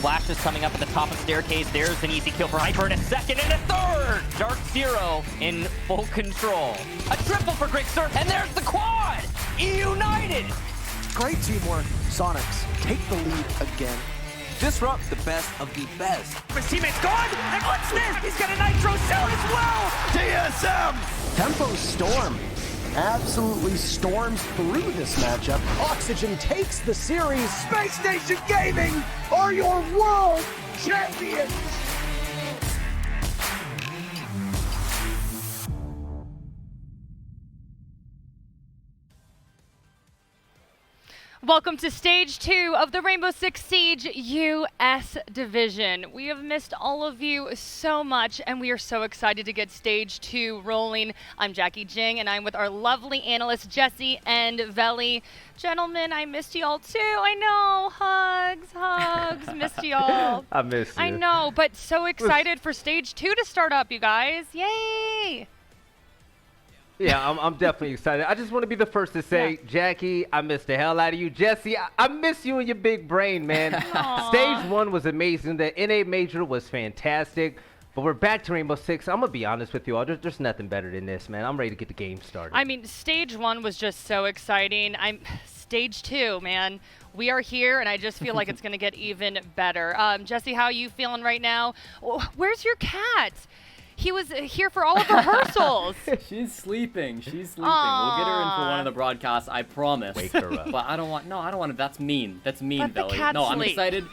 Flash is coming up at the top of staircase. There's an easy kill for Hyper, and a second and a third. DarkZero in full control. A triple for Grixer, and there's the quad. United. Great teamwork. Soniqs take the lead again. Disrupt the best of the best. His teammate's gone, and what's this? He's got a Nitro Cell as well. TSM! Tempo Storm absolutely storms through this matchup. Oxygen takes the series. Space Station Gaming are your world champions! Welcome to Stage 2 of the Rainbow Six Siege US Division. We have missed all of you so much, and we are so excited to get Stage 2 rolling. I'm Jackie Jing, and I'm with our lovely analysts, Jesse and Veli. Gentlemen, I missed y'all too. I know. Hugs. Missed y'all. I missed you. I know, but so excited for Stage 2 to start up, you guys. Yay! Yeah, I'm definitely excited. I just want to be the first to say, Jackie, I missed the hell out of you. Jesse, I miss you and your big brain, man. Stage 1 was amazing. The NA Major was fantastic. But we're back to Rainbow Six. I'm going to be honest with you all. There's nothing better than this, man. I'm ready to get the game started. I mean, Stage 1 was just so exciting. Stage 2, man. We are here, and I just feel like it's going to get even better. Jesse, how are you feeling right now? Where's your cat? He was here for all of the rehearsals. She's sleeping. We'll get her in for one of the broadcasts, I promise. Wake her up. But I don't want to. That's mean. That's mean, Let the Belly. cat No, I'm sleep. excited.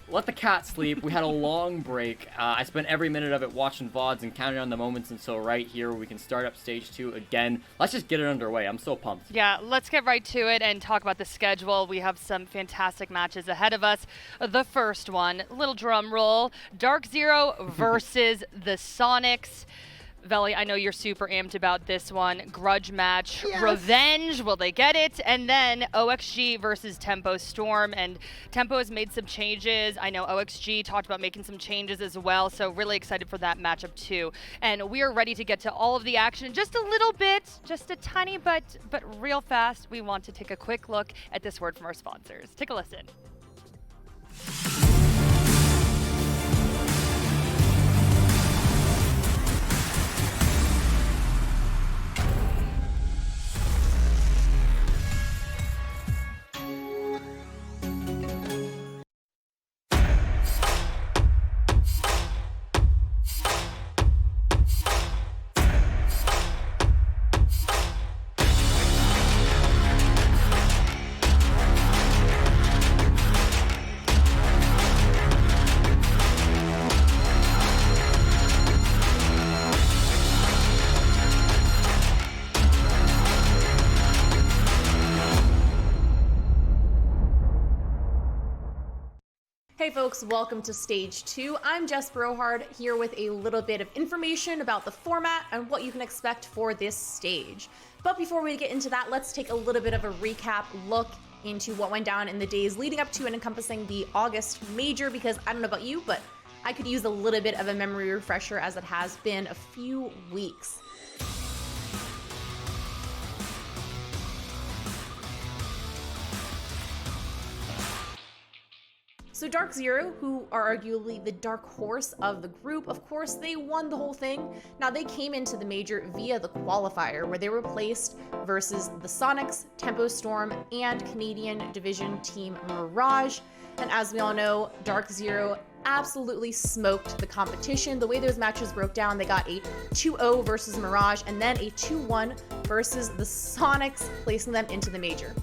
Let the cat sleep. We had a long break. I spent every minute of it watching VODs and counting on the moments, and so right here we can start up Stage 2 again. Let's just get it underway. I'm so pumped. Yeah, let's get right to it and talk about the schedule. We have some fantastic matches ahead of us. The first one, little drum roll, DarkZero versus the Soniqs. Veli, I know you're super amped about this one. Grudge match, revenge, will they get it? And then OXG versus Tempo Storm, and Tempo has made some changes. I know OXG talked about making some changes as well, so really excited for that matchup too. And we are ready to get to all of the action just a little bit, just a tiny but real fast. We want to take a quick look at this word from our sponsors. Take a listen. Hey folks, welcome to Stage 2. I'm Jess Brohard here with a little bit of information about the format and what you can expect for this stage. But before we get into that, let's take a little bit of a recap look into what went down in the days leading up to and encompassing the August Major, because I don't know about you, but I could use a little bit of a memory refresher as it has been a few weeks. So DarkZero, who are arguably the dark horse of the group, of course, they won the whole thing. Now, they came into the Major via the qualifier, where they were placed versus the Soniqs, Tempo Storm, and Canadian Division Team Mirage. And as we all know, DarkZero absolutely smoked the competition. The way those matches broke down, they got a 2-0 versus Mirage, and then a 2-1 versus the Soniqs, placing them into the Major.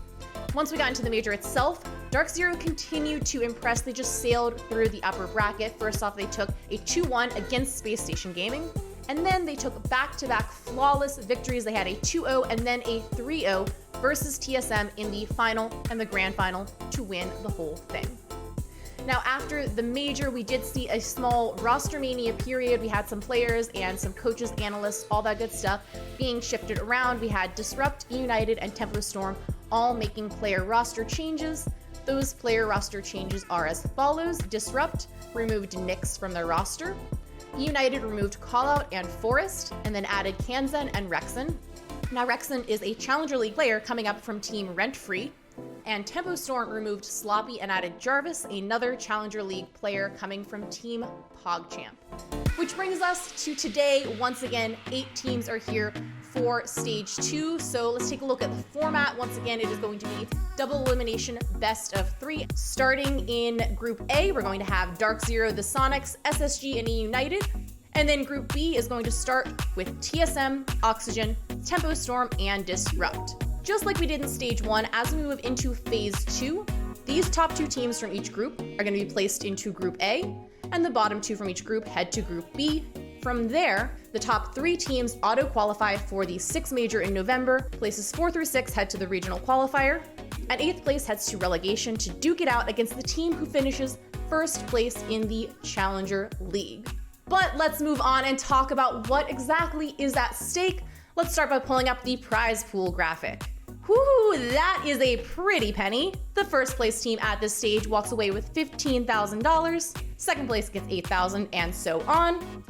Once we got into the Major itself, DarkZero continued to impress. They just sailed through the upper bracket. First off, they took a 2-1 against Space Station Gaming, and then they took back-to-back flawless victories. They had a 2-0 and then a 3-0 versus TSM in the final and the grand final to win the whole thing. Now, after the Major, we did see a small roster mania period. We had some players and some coaches, analysts, all that good stuff being shifted around. We had Disrupt, United, and Tempo Storm all making player roster changes. Those player roster changes are as follows. Disrupt removed Nyx from their roster. United removed Callout and Forest, and then added Kanzen and Rexen. Now, Rexon is a Challenger League player coming up from Team Rent Free, and Tempo Storm removed Sloppy and added Jarvis, another Challenger League player coming from Team PogChamp. Which brings us to today. Once again, 8 teams are here for Stage 2, so let's take a look at the format. Once again, it is going to be double elimination, best of 3. Starting in Group A, we're going to have DarkZero VS Soniqs, SSG, and E United. And then Group B is going to start with TSM, Oxygen, Tempo Storm, and Disrupt. Just like we did in Stage 1, as we move into Phase 2, these top 2 teams from each group are going to be placed into Group A, and the bottom 2 from each group head to Group B. From there, the top 3 teams auto-qualify for the 6 major in November. Places 4 through 6 head to the regional qualifier, and 8th place heads to relegation to duke it out against the team who finishes first place in the Challenger League. But let's move on and talk about what exactly is at stake. Let's start by pulling up the prize pool graphic. Whoo, that is a pretty penny. The first place team at this stage walks away with $15,000, second place gets $8,000, and so on.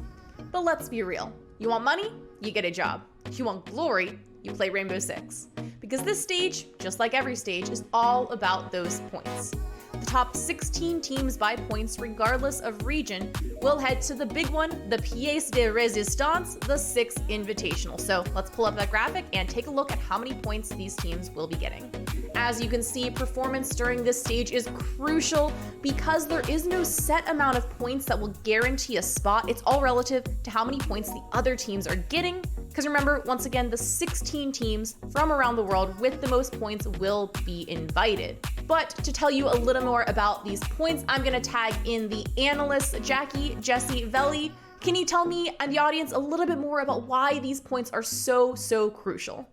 But let's be real. You want money? You get a job. You want glory? You play Rainbow Six. Because this stage, just like every stage, is all about those points. The top 16 teams by points, regardless of region, will head to the big one, the pièce de résistance, the 6th Invitational. So let's pull up that graphic and take a look at how many points these teams will be getting. As you can see, performance during this stage is crucial because there is no set amount of points that will guarantee a spot. It's all relative to how many points the other teams are getting. Because remember, once again, the 16 teams from around the world with the most points will be invited. But to tell you a little more about these points, I'm going to tag in the analysts, Jackie, Jesse, Veli. Can you tell me and the audience a little bit more about why these points are so crucial?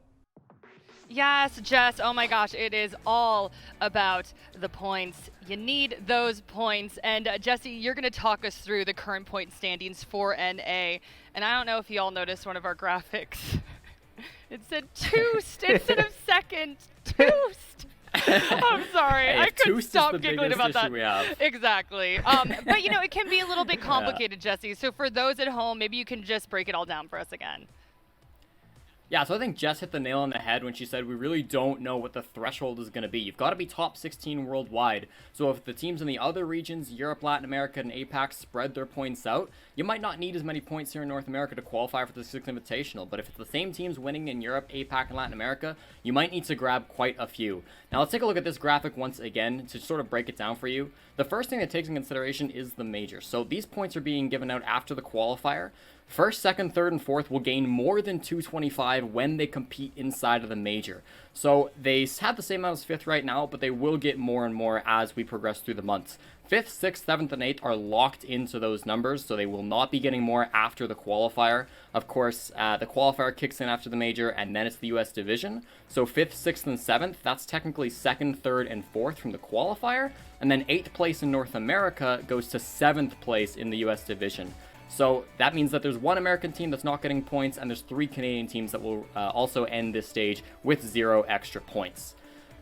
Yes, Jess. Oh my gosh, it is all about the points. You need those points. And Jesse, you're going to talk us through the current point standings for NA. And I don't know if you all noticed one of our graphics. It said Toost instead of second. Toost. I'm sorry. Hey, I couldn't stop the giggling about that. we have. Exactly. But you know, it can be a little bit complicated, Jesse. So for those at home, maybe you can just break it all down for us again. Yeah, so I think Jess hit the nail on the head when she said we really don't know what the threshold is going to be. You've got to be top 16 worldwide. So if the teams in the other regions, Europe, Latin America, and APAC spread their points out, you might not need as many points here in North America to qualify for the 6th Invitational. But if it's the same teams winning in Europe, APAC, and Latin America, you might need to grab quite a few. Now let's take a look at this graphic once again to sort of break it down for you. The first thing that takes in consideration is the major. So these points are being given out after the qualifier. First, second, third, and fourth will gain more than 225 when they compete inside of the major. So they have the same amount as 5th right now, but they will get more and more as we progress through the months. 5th, 6th, 7th, and 8th are locked into those numbers, so they will not be getting more after the qualifier. Of course, the qualifier kicks in after the major, and then it's the US division. So 5th, 6th, and 7th, that's technically 2nd, 3rd, and 4th from the qualifier. And then 8th place in North America goes to 7th place in the US division. So that means that there's one American team that's not getting points, and there's 3 Canadian teams that will also end this stage with 0 extra points.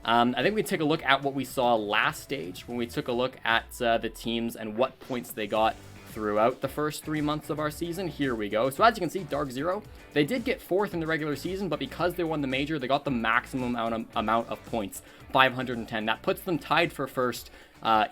I think we take a look at what we saw last stage when we took a look at the teams and what points they got throughout the first 3 months of our season. Here we go. So as you can see, DarkZero, they did get 4th in the regular season, but because they won the major, they got the maximum amount of points, 510. That puts them tied for first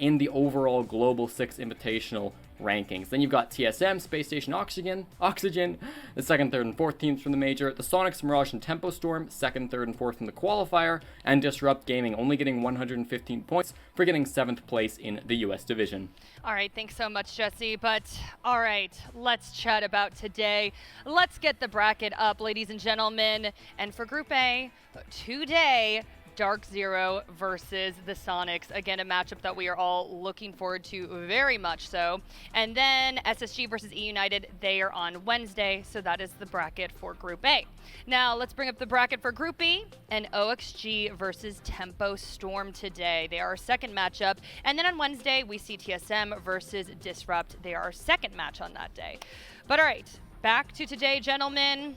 in the overall Global 6 Invitational rankings. Then you've got TSM, Space Station, Oxygen, the 2nd, 3rd, and 4th teams from the major, the Soniqs, Mirage, and Tempo Storm, 2nd, 3rd, and 4th in the qualifier, and Disrupt Gaming only getting 115 points for getting 7th place in the US division. All right, thanks so much, Jesse. But all right, let's chat about today. Let's get the bracket up, ladies and gentlemen. And for Group A, today, DarkZero versus the Soniqs. Again, a matchup that we are all looking forward to very much so. And then SSG versus E United, they are on Wednesday, so that is the bracket for Group A. Now, let's bring up the bracket for Group B, and OXG versus Tempo Storm today. They are our second matchup. And then on Wednesday, we see TSM versus Disrupt. They are our second match on that day. But all right, back to today, gentlemen.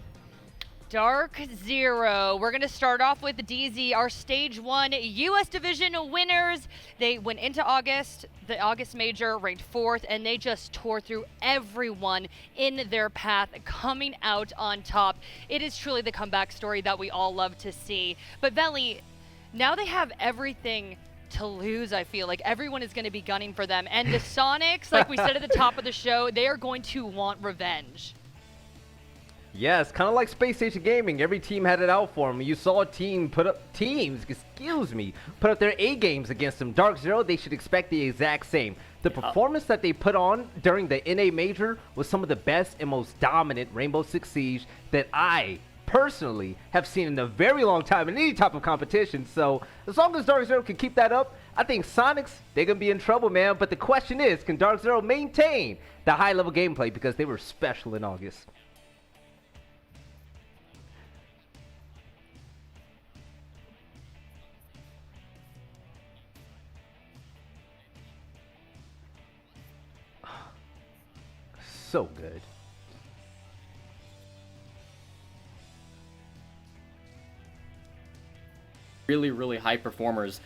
DarkZero. We're going to start off with DZ, our Stage 1 U.S. Division winners. They went into August, the August Major, ranked 4th, and they just tore through everyone in their path, coming out on top. It is truly the comeback story that we all love to see. But Veli, now they have everything to lose. I feel like everyone is going to be gunning for them. And the Soniqs, like we said at the top of the show, they are going to want revenge. Yes, kind of like Space Station Gaming. Every team had it out for them. You saw a team put up their A games against them. DarkZero, they should expect the exact same. The performance that they put on during the NA Major was some of the best and most dominant Rainbow Six Siege that I personally have seen in a very long time in any type of competition. So as long as DarkZero can keep that up, I think Soniqs, they're going to be in trouble, man. But the question is, can DarkZero maintain the high level gameplay, because they were special in August? So good. Really, really high performers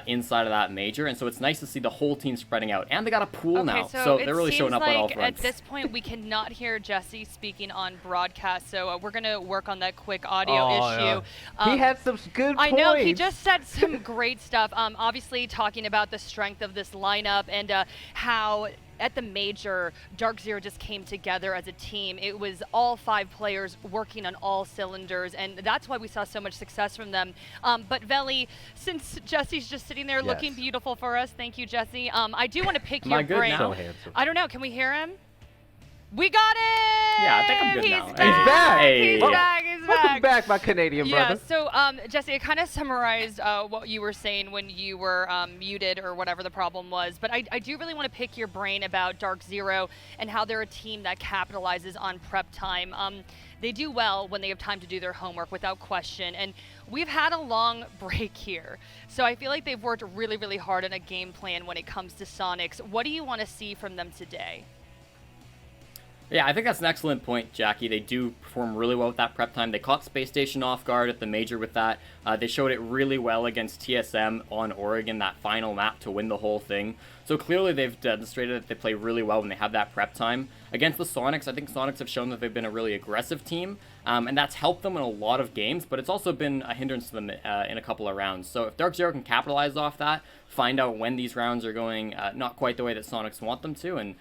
inside of that major, and so it's nice to see the whole team spreading out, and they got a pool now, so they're really showing up on all fronts. At this point, we cannot hear Jesse speaking on broadcast, so we're going to work on that quick audio issue. He had some good points. I know, he just said some great stuff. Obviously, talking about the strength of this lineup and how at the major, DarkZero just came together as a team. It was all 5 players working on all cylinders, and that's why we saw so much success from them. But Veli, since Jesse's just sitting there looking beautiful for us, thank you, Jesse. I do want to pick your brain. So handsome. I don't know, can we hear him? We got it! Yeah, I think I'm good now. He's back! Hey. He's back! He's back! Welcome back, my Canadian brother. So, Jesse, I kind of summarized what you were saying when you were muted or whatever the problem was, but I do really want to pick your brain about DarkZero and how they're a team that capitalizes on prep time. They do well when they have time to do their homework, without question, and we've had a long break here. So I feel like they've worked really, really hard on a game plan when it comes to Soniqs. What do you want to see from them today? Yeah, I think that's an excellent point, Jackie. They do perform really well with that prep time. They caught Space Station off guard at the major with that. They showed it really well against TSM on Oregon, that final map, to win the whole thing. So clearly they've demonstrated that they play really well when they have that prep time. Against the Soniqs, I think Soniqs have shown that they've been a really aggressive team, and that's helped them in a lot of games, but it's also been a hindrance to them in a couple of rounds. So if DarkZero can capitalize off that, find out when these rounds are going not quite the way that Soniqs want them to, and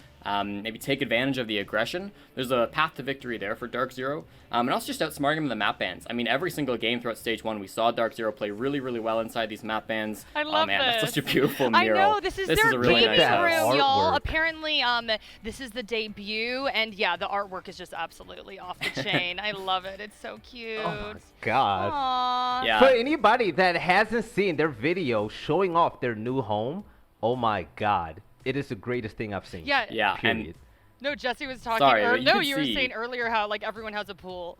maybe take advantage of the aggression, there's a path to victory there for DarkZero. And also just outsmarting them in the map bans. I mean, every single game throughout Stage 1, we saw DarkZero play really, really well inside these map bans. I love man, this. that's such a beautiful mural. I know, this is their a really gaming nice room, y'all. artwork. Apparently, this is the debut, and yeah, the artwork is just absolutely off the chain. I love it. It's so cute. Oh my God. Aww. Yeah. For anybody that hasn't seen their video showing off their new home, oh my God, it is the greatest thing I've seen. Yeah. Yeah, Period. and No, Jesse was talking. Sorry, but you no, could you were see- saying earlier how like everyone has a pool.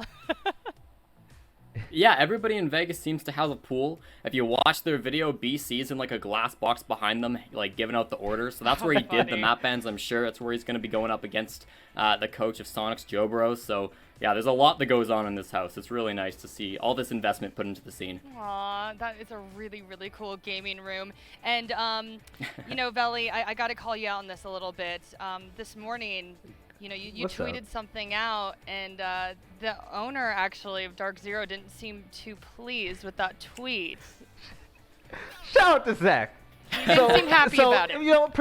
yeah, everybody in Vegas seems to have a pool. If you watch their video, BC's in like a glass box behind them, like giving out the orders. So that's where he did the Funny. map bans. I'm sure that's where he's going to be going up against the coach of Soniqs, Joe Bros. So yeah, there's a lot that goes on in this house. It's really nice to see all this investment put into the scene. Aw, that is a really, really cool gaming room. And, you know, Veli, I got to call you out on this a little bit. This morning, you know, you What's up? tweeted something out, and the owner, actually, of DarkZero didn't seem too pleased with that tweet. Shout out to Zach. He didn't seem happy about it. You know,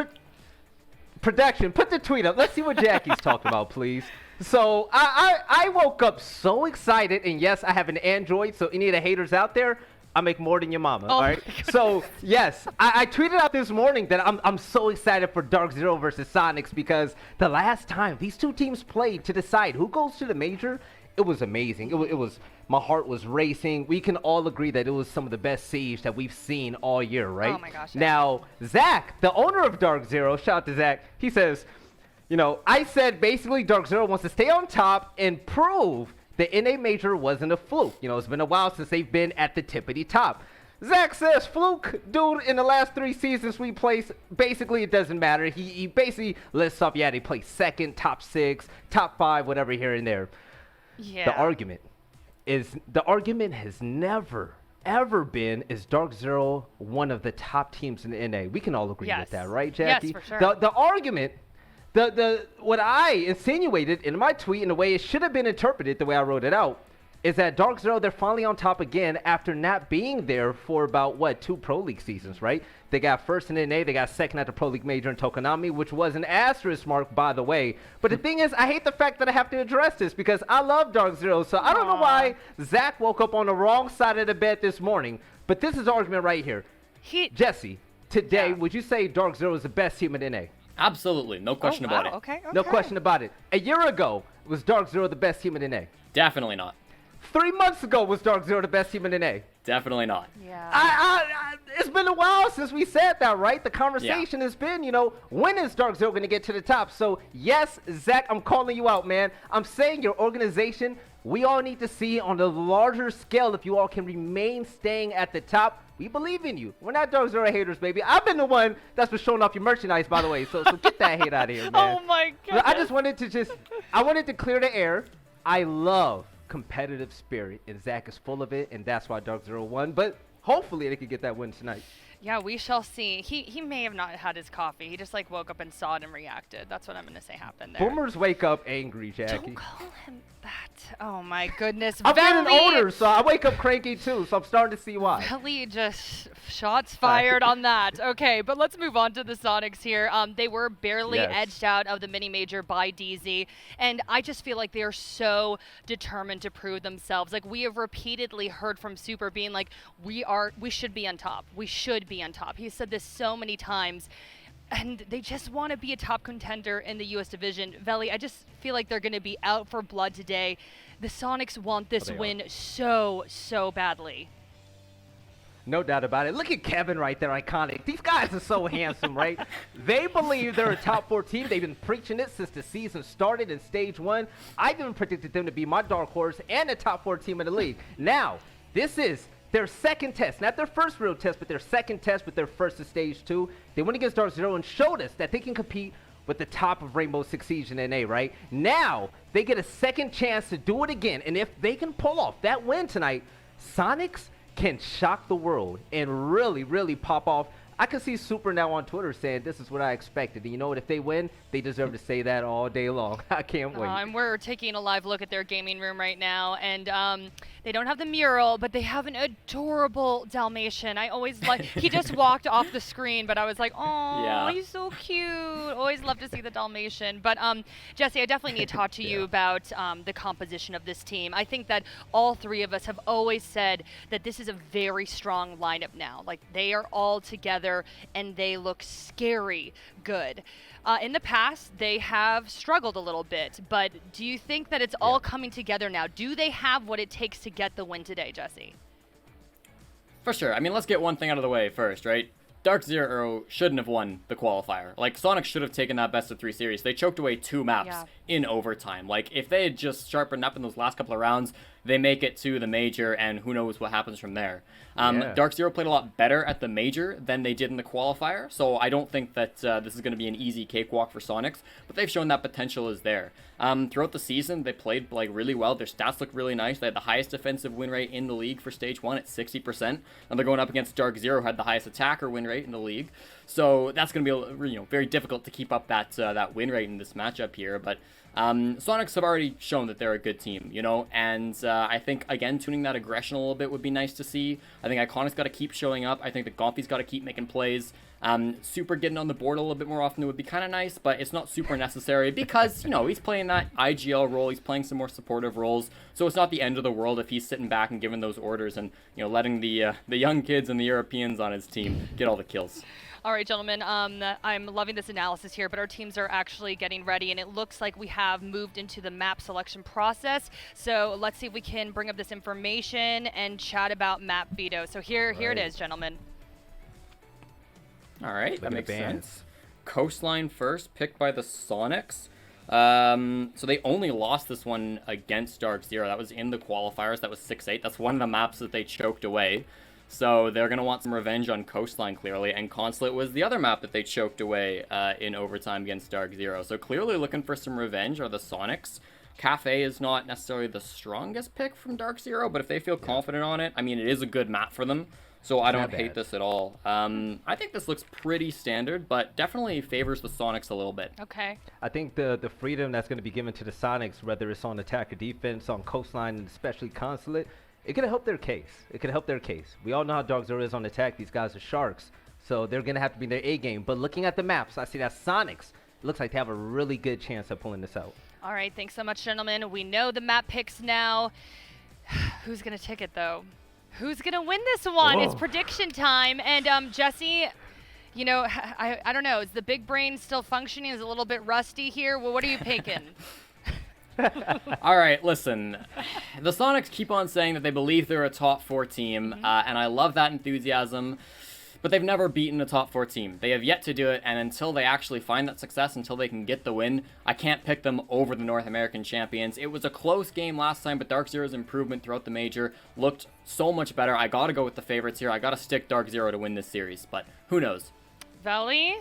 production, put the tweet up. Let's see what Jackie's talking about, please. So I woke up so excited, and yes, I have an Android, so any of the haters out there, I make more than your mama, all right? So, yes, I tweeted out this morning that I'm so excited for DarkZero versus Soniqs, because the last time these two teams played to decide who goes to the major, it was amazing. It was my heart was racing. We can all agree that it was some of the best Siege that we've seen all year, right? Oh my gosh, yeah. Now, Zach, the owner of DarkZero, shout out to Zach, he says, you know, I said basically DarkZero wants to stay on top and prove the NA Major wasn't a fluke. You know, it's been a while since they've been at the tippity top. Zach says, fluke, dude, in the last 3 seasons we placed, basically it doesn't matter. He basically lists off, yeah, they placed second, top 6, top 5, whatever here and there. Yeah. The argument is the argument has never, ever been, is DarkZero one of the top teams in the NA? We can all agree with that, right, Jackie? Yes, for sure. The argument, what I insinuated in my tweet, in the way it should have been interpreted, the way I wrote it out, is that DarkZero, they're finally on top again after not being there for about, 2 Pro League seasons, right? They got first in NA, they got second at the Pro League Major in Tokonami, which was an asterisk mark, by the way. But the thing is, I hate the fact that I have to address this because I love DarkZero, so I don't know why Zach woke up on the wrong side of the bed this morning, but this is the argument right here. Jesse, today, would you say DarkZero is the best team in NA? Absolutely, no question about it. Okay. No question about it. A year ago, was DarkZero the best team in NA? Definitely not. 3 months ago, was DarkZero the best team in NA? Definitely not. Yeah. It's been a while since we said that, right? The conversation has been, when is DarkZero going to get to the top? So, yes, Zach, I'm calling you out, man. I'm saying your organization, we all need to see on a larger scale if you all can remain staying at the top. We believe in you. We're not DarkZero haters, baby. I've been the one that's been showing off your merchandise, by the way. So get that hate out of here, man. Oh, my God. I just wanted to I wanted to clear the air. I love competitive spirit, and Zach is full of it, and that's why DarkZero won. But hopefully they could get that win tonight. Yeah, we shall see. He may have not had his coffee. He just woke up and saw it and reacted. That's what I'm going to say happened there. Boomers wake up angry, Jackie. Don't call him that. Oh my goodness. I'm getting older, so I wake up cranky too, so I'm starting to see why. Veli just shots fired on that. Okay, but let's move on to the Soniqs here. They were barely edged out of the mini major by DZ, and I just feel like they are so determined to prove themselves. Like, we have repeatedly heard from Super being like, we should be on top. We should be on top. He said this so many times. And they just want to be a top contender in the U.S. division. Veli, I just feel like they're going to be out for blood today. The Soniqs want this win so badly. No doubt about it. Look at Kevin right there, iconic. These guys are so handsome, right? They believe they're a top 4 team. They've been preaching it since the season started in Stage 1. I've even predicted them to be my dark horse and a top 4 team in the league. Now, this is their second test, not their first real test, but their second test with their first to Stage 2. They went against DarkZero and showed us that they can compete with the top of Rainbow Six Siege in NA, right? Now, they get a second chance to do it again, and if they can pull off that win tonight, Soniqs can shock the world and really pop off. I can see Super now on Twitter saying this is what I expected. And you know what? If they win, they deserve to say that all day long. I can't wait. And we're taking a live look at their gaming room right now, and they don't have the mural, but they have an adorable Dalmatian. I always like. He just walked off the screen, but I was like, oh, he's so cute. Always love to see the Dalmatian. But Jesse, I definitely need to talk to you about the composition of this team. I think that all 3 of us have always said that this is a very strong lineup now. Like, they are all together, and they look scary good. In the past, they have struggled a little bit, but do you think that it's all coming together now? Do they have what it takes to get the win today, Jesse? For sure. I mean, let's get one thing out of the way first, right? DarkZero shouldn't have won the qualifier. Like, Sonic should have taken that best of 3 series. They choked away 2 maps in overtime. Like, if they had just sharpened up in those last couple of rounds, they make it to the major, and who knows what happens from there. DarkZero played a lot better at the major than they did in the qualifier, so I don't think that this is going to be an easy cakewalk for Soniqs, but they've shown that potential is there. Throughout the season, they played really well. Their stats look really nice. They had the highest defensive win rate in the league for Stage 1 at 60%, and they're going up against DarkZero, who had the highest attacker win rate in the league. So that's going to be very difficult to keep up that win rate in this matchup here, but Soniqs have already shown that they're a good team, and I think, again, tuning that aggression a little bit would be nice to see. I think Iconic's got to keep showing up. I think that Gompy's got to keep making plays. Super getting on the board a little bit more often would be kind of nice, but it's not super necessary because, he's playing that IGL role. He's playing some more supportive roles, so it's not the end of the world if he's sitting back and giving those orders and, letting the young kids and the Europeans on his team get all the kills. All right, gentlemen, I'm loving this analysis here, but our teams are actually getting ready, and it looks like we have moved into the map selection process. So let's see if we can bring up this information and chat about map veto. So here it is, gentlemen. All right, that makes sense. Coastline first, picked by the Soniqs. So they only lost this one against DarkZero. That was in the qualifiers. That was 6-8. That's one of the maps that they choked away. So they're going to want some revenge on Coastline, clearly. And Consulate was the other map that they choked away in overtime against DarkZero. So clearly looking for some revenge are the Soniqs. Cafe is not necessarily the strongest pick from DarkZero, but if they feel confident on it, I mean, it is a good map for them. So I don't hate this at all. I think this looks pretty standard, but definitely favors the Soniqs a little bit. Okay. I think the freedom that's going to be given to the Soniqs, whether it's on attack or defense, on Coastline, and especially Consulate, it could help their case. It could help their case. We all know how DarkZero is on attack. These guys are sharks, so they're going to have to be in their A game. But looking at the maps, I see that Soniqs, it looks like they have a really good chance of pulling this out. All right, thanks so much, gentlemen. We know the map picks now. Who's going to take it, though? Who's going to win this one? It's prediction time. And Jesse, you know, I don't know. Is the big brain still functioning? Is it a little bit rusty here? Well, what are you picking? All right, listen. The Soniqs keep on saying that they believe they're a top 4 team, and I love that enthusiasm. But they've never beaten a top 4 team. They have yet to do it, and until they actually find that success, until they can get the win, I can't pick them over the North American champions. It was a close game last time, but DarkZero's improvement throughout the major looked so much better. I gotta go with the favorites here. I gotta stick DarkZero to win this series, but who knows? Valley?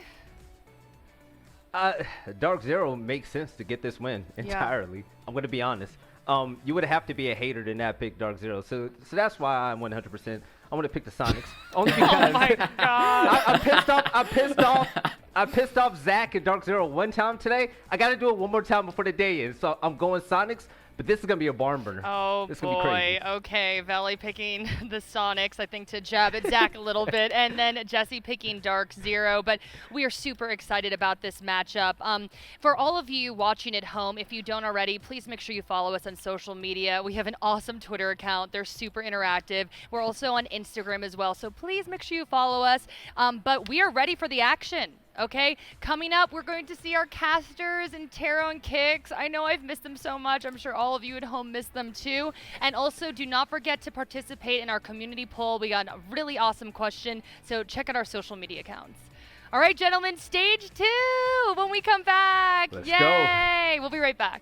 DarkZero makes sense to get this win entirely. Yeah. I'm going to be honest. You would have to be a hater to not pick DarkZero. So that's why I'm 100%. I want to pick the Soniqs. Only because oh my God. I pissed off Zach and DarkZero one time today. I got to do it one more time before the day is. So I'm going Soniqs. But this is going to be a barn burner. Oh, this boy. Gonna be crazy. Okay, Valley picking the Soniqs, I think, to jab at Zach a little bit. And then Jesse picking DarkZero. But we are super excited about this matchup. For all of you watching at home, if you don't already, please make sure you follow us on social media. We have an awesome Twitter account. They're super interactive. We're also on Instagram as well. So please make sure you follow us. But we are ready for the action. Okay, coming up, we're going to see our casters and Taro and Kicks. I know I've missed them so much. I'm sure all of you at home miss them too. And also, do not forget to participate in our community poll. We got a really awesome question, so check out our social media accounts. All right, gentlemen, stage 2 when we come back. Let's Yay! go. We'll be right back.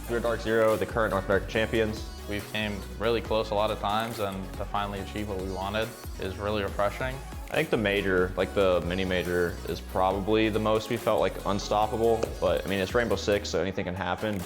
We're DarkZero, the current North American champions. We came really close a lot of times, and to finally achieve what we wanted is really refreshing. I think the major, like the mini major, is probably the most we felt like unstoppable. But I mean, it's Rainbow Six, so anything can happen.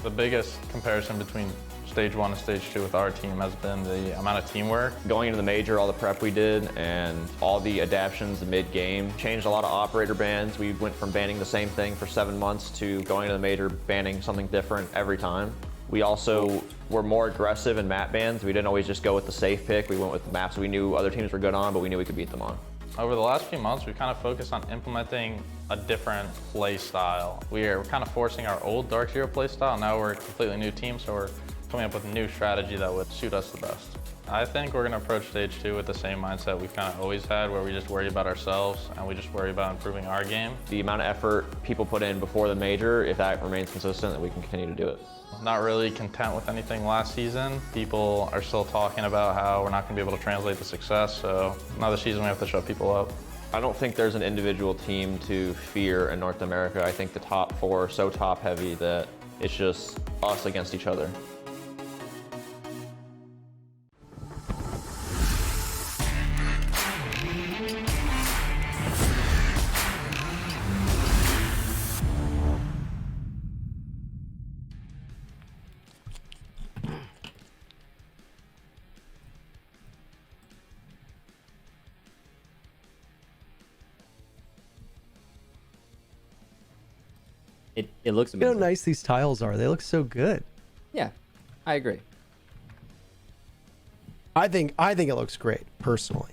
The biggest comparison between Stage 1 and Stage 2 with our team has been the amount of teamwork. Going into the major, all the prep we did and all the adaptions mid-game changed a lot of operator bans. We went from banning the same thing for 7 months to going to the major banning something different every time. We also were more aggressive in map bans. We didn't always just go with the safe pick. We went with maps we knew other teams were good on, but we knew we could beat them on. Over the last few months, we've kind of focused on implementing a different play style. We're kind of forcing our old DarkZero play style. Now we're a completely new team, so we're coming up with a new strategy that would suit us the best. I think we're going to approach Stage 2 with the same mindset we've kind of always had, where we just worry about ourselves and we just worry about improving our game. The amount of effort people put in before the major, if that remains consistent, then we can continue to do it. Not really content with anything last season. People are still talking about how we're not going to be able to translate the success, so another season we have to shut people up. I don't think there's an individual team to fear in North America. I think the top 4 are so top heavy that it's just us against each other. It looks Look how amazing. nice these tiles are. They look so good. Yeah, I agree. I think it looks great, personally.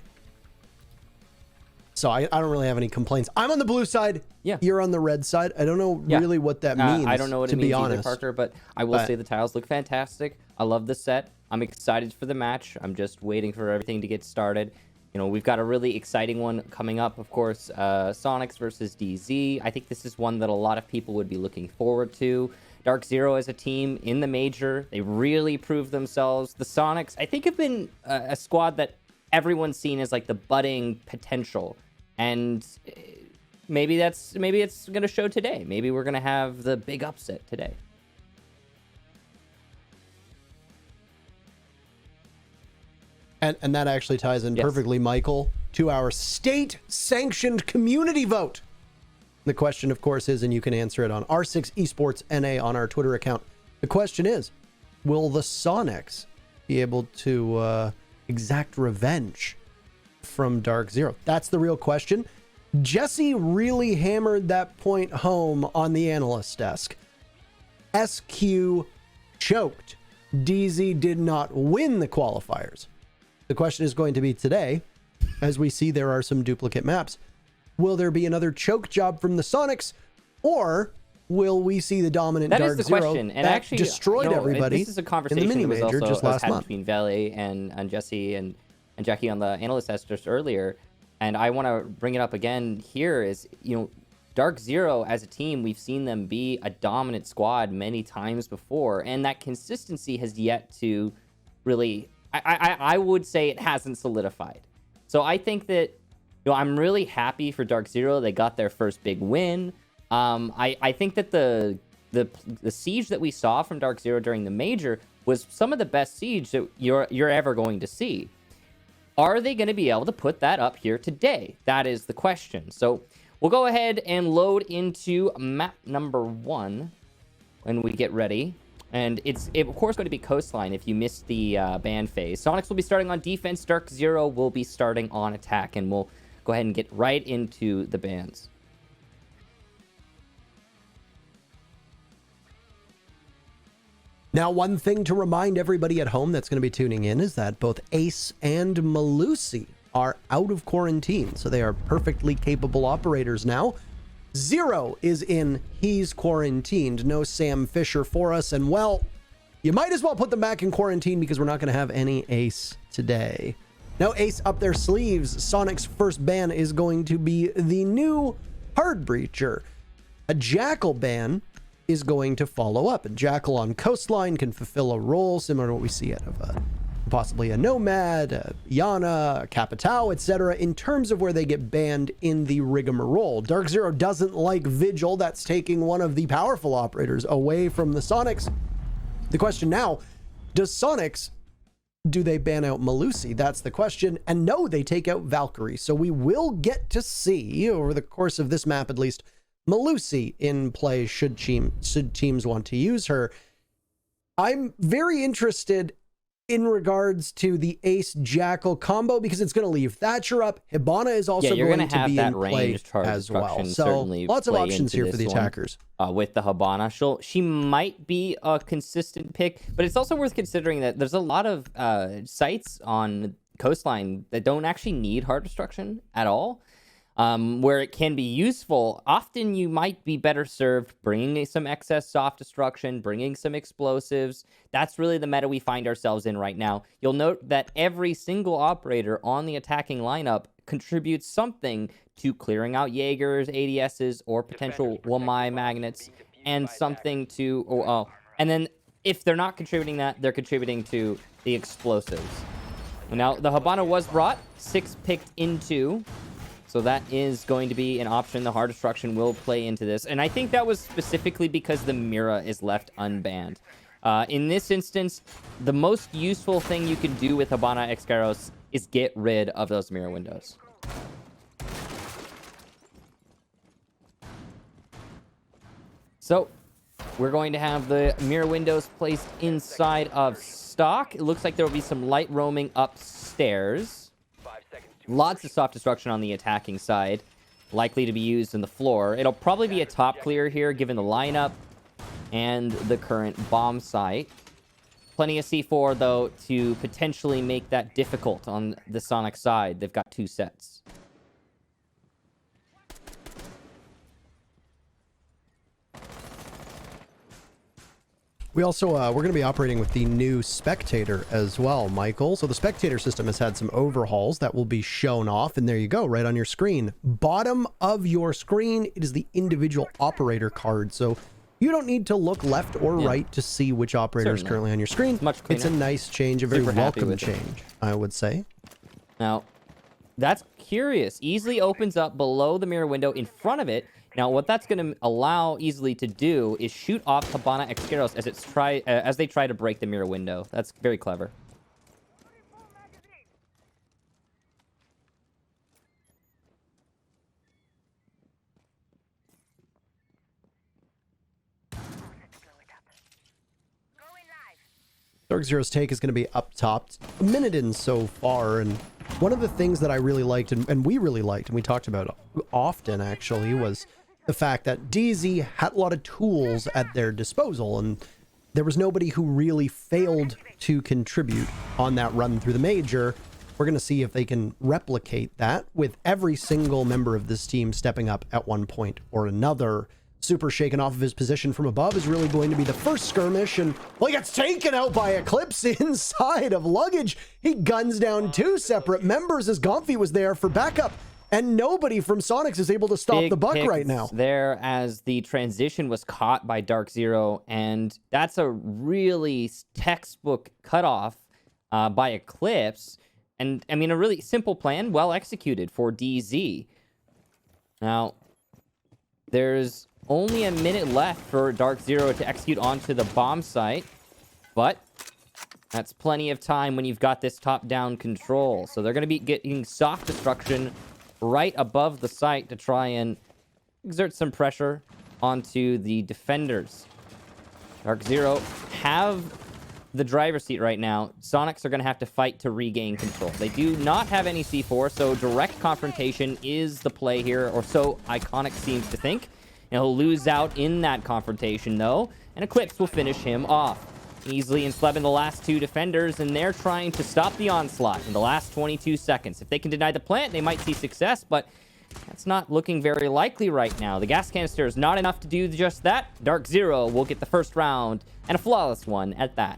So I don't really have any complaints. I'm on the blue side. Yeah. You're on the red side. I don't know really what that means. I don't know what to it means be either, honest. Parker, but I will say the tiles look fantastic. I love the set. I'm excited for the match. I'm just waiting for everything to get started. You know, we've got a really exciting one coming up, of course, Soniqs versus DZ. I think this is one that a lot of people would be looking forward to. DarkZero as a team in the major, they really proved themselves. The Soniqs, I think, have been a squad that everyone's seen as like the budding potential. And maybe it's going to show today. Maybe we're going to have the big upset today. And that actually ties in perfectly, Michael, to our state-sanctioned community vote. The question, of course, is, and you can answer it on R6 Esports NA on our Twitter account. The question is, will the Soniqs be able to exact revenge from DarkZero? That's the real question. Jesse really hammered that point home on the analyst desk. SQ choked. DZ did not win the qualifiers. The question is going to be today, as we see there are some duplicate maps, will there be another choke job from the Soniqs, or will we see the dominant That is the DarkZero question. And that actually, destroyed everybody this is a in conversation the mini that was major also just last had month? between Vele and Jesse and Jackie on the analyst desk just earlier. And I want to bring it up again here is, you know, DarkZero as a team, we've seen them be a dominant squad many times before, and that consistency has yet to really, I would say it hasn't solidified. So I think that, you know, I'm really happy for DarkZero. They got their first big win. I think that the siege that we saw from DarkZero during the major was some of the best siege that you're ever going to see. Are they going to be able to put that up here today? That is the question. So we'll go ahead and load into map number 1 when we get ready. And it's of course going to be Coastline if you missed the ban phase. Soniqs will be starting on defense. DarkZero will be starting on attack. And we'll go ahead and get right into the bans. Now, one thing to remind everybody at home that's going to be tuning in is that both Ace and Malusi are out of quarantine, so they are perfectly capable operators now. Zero is in, he's quarantined. No Sam Fisher for us, and well, you might as well put them back in quarantine because we're not going to have any Ace today. Now, Ace up their sleeves. Soniqs' first ban is going to be the new Hard Breacher. A Jackal ban is going to follow up. A Jackal on Coastline can fulfill a role similar to what we see out of possibly a Nomad, a Yana, a Capitao, etc. in terms of where they get banned in the rigmarole. DarkZero doesn't like Vigil. That's taking one of the powerful operators away from the Soniqs. The question now, does Soniqs, do they ban out Malusi? That's the question. And no, they take out Valkyrie. So we will get to see, over the course of this map at least, Malusi in play should teams want to use her. I'm very interested in regards to the Ace Jackal combo because it's going to leave Thatcher up. Hibana is also going to be in play as well. So lots of options here for the attackers. With the Hibana, she might be a consistent pick, but it's also worth considering that there's a lot of sites on Coastline that don't actually need hard destruction at all. Where it can be useful, often you might be better served bringing some excess soft destruction, bringing some explosives. That's really the meta we find ourselves in right now. You'll note that every single operator on the attacking lineup contributes something to clearing out Jaegers, ADSs, or potential Wamai magnets, and something to... and then if they're not contributing that, they're contributing to the explosives. Now, the Hibana was brought, 6 picked into... So that is going to be an option. The hard destruction will play into this. And I think that was specifically because the Mira is left unbanned. In this instance, the most useful thing you can do with Hibana Excaros is get rid of those Mira windows. So we're going to have the Mira windows placed inside of stock. It looks like there will be some light roaming upstairs. Lots of soft destruction on the attacking side, likely to be used in the floor. It'll probably be a top clear here, given the lineup and the current bomb site. Plenty of C4, though, to potentially make that difficult on the Sonic side. They've got 2 sets. We also, we're going to be operating with the new Spectator as well, Michael. So the Spectator system has had some overhauls that will be shown off, and there you go, right on your screen. Bottom of your screen, it is the individual operator card. So you don't need to look left or right to see which operator is currently on your screen. Much cleaner. It's a nice change, a very welcome change, I would say. Now, that's curious. Easily opens up below the mirror window in front of it. Now, what that's going to allow Easily to do is shoot off Habana Exqueros as they try to break the mirror window. That's very clever. DarkZero's take is going to be up top. A minute in so far, and one of the things that I really liked, and we really liked, and we talked about often actually, was the fact that DZ had a lot of tools at their disposal, and there was nobody who really failed to contribute on that run through the major. We're going to see if they can replicate that with every single member of this team stepping up at one point or another. Super shaken off of his position from above is really going to be the first skirmish, and well, he gets taken out by Eclipse inside of luggage. He guns down two separate members as Gomfy was there for backup, and nobody from Soniqs is able to stop the buck right now. There, as the transition was caught by DarkZero, and that's a really textbook cutoff by Eclipse, and I mean a really simple plan, well executed for DZ. Now, there's only a minute left for DarkZero to execute onto the bomb site, but that's plenty of time when you've got this top-down control. So they're going to be getting soft destruction right above the site to try and exert some pressure onto the defenders. DarkZero have the driver's seat right now. Soniqs are going to have to fight to regain control. They do not have any C4, so direct confrontation is the play here, or so Iconic seems to think. He'll lose out in that confrontation, though, and Eclipse will finish him off. Easily enslaving the last two defenders, and they're trying to stop the onslaught in the last 22 seconds. If they can deny the plant, they might see success, but that's not looking very likely right now. The gas canister is not enough to do just that. DarkZero will get the first round, and a flawless one at that.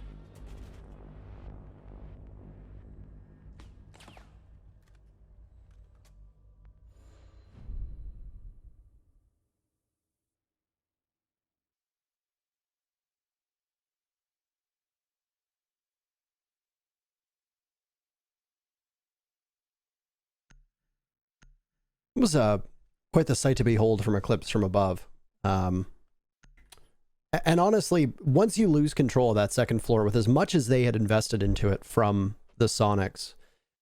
It was quite the sight to behold from Eclipse from above. And honestly, once you lose control of that second floor, with as much as they had invested into it from the Soniqs,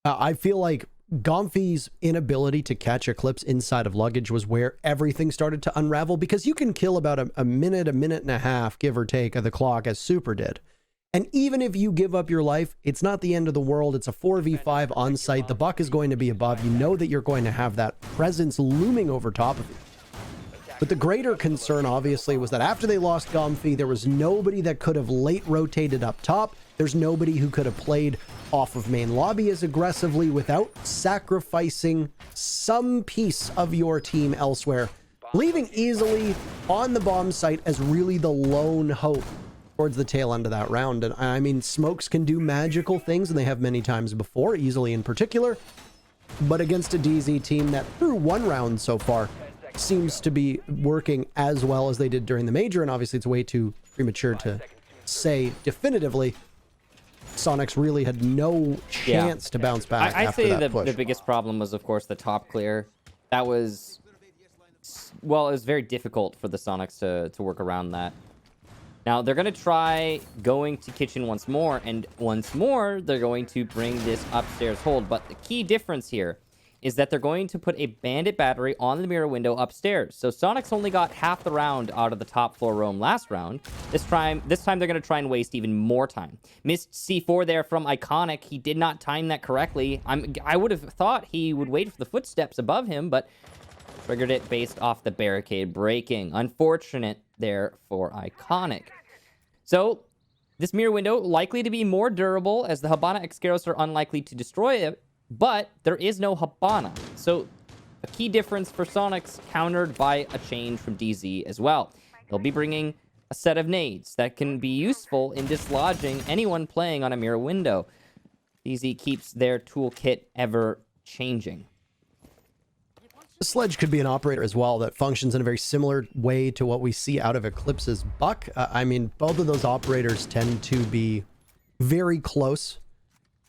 I feel like Gomfy's inability to catch Eclipse inside of luggage was where everything started to unravel, because you can kill about a minute and a half, give or take, of the clock, as Super did. And even if you give up your life, it's not the end of the world. It's a 4v5 on site. The buck is going to be above. You know that you're going to have that presence looming over top of you. But the greater concern, obviously, was that after they lost Gomfy, there was nobody that could have late rotated up top. There's nobody who could have played off of main lobby as aggressively without sacrificing some piece of your team elsewhere, leaving Easily on the bomb site as really the lone hope towards the tail end of that round. And I mean, smokes can do magical things, and they have many times before, Easily in particular, but against a DZ team that through one round so far seems to be working as well as they did during the major, and obviously it's way too premature to say definitively. Soniqs really had no chance to bounce back after that push. The biggest problem was, of course, the top clear. That was, well, it was very difficult for the Soniqs to work around that. Now, they're going to try going to kitchen once more, and once more, they're going to bring this upstairs hold. But the key difference here is that they're going to put a bandit battery on the mirror window upstairs. So Soniqs only got half the round out of the top floor roam last round. This time they're going to try and waste even more time. Missed C4 there from Iconic. He did not time that correctly. I would have thought he would wait for the footsteps above him, but triggered it based off the barricade breaking. Unfortunate there for Iconic. So this mirror window likely to be more durable, as the Habana Exqueros are unlikely to destroy it, but there is no Habana. So a key difference for Soniqs, countered by a change from DZ as well. They'll be bringing a set of nades that can be useful in dislodging anyone playing on a mirror window. DZ keeps their toolkit ever changing. The Sledge could be an operator as well that functions in a very similar way to what we see out of Eclipse's Buck. I mean, both of those operators tend to be very close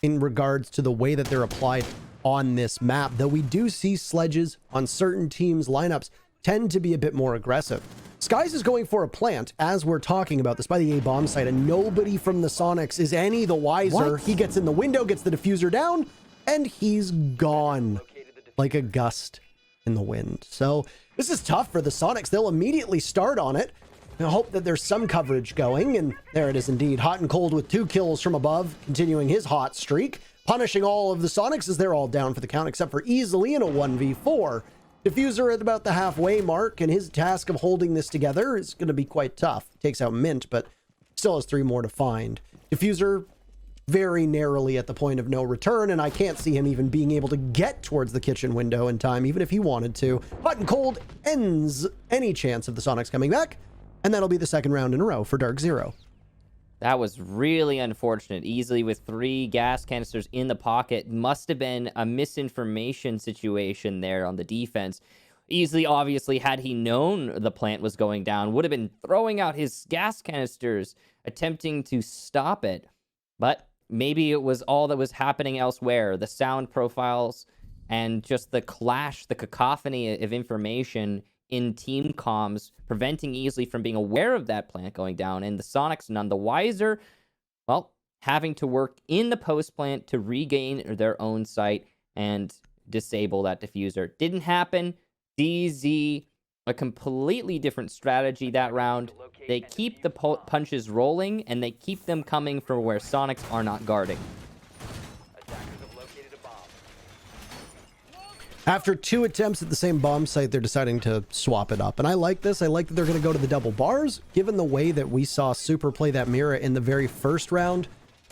in regards to the way that they're applied on this map, though we do see Sledges on certain teams' lineups tend to be a bit more aggressive. Skies is going for a plant as we're talking about this by the A bomb site, and nobody from the Soniqs is any the wiser. He gets in the window, gets the diffuser down, and he's gone like a gust in the wind. So this is tough for the Soniqs. They'll immediately start on it and hope that there's some coverage going, and there it is indeed. Hot and Cold with 2 kills from above, continuing his hot streak, punishing all of the Soniqs as they're all down for the count except for Easily in a 1v4. Diffuser at about the halfway mark, and his task of holding this together is going to be quite tough. Takes out Mint, but still has 3 more to find. Diffuser very narrowly at the point of no return, and I can't see him even being able to get towards the kitchen window in time, even if he wanted to. Hot and Cold ends any chance of the Soniqs coming back, and that'll be the 2nd round in a row for DarkZero. That was really unfortunate. Easily with 3 gas canisters in the pocket. Must have been a misinformation situation there on the defense. Easily, obviously, had he known the plant was going down, would have been throwing out his gas canisters, attempting to stop it. But maybe it was all that was happening elsewhere. The sound profiles and just the clash, the cacophony of information in team comms, preventing Easily from being aware of that plant going down, and the Soniqs, none the wiser, well, having to work in the post plant to regain their own site and disable that diffuser. Didn't happen. DZ, a completely different strategy that round. They keep the punches rolling, and they keep them coming from where Soniqs are not guarding. After 2 attempts at the same bomb site, they're deciding to swap it up. And I like this. I like that they're going to go to the double bars. Given the way that we saw Super play that mirror in the very first round,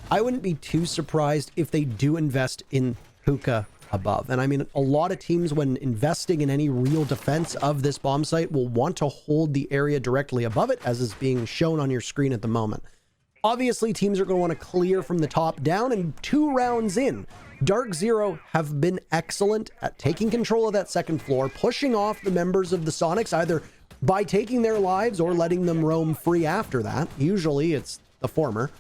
I wouldn't be too surprised if they do invest in hookah above. And I mean, a lot of teams, when investing in any real defense of this bomb site, will want to hold the area directly above it, as is being shown on your screen at the moment. Obviously, teams are going to want to clear from the top down, and 2 rounds in, DarkZero have been excellent at taking control of that 2nd floor, pushing off the members of the Soniqs, either by taking their lives or letting them roam free after that. Usually it's the former.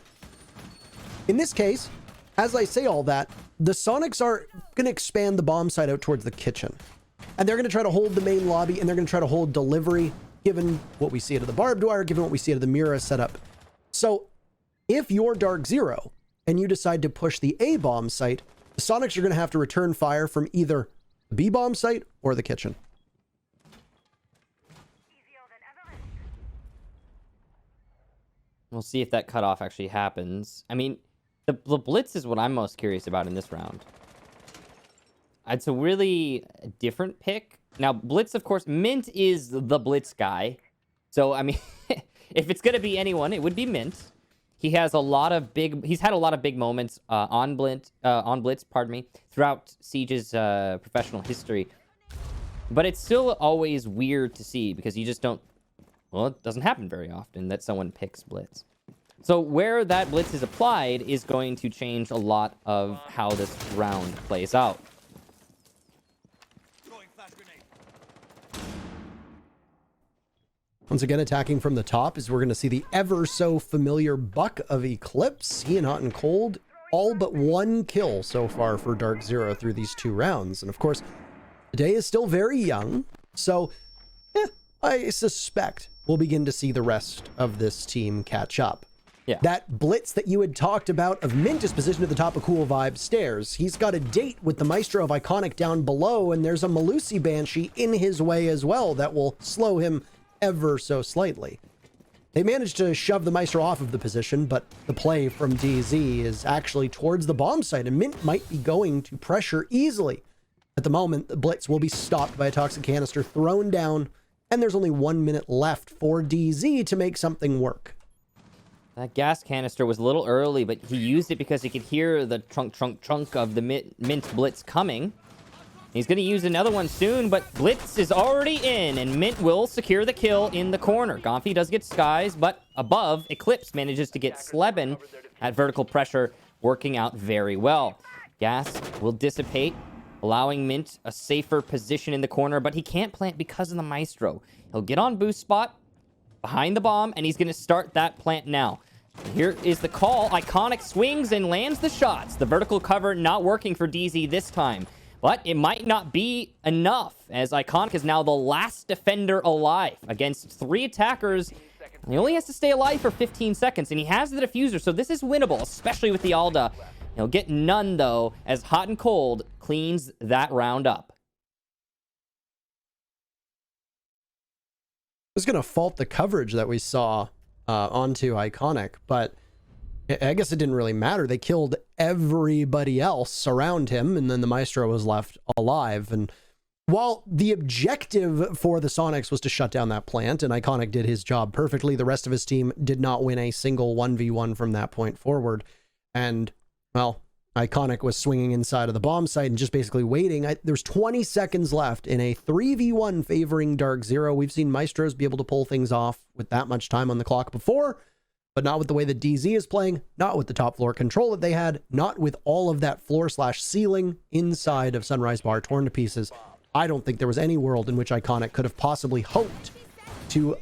In this case, as I say all that, the Soniqs are going to expand the bomb site out towards the kitchen. And they're going to try to hold the main lobby, and they're going to try to hold delivery, given what we see out of the barbed wire, given what we see out of the Mira setup. So if you're DarkZero and you decide to push the A bomb site, the Soniqs are going to have to return fire from either the B bomb site or the kitchen. We'll see if that cutoff actually happens. I mean, the Blitz is what I'm most curious about in this round. It's a really different pick. Now, Blitz, of course, Mint is the Blitz guy. So, I mean, if it's going to be anyone, it would be Mint. He's had a lot of big moments on Blitz, throughout Siege's professional history. But it's still always weird to see, because you just don't, well, it doesn't happen very often that someone picks Blitz. So where that Blitz is applied is going to change a lot of how this round plays out. Once again, attacking from the top is we're going to see the ever so familiar Buck of Eclipse. He and Hot and Cold, all but 1 kill so far for DarkZero through these 2 rounds. And of course, the day is still very young, so I suspect we'll begin to see the rest of this team catch up. Yeah. That Blitz that you had talked about of Mint is positioned at the top of Cool Vibe stairs. He's got a date with the Maestro of Iconic down below, and there's a Malusi Banshee in his way as well that will slow him ever so slightly. They managed to shove the Maestro off of the position, but the play from DZ is actually towards the bomb site, and Mint might be going to pressure easily. At the moment, the Blitz will be stopped by a toxic canister thrown down, and there's only 1 minute left for DZ to make something work. That gas canister was a little early, but he used it because he could hear the trunk of the Mint Blitz coming. He's going to use another one soon, but Blitz is already in, and Mint will secure the kill in the corner. Gonfi does get Skies, but above, Eclipse manages to get Sleben at vertical pressure, working out very well. Gas will dissipate, allowing Mint a safer position in the corner, but he can't plant because of the Maestro. He'll get on boost spot behind the bomb, and he's going to start that plant now. Here is the call. Iconic swings and lands the shots. The vertical cover not working for DZ this time. But it might not be enough, as Iconic is now the last defender alive against 3 attackers. He only has to stay alive for 15 seconds, and he has the diffuser, so this is winnable, especially with the Alda. He'll get none, though, as Hot and Cold cleans that round up. I was going to fault the coverage that we saw onto Iconic, but I guess it didn't really matter. They killed everybody else around him, and then the Maestro was left alive. And while the objective for the Soniqs was to shut down that plant, and Iconic did his job perfectly, the rest of his team did not win a single 1v1 from that point forward. And, well, Iconic was swinging inside of the bomb site and just basically waiting. There's 20 seconds left in a 3v1 favoring DarkZero. We've seen Maestros be able to pull things off with that much time on the clock before, but not with the way that DZ is playing, not with the top floor control that they had, not with all of that floor/ceiling inside of Sunrise Bar torn to pieces. I don't think there was any world in which Iconic could have possibly hoped to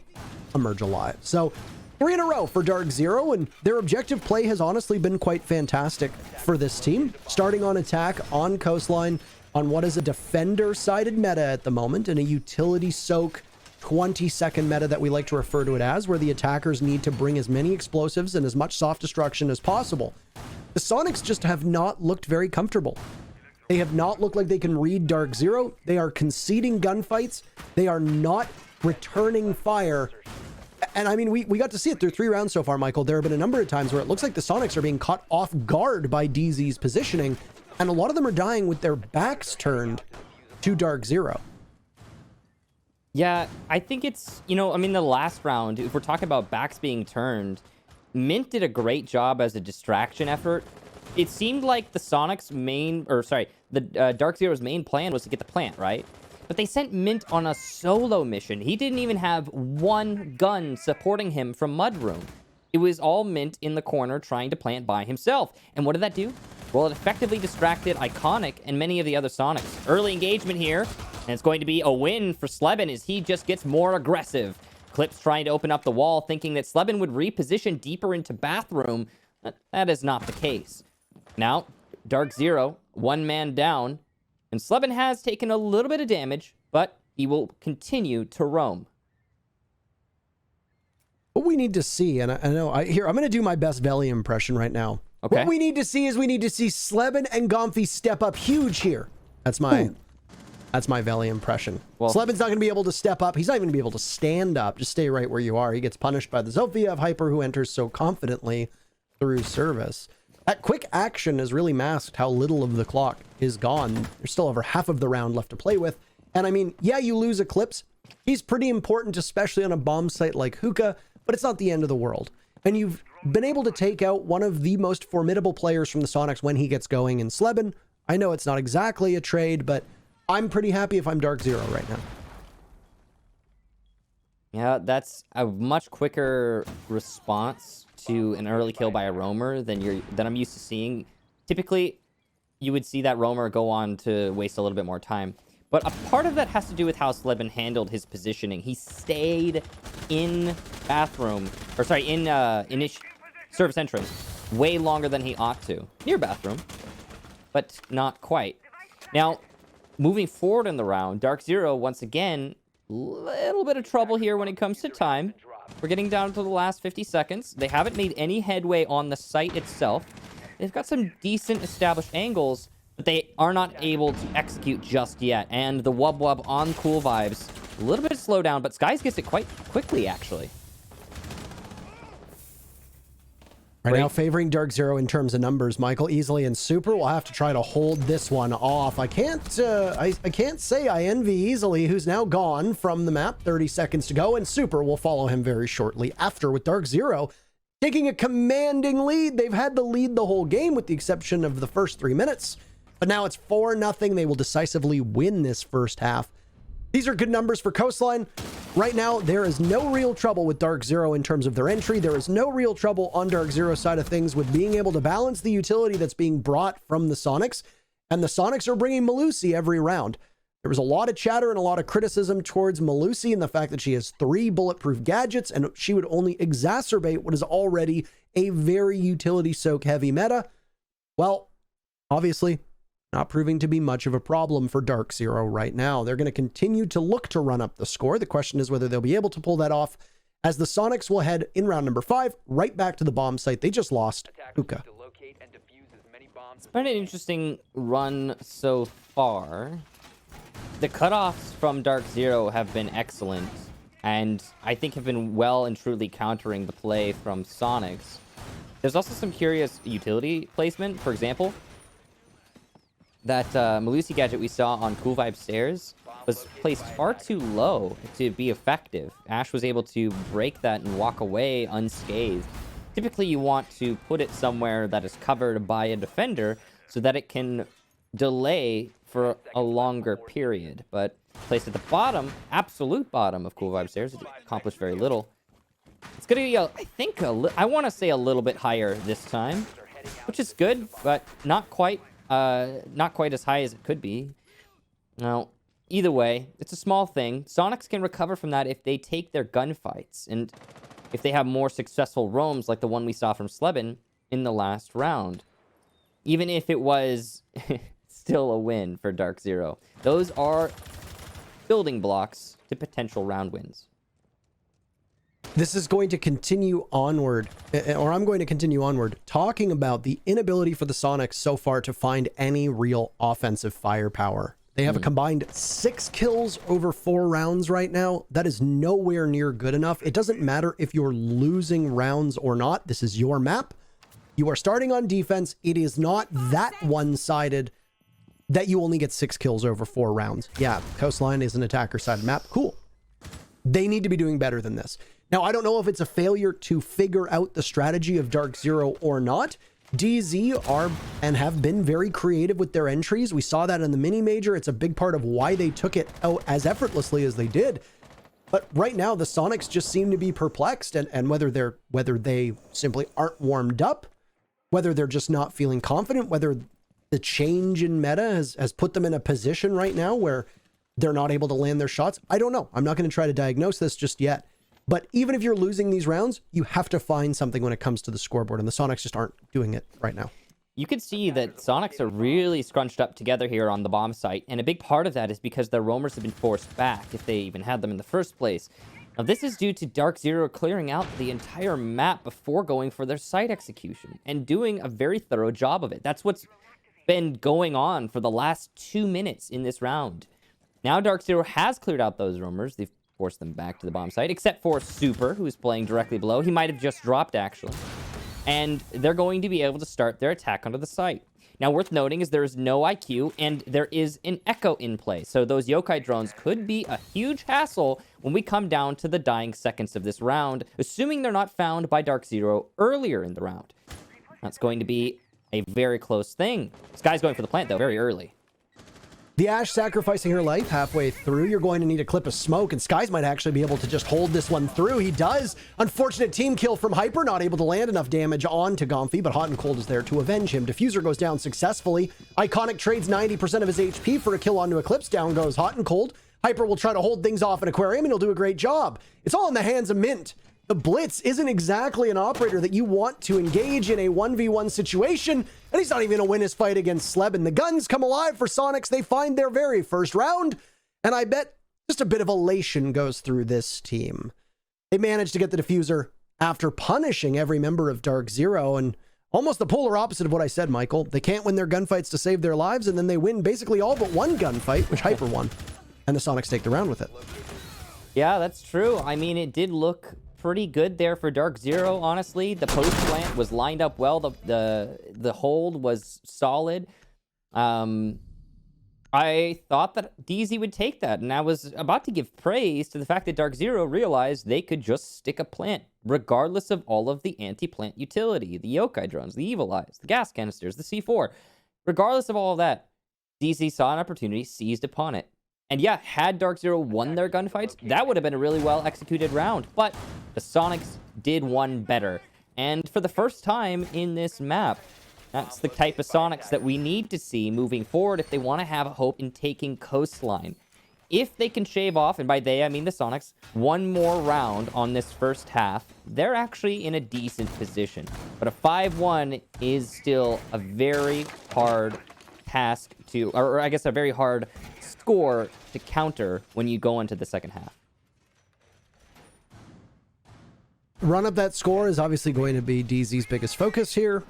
emerge alive. So 3 in a row for DarkZero, and their objective play has honestly been quite fantastic for this team. Starting on attack on Coastline on what is a defender-sided meta at the moment, and a utility soak 20-second meta that we like to refer to it as, where the attackers need to bring as many explosives and as much soft destruction as possible. The Soniqs just have not looked very comfortable. They have not looked like they can read DarkZero. They are conceding gunfights. They are not returning fire. And I mean, we got to see it through 3 rounds so far, Michael. There have been a number of times where it looks like the Soniqs are being caught off guard by DZ's positioning, and a lot of them are dying with their backs turned to DarkZero. Yeah, I think it's, you know, I mean, the last round, if we're talking about backs being turned, Mint did a great job as a distraction effort. It seemed like the Soniqs' main, or sorry, the DarkZero's main plan was to get the plant, right? But they sent Mint on a solo mission. He didn't even have one gun supporting him from Mudroom. It was all Mint in the corner trying to plant by himself. And what did that do? Well, it effectively distracted Iconic and many of the other Soniqs. Early engagement here, and it's going to be a win for Sleben as he just gets more aggressive. Clips trying to open up the wall, thinking that Sleben would reposition deeper into bathroom. That is not the case. Now, DarkZero, 1 man down, and Sleben has taken a little bit of damage, but he will continue to roam. What we need to see, and I'm going to do my best Veli impression right now. Okay. What we need to see is we need to see Sleben and Gonfi step up huge here. That's my Veli impression. Well, Sleben's not going to be able to step up. He's not even going to be able to stand up. Just stay right where you are. He gets punished by the Zofia of Hyper, who enters so confidently through service. That quick action has really masked how little of the clock is gone. There's still over half of the round left to play with. And I mean, yeah, you lose Eclipse. He's pretty important, especially on a bomb site like Hookah, but it's not the end of the world. And you've been able to take out one of the most formidable players from the Soniqs when he gets going in Sleben. I know it's not exactly a trade, but I'm pretty happy if I'm DarkZero right now. Yeah, that's a much quicker response to an early kill by a roamer than I'm used to seeing. Typically, you would see that roamer go on to waste a little bit more time. But a part of that has to do with how Sleben handled his positioning. He stayed in bathroom, or sorry, in service entrance way longer than he ought to. Near bathroom, but not quite. Now, moving forward in the round, DarkZero, once again, little bit of trouble here when it comes to time. We're getting down to the last 50 seconds. They haven't made any headway on the site itself. They've got some decent established angles, but they are not able to execute just yet. And the Wub Wub on Cool Vibes, a little bit of slowdown, but Skies gets it quite quickly, actually. Right now, favoring DarkZero in terms of numbers, Michael. Easily and Super will have to try to hold this one off. I can't say I envy Easily, who's now gone from the map. 30 seconds to go, and Super will follow him very shortly after, with DarkZero taking a commanding lead. They've had the lead the whole game, with the exception of the first 3 minutes. But now it's 4-0. They will decisively win this first half. These are good numbers for Coastline. Right now, there is no real trouble with DarkZero in terms of their entry. There is no real trouble on DarkZero's side of things with being able to balance the utility that's being brought from the Soniqs. And the Soniqs are bringing Melusi every round. There was a lot of chatter and a lot of criticism towards Melusi and the fact that she has 3 bulletproof gadgets and she would only exacerbate what is already a very utility soak heavy meta. Well, obviously, not proving to be much of a problem for DarkZero right now. They're going to continue to look to run up the score. The question is whether they'll be able to pull that off, as the Soniqs will head in round number 5 right back to the bomb site. They just lost Hookah. It's been an interesting run so far. The cutoffs from DarkZero have been excellent, and I think have been well and truly countering the play from Soniqs. There's also some curious utility placement. For example, that Melusi gadget we saw on Cool Vibe Stairs was placed far too low to be effective. Ash was able to break that and walk away unscathed. Typically, you want to put it somewhere that is covered by a defender so that it can delay for a longer period. But placed at the bottom, absolute bottom of Cool Vibe Stairs, it accomplished very little. It's going to be, I think, I want to say a little bit higher this time, which is good, but not quite as high as it could be. Now, either way, it's a small thing. Soniqs can recover from that if they take their gunfights, and if they have more successful roams like the one we saw from Slebin in the last round. Even if it was still a win for DarkZero. Those are building blocks to potential round wins. This is going to continue onward, or I'm going to continue onward, talking about the inability for the Soniqs so far to find any real offensive firepower. They have a combined 6 kills over 4 rounds right now. That is nowhere near good enough. It doesn't matter if you're losing rounds or not. This is your map. You are starting on defense. It is not that one-sided that you only get 6 kills over 4 rounds. Yeah, Coastline is an attacker-sided map. Cool. They need to be doing better than this. Now, I don't know if it's a failure to figure out the strategy of DarkZero or not. DZ are and have been very creative with their entries. We saw that in the mini major. It's a big part of why they took it out as effortlessly as they did. But right now, the Soniqs just seem to be perplexed, and whether they simply aren't warmed up, whether they're just not feeling confident, whether the change in meta has put them in a position right now where they're not able to land their shots. I don't know. I'm not going to try to diagnose this just yet. But even if you're losing these rounds, you have to find something when it comes to the scoreboard, and the Soniqs just aren't doing it right now. You could see that Soniqs are really scrunched up together here on the bomb site, and a big part of that is because their roamers have been forced back, if they even had them in the first place. Now, this is due to DarkZero clearing out the entire map before going for their site execution, and doing a very thorough job of it. That's what's been going on for the last 2 minutes in this round. Now DarkZero has cleared out those roamers. They've forced them back to the bomb site, except for Super, who's playing directly below. He might have just dropped, actually. And they're going to be able to start their attack onto the site. Now, worth noting is there is no IQ, and there is an echo in play. So those yokai drones could be a huge hassle when we come down to the dying seconds of this round, assuming they're not found by DarkZero earlier in the round. That's going to be a very close thing. Skye's going for the plant, though, very early. The Ashe sacrificing her life halfway through. You're going to need a clip of smoke, and Skies might actually be able to just hold this one through. He does. Unfortunate team kill from Hyper, not able to land enough damage onto Gomfy, but Hot and Cold is there to avenge him. Diffuser goes down successfully. Iconic trades 90% of his HP for a kill onto Eclipse. Down goes Hot and Cold. Hyper will try to hold things off in Aquarium, and he'll do a great job. It's all in the hands of Mint. The Blitz isn't exactly an operator that you want to engage in a 1v1 situation, and he's not even going to win his fight against Slebin. The guns come alive for Soniqs. They find their very first round, and I bet just a bit of elation goes through this team. They managed to get the diffuser after punishing every member of DarkZero, and almost the polar opposite of what I said, Michael. They can't win their gunfights to save their lives, and then they win basically all but one gunfight, which Hyper won, and the Soniqs take the round with it. Yeah, that's true. I mean, it did look pretty good there for DarkZero, honestly. The post plant was lined up well. The hold was solid. I thought that DZ would take that, and I was about to give praise to the fact that DarkZero realized they could just stick a plant, regardless of all of the anti-plant utility, the yokai drones, the evil eyes, the gas canisters, the C4. regardless of all of that, DZ saw an opportunity, seized upon it. And yeah, had DarkZero won their gunfights, that would have been a really well executed round. But the Soniqs did one better. And for the first time in this map, that's the type of Soniqs that we need to see moving forward if they want to have hope in taking Coastline. If they can shave off, and by they I mean the Soniqs, one more round on this first half, they're actually in a decent position. But a 5-1 is still a very hard task to, or I guess a very hard score to counter when you go into the second half. Run up that score is obviously going to be DZ's biggest focus here.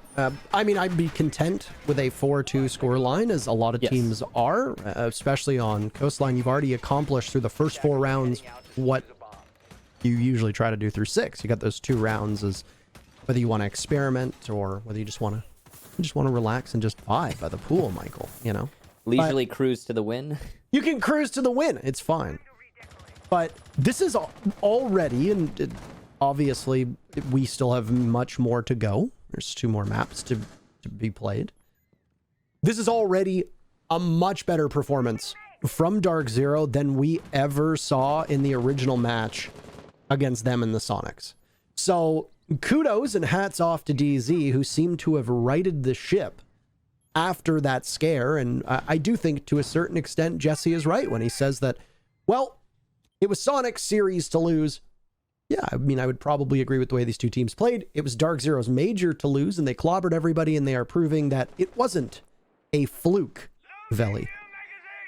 I mean, I'd be content with a 4-2 score line, as a lot of teams are, especially on Coastline. You've already accomplished through the first 4 rounds what you usually try to do through 6. You got those 2 rounds as whether you want to experiment or whether you just want to relax and just vibe by the pool, Michael, you know? Leisurely cruise to the win. You can cruise to the win. It's fine. But this is already, and obviously we still have much more to go. There's 2 more maps to be played. This is already a much better performance from DarkZero than we ever saw in the original match against them and the Soniqs. So kudos and hats off to DZ, who seemed to have righted the ship after that scare. And I do think to a certain extent Jesse is right when he says that, well, it was Soniq's series to lose. Yeah, I mean, I would probably agree with the way these 2 teams played. It was DarkZero's major to lose, and they clobbered everybody, and they are proving that it wasn't a fluke, Veli.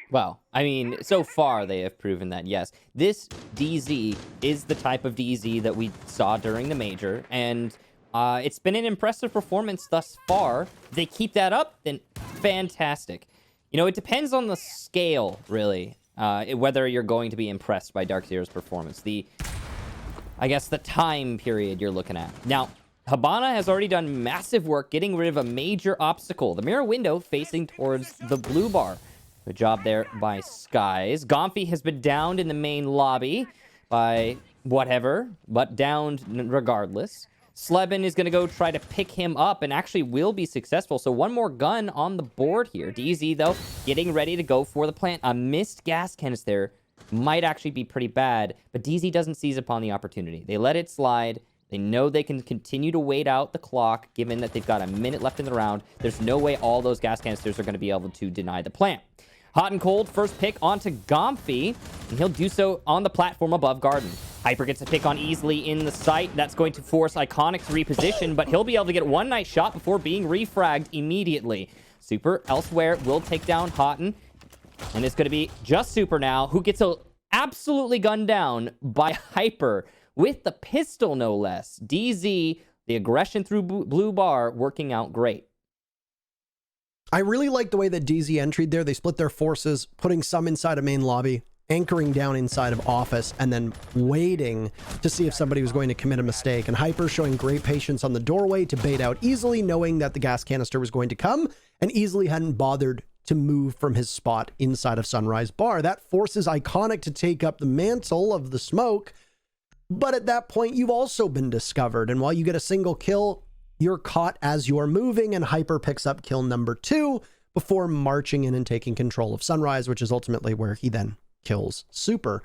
Well, I mean, so far they have proven that, yes. This DZ is the type of DZ that we saw during the major, and it's been an impressive performance thus far. If they keep that up, then fantastic. You know, it depends on the scale, really, whether you're going to be impressed by DarkZero's performance. I guess the time period you're looking at. Now, Habana has already done massive work getting rid of a major obstacle. The mirror window facing towards the blue bar. Good job there by Skies. Gomfi has been downed in the main lobby by whatever, but downed regardless. Sleben is going to go try to pick him up and actually will be successful. So one more gun on the board here. DZ, though, getting ready to go for the plant. A missed gas canister might actually be pretty bad, but DZ doesn't seize upon the opportunity. They let it slide. They know they can continue to wait out the clock, given that they've got a minute left in the round. There's no way all those gas canisters are going to be able to deny the plant. Hot and cold, first pick onto Gomfi, and he'll do so on the platform above Garden. Hyper gets a pick on easily in the site. That's going to force Iconic to reposition, but he'll be able to get one nice shot before being refragged immediately. Super elsewhere will take down Houghton. And it's going to be just Super now, who gets absolutely gunned down by Hyper with the pistol, no less. DZ, the aggression through blue bar, working out great. I really like the way that DZ entered there. They split their forces, putting some inside of main lobby, anchoring down inside of office, and then waiting to see if somebody was going to commit a mistake. And Hyper showing great patience on the doorway to bait out easily, knowing that the gas canister was going to come, and easily hadn't bothered to move from his spot inside of Sunrise Bar. That forces Iconic to take up the mantle of the smoke. But at that point, you've also been discovered. And while you get a single kill, you're caught as you're moving, and Hyper picks up kill number 2 before marching in and taking control of Sunrise, which is ultimately where he then kills Super.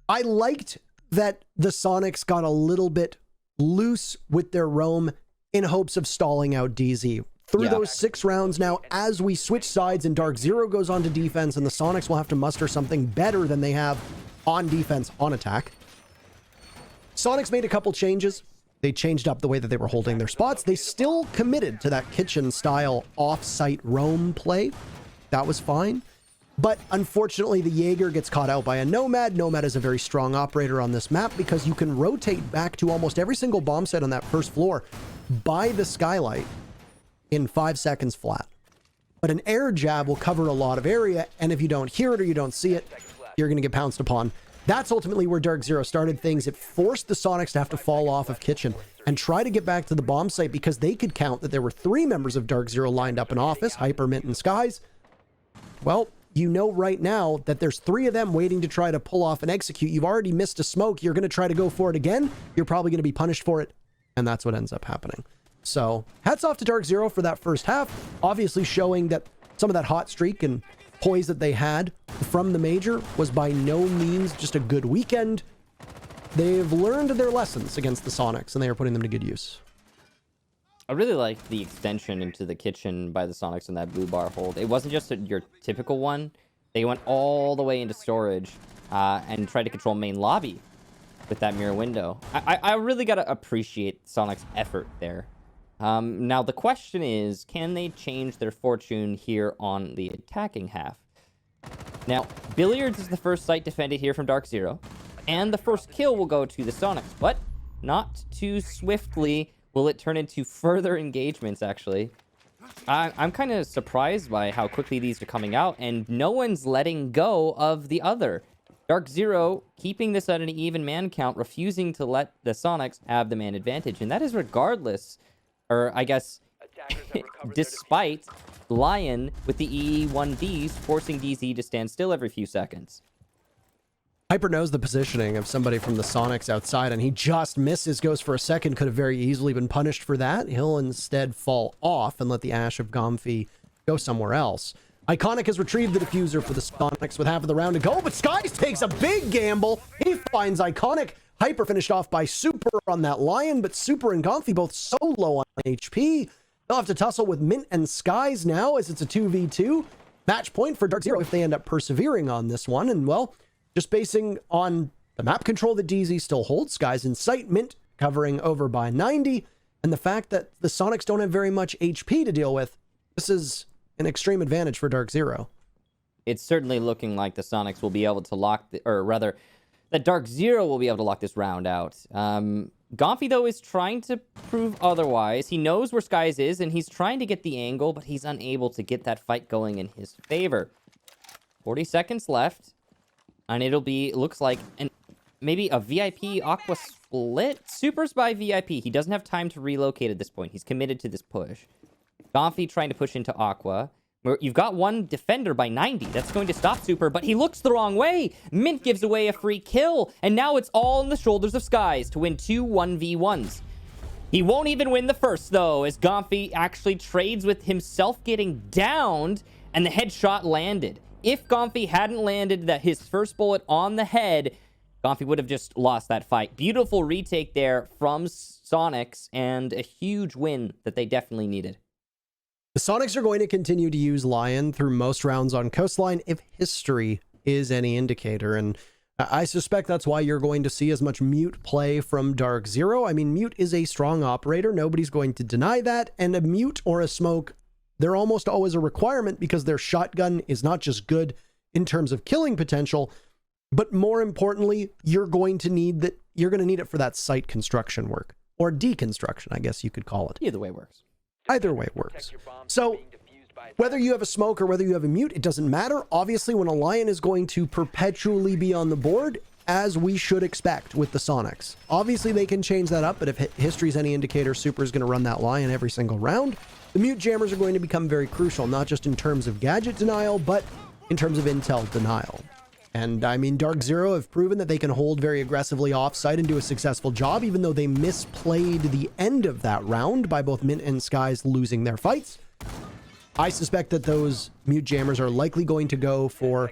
I liked that the Soniqs got a little bit loose with their roam in hopes of stalling out DZ. Through those 6 rounds now, as we switch sides and DarkZero goes on to defense, and the Soniqs will have to muster something better than they have on defense, on attack. Soniqs made a couple changes. They changed up the way that they were holding their spots. They still committed to that kitchen-style off-site roam play. That was fine. But unfortunately, the Jaeger gets caught out by a Nomad. Nomad is a very strong operator on this map because you can rotate back to almost every single bomb set on that first floor by the skylight in 5 seconds flat. But an air jab will cover a lot of area, and if you don't hear it or you don't see it, you're going to get pounced upon. That's ultimately where DarkZero started things. It forced the Soniqs to have to fall off of kitchen and try to get back to the bomb site because they could count that there were 3 members of DarkZero lined up in office, Hyper, Mint, and Skies. Well, you know right now that there's 3 of them waiting to try to pull off and execute. You've already missed a smoke. You're going to try to go for it again. You're probably going to be punished for it. And that's what ends up happening. So hats off to DarkZero for that first half, obviously showing that some of that hot streak and poise that they had from the major was by no means just a good weekend. They've learned their lessons against the Soniqs, and they are putting them to good use. I really like the extension into the kitchen by the Soniqs in that blue bar hold. It wasn't just your typical one. They went all the way into storage and tried to control main lobby with that mirror window. I really got to appreciate Soniqs' effort there. Now, the question is, can they change their fortune here on the attacking half? Now, Billiards is the first site defended here from DarkZero, and the first kill will go to the Soniqs, but not too swiftly will it turn into further engagements, actually. I'm kind of surprised by how quickly these are coming out, and no one's letting go of the other. DarkZero keeping this at an even man count, refusing to let the Soniqs have the man advantage, and that is regardless, or I guess, despite Lion with the EE1Ds forcing DZ to stand still every few seconds. Hyper knows the positioning of somebody from the Soniqs outside, and he just misses, goes for a second, could have very easily been punished for that. He'll instead fall off and let the Ash of Gomfi go somewhere else. Iconic has retrieved the diffuser for the Soniqs with half of the round to go, but Skies takes a big gamble. He finds Iconic. Hyper finished off by Super on that Lion, but Super and Gomfi both so low on HP. They'll have to tussle with Mint and Skies now as it's a 2v2. Match point for DarkZero if they end up persevering on this one, and well, just basing on the map control that DZ still holds, Skies in sight, Mint covering over by 90, and the fact that the Soniqs don't have very much HP to deal with, this is an extreme advantage for DarkZero. It's certainly looking like the Soniqs will be able to lock, or rather, that DarkZero will be able to lock this round out. Gomfi, though, is trying to prove otherwise. He knows where Skies is, and he's trying to get the angle, but he's unable to get that fight going in his favor. 40 seconds left. And it'll be, looks like, maybe a VIP Aqua split? Super's by VIP. He doesn't have time to relocate at this point. He's committed to this push. Gomfi trying to push into Aqua. You've got one defender by 90. That's going to stop Super, but he looks the wrong way. Mint gives away a free kill, and now it's all on the shoulders of Skies to win 2 1v1s. He won't even win the first, though, as Gomfi actually trades with himself getting downed, and the headshot landed. If Gomfi hadn't landed his first bullet on the head, Gomfi would have just lost that fight. Beautiful retake there from Soniqs, and a huge win that they definitely needed. The Soniqs are going to continue to use Lion through most rounds on Coastline if history is any indicator, and I suspect that's why you're going to see as much Mute play from DarkZero. I mean, Mute is a strong operator. Nobody's going to deny that, and a Mute or a Smoke, they're almost always a requirement because their shotgun is not just good in terms of killing potential, but more importantly, you're going to need it for that site construction work, or deconstruction, I guess you could call it. Either way works. Either way works. So whether you have a Smoke or whether you have a Mute, it doesn't matter. Obviously, when a Lion is going to perpetually be on the board, as we should expect with the Soniqs. Obviously, they can change that up, but if history's any indicator, Super is going to run that Lion every single round. The Mute Jammers are going to become very crucial, not just in terms of gadget denial, but in terms of intel denial. And I mean, DarkZero have proven that they can hold very aggressively off-site and do a successful job, even though they misplayed the end of that round by both Mint and Skies losing their fights. I suspect that those Mute Jammers are likely going to go for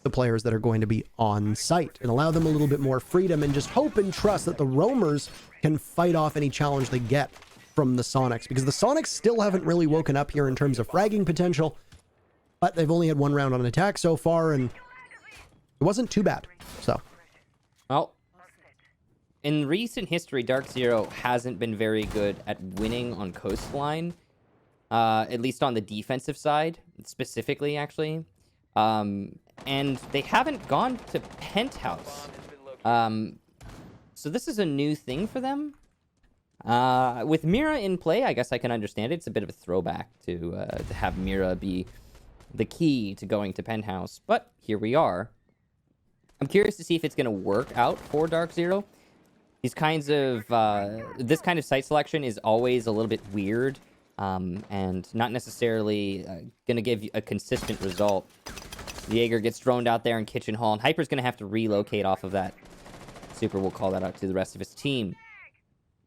the players that are going to be on site and allow them a little bit more freedom and just hope and trust that the roamers can fight off any challenge they get from the Soniqs, because the Soniqs still haven't really woken up here in terms of fragging potential, but they've only had one round on attack so far, and it wasn't too bad. So, well, in recent history, DarkZero hasn't been very good at winning on Coastline, at least on the defensive side, specifically, actually. And they haven't gone to Penthouse. So this is a new thing for them. With Mira in play, I guess I can understand it. It's a bit of a throwback to have Mira be the key to going to Penthouse, but here we are. I'm curious to see if it's going to work out for DarkZero. These kinds of this kind of site selection is always a little bit weird, and not necessarily going to give you a consistent result. Jaeger gets droned out there in Kitchen Hall, and Hyper's going to have to relocate off of that. Super will call that out to the rest of his team.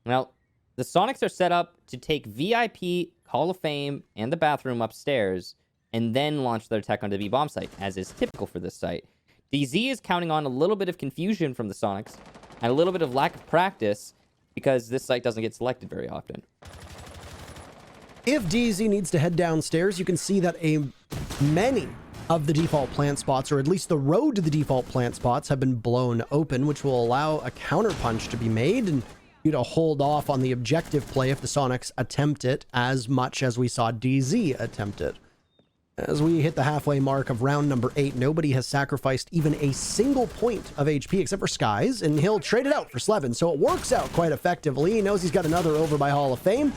Well, The Soniqs are set up to take VIP, Hall of Fame, and the bathroom upstairs, and then launch their tech onto the B-bomb site, as is typical for this site. DZ is counting on a little bit of confusion from the Soniqs, and a little bit of lack of practice, because this site doesn't get selected very often. If DZ needs to head downstairs, you can see that many of the default plant spots, or at least the road to the default plant spots, have been blown open, which will allow a counterpunch to be made and you to hold off on the objective play if the Soniqs attempt it as much as we saw DZ attempt it. As we hit the halfway mark of round number 8, nobody has sacrificed even a single point of HP except for Skies, and he'll trade it out for Slevin, so it works out quite effectively. He knows he's got another over by Hall of Fame,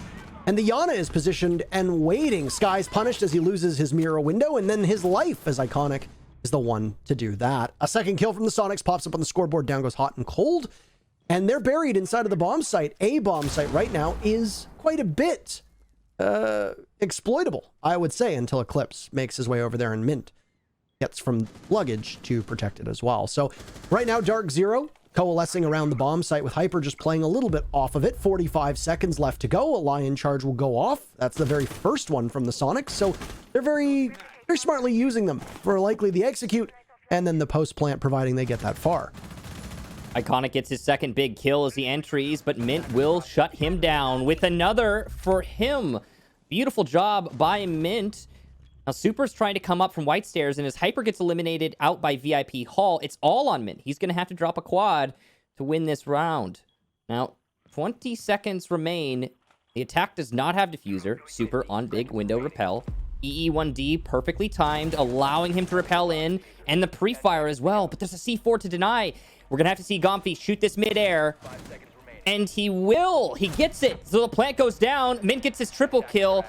and the Yana is positioned and waiting. Skies punished as he loses his mirror window, and then his life as Iconic is the one to do that. A second kill from the Soniqs pops up on the scoreboard. Down goes Hot and Cold, and they're buried inside of the bomb site. A bomb site right now is quite a bit exploitable, I would say, until Eclipse makes his way over there and Mint gets from luggage to protect it as well. So right now, DarkZero coalescing around the bomb site with Hyper just playing a little bit off of it. 45 seconds left to go. A Lion Charge will go off. That's the very first one from the Soniqs. So they're very smartly using them for likely the execute and then the post plant, providing they get that far. Iconic gets his second big kill as he entries, but Mint will shut him down with another for him. Beautiful job by Mint. Now, Super's trying to come up from White Stairs, and as Hyper gets eliminated out by VIP Hall, it's all on Mint. He's going to have to drop a quad to win this round. Now, 20 seconds remain. The attack does not have Diffuser. Super on big window repel. EE1D perfectly timed, allowing him to repel in, and the pre-fire as well, but there's a C4 to deny. We're going to have to see Gomfi shoot this mid-air, and he will. He gets it. So the plant goes down. Mint gets his triple kill,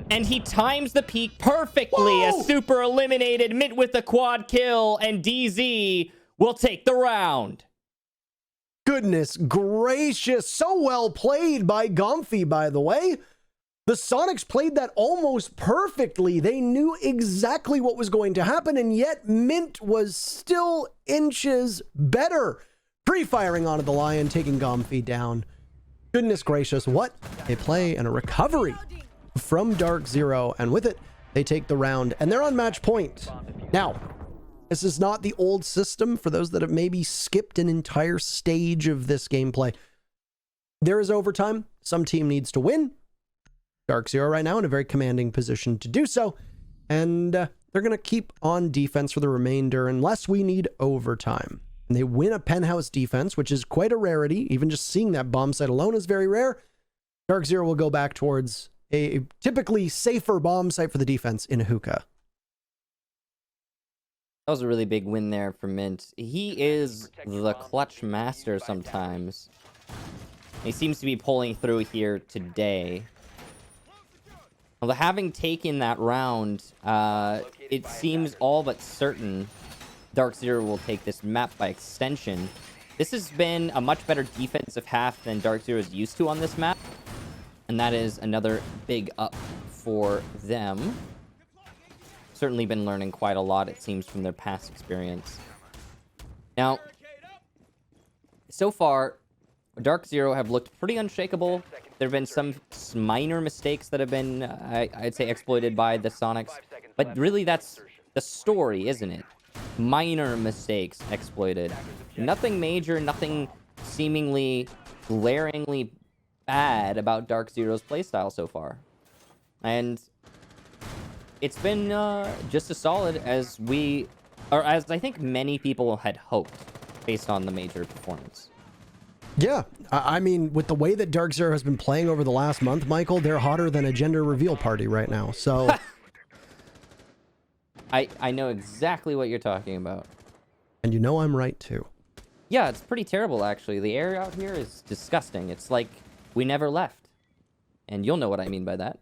and he times the peak perfectly. Whoa! As Super eliminated Mint with the quad kill, and DZ will take the round. Goodness gracious. So well played by Gomfi, by the way. The Soniqs played that almost perfectly. They knew exactly what was going to happen, and yet Mint was still inches better. Pre-firing onto the Lion, taking Gomfi down. Goodness gracious, what a play and a recovery from DarkZero, and with it, they take the round, and they're on match point. Now, this is not the old system for those that have maybe skipped an entire stage of this gameplay. There is overtime. Some team needs to win. DarkZero right now in a very commanding position to do so, and they're going to keep on defense for the remainder unless we need overtime. And they win a penthouse defense, which is quite a rarity. Even just seeing that bomb site alone is very rare. DarkZero will go back towards a typically safer bomb site for the defense in Hookah. That was a really big win there for Mint. He is the clutch master sometimes. He seems to be pulling through here today. Well, having taken that round, it seems all but certain DarkZero will take this map by extension. This has been a much better defensive half than DarkZero is used to on this map, and that is another big up for them. Certainly been learning quite a lot, it seems, from their past experience. Now, so far, DarkZero have looked pretty unshakable. There have been some minor mistakes that have been, I'd say, exploited by the Soniqs. But really, that's the story, isn't it? Minor mistakes exploited. Nothing major, nothing seemingly glaringly bad about DarkZero's playstyle so far. And it's been just as solid as as I think many people had hoped based on the major performance. Yeah, I mean, with the way that DarkZero has been playing over the last month, Michael, they're hotter than a gender reveal party right now, so... I know exactly what you're talking about. And you know I'm right, too. Yeah, it's pretty terrible, actually. The air out here is disgusting. It's like we never left. And you'll know what I mean by that.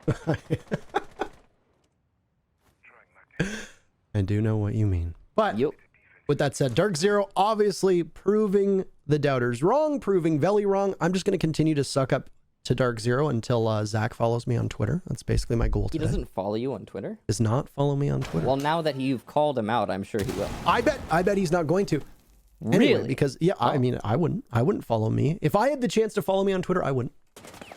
I do know what you mean. But... with that said, DarkZero obviously proving the doubters wrong, proving Veli wrong. I'm just going to continue to suck up to DarkZero until Zach follows me on Twitter. That's basically my goal today. He doesn't follow you on Twitter? Does not follow me on Twitter. Well, now that you've called him out, I'm sure he will. I bet he's not going to. Really? Anyway, because, yeah, I mean, I wouldn't follow me. If I had the chance to follow me on Twitter, I wouldn't.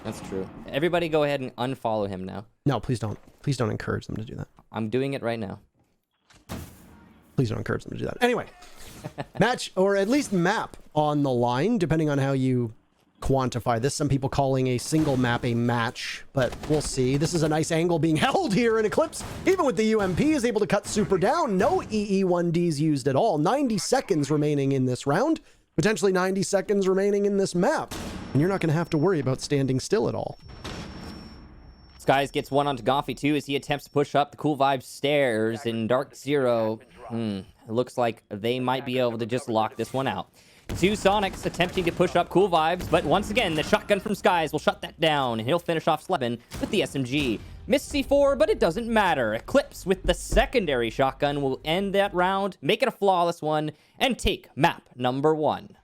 That's true. Everybody go ahead and unfollow him now. No, please don't. Please don't encourage them to do that. I'm doing it right now. Please don't encourage them to do that. Anyway, match, or at least map on the line, depending on how you quantify this. Some people calling a single map a match, but we'll see. This is a nice angle being held here in Eclipse. Even with the UMP, is able to cut super down. No EE1Ds used at all. 90 seconds remaining in this round. Potentially 90 seconds remaining in this map. And you're not going to have to worry about standing still at all. Skies gets one onto Goffy too as he attempts to push up the Cool Vibes stairs, and DarkZero, it looks like they might be able to just lock this one out. Two Soniqs attempting to push up Cool Vibes, but once again, the shotgun from Skies will shut that down, and he'll finish off Slevin with the SMG. Missed C4, but it doesn't matter. Eclipse with the secondary shotgun will end that round, make it a flawless one, and take map number 1.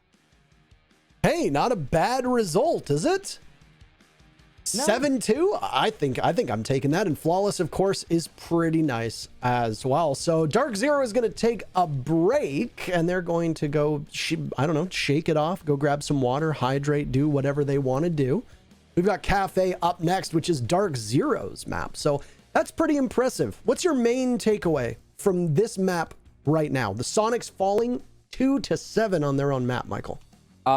Hey, not a bad result, is it? No. 7-2? I think I'm taking that, and flawless, of course, is pretty nice as well. So DarkZero is going to take a break, and they're going to go, I don't know, shake it off, go grab some water, hydrate, do whatever they want to do. We've got Cafe up next, which is DarkZero's map. So that's pretty impressive. What's your main takeaway from this map right now? The Soniqs falling 2-7 on their own map, Michael.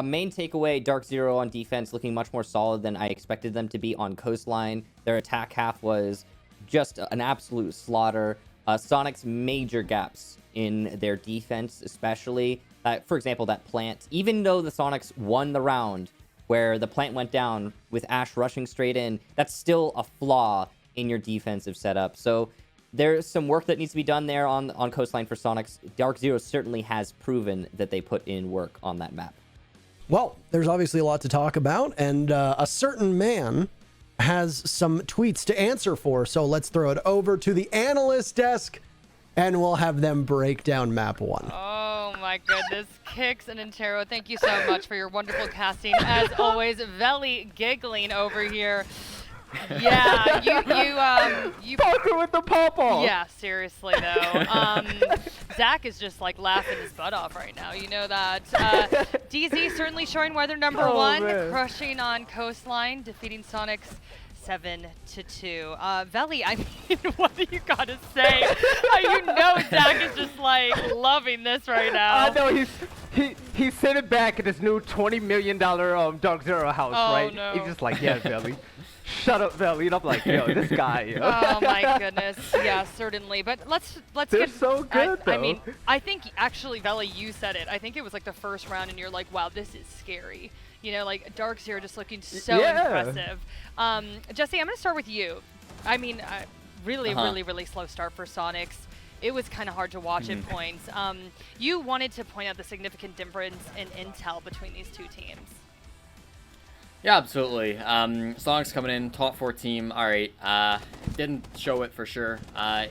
Main takeaway, DarkZero on defense looking much more solid than I expected them to be on Coastline. Their attack half was just an absolute slaughter. Soniqs major gaps in their defense, especially. For example, that plant. Even though the Soniqs won the round where the plant went down with Ash rushing straight in, that's still a flaw in your defensive setup. So there's some work that needs to be done there on Coastline for Soniqs. DarkZero certainly has proven that they put in work on that map. Well, there's obviously a lot to talk about, and a certain man has some tweets to answer for. So let's throw it over to the analyst desk, and we'll have them break down map 1. Oh my goodness, Kix and Intero, thank you so much for your wonderful casting. As always, Veli giggling over here. Yeah, you Poker with the pawpaw. Yeah, seriously though. Zach is just like laughing his butt off right now. You know that. DZ certainly showing why they're number 1, man. crushing on Coastline, defeating Soniqs 7-2. Veli, I mean, what do you gotta say? You know Zach is just like loving this right now. I know he's sitting back in his new $20 million DarkZero house, right? No. He's just like, yeah, Veli. Shut up, Veli. And I'm like, yo, this guy. Yo. Oh my goodness. Yeah, certainly. But let's They're get so good, though. I mean, I think actually, Veli, you said it. I think it was like the first round, and you're like, wow, this is scary. You know, like DarkZero just looking so impressive. Jesse, I'm gonna start with you. I mean, really slow start for Soniqs. It was kind of hard to watch at points. You wanted to point out the significant difference in intel between these two teams. Yeah, absolutely. Soniqs coming in, top 4 team. All right, didn't show it for sure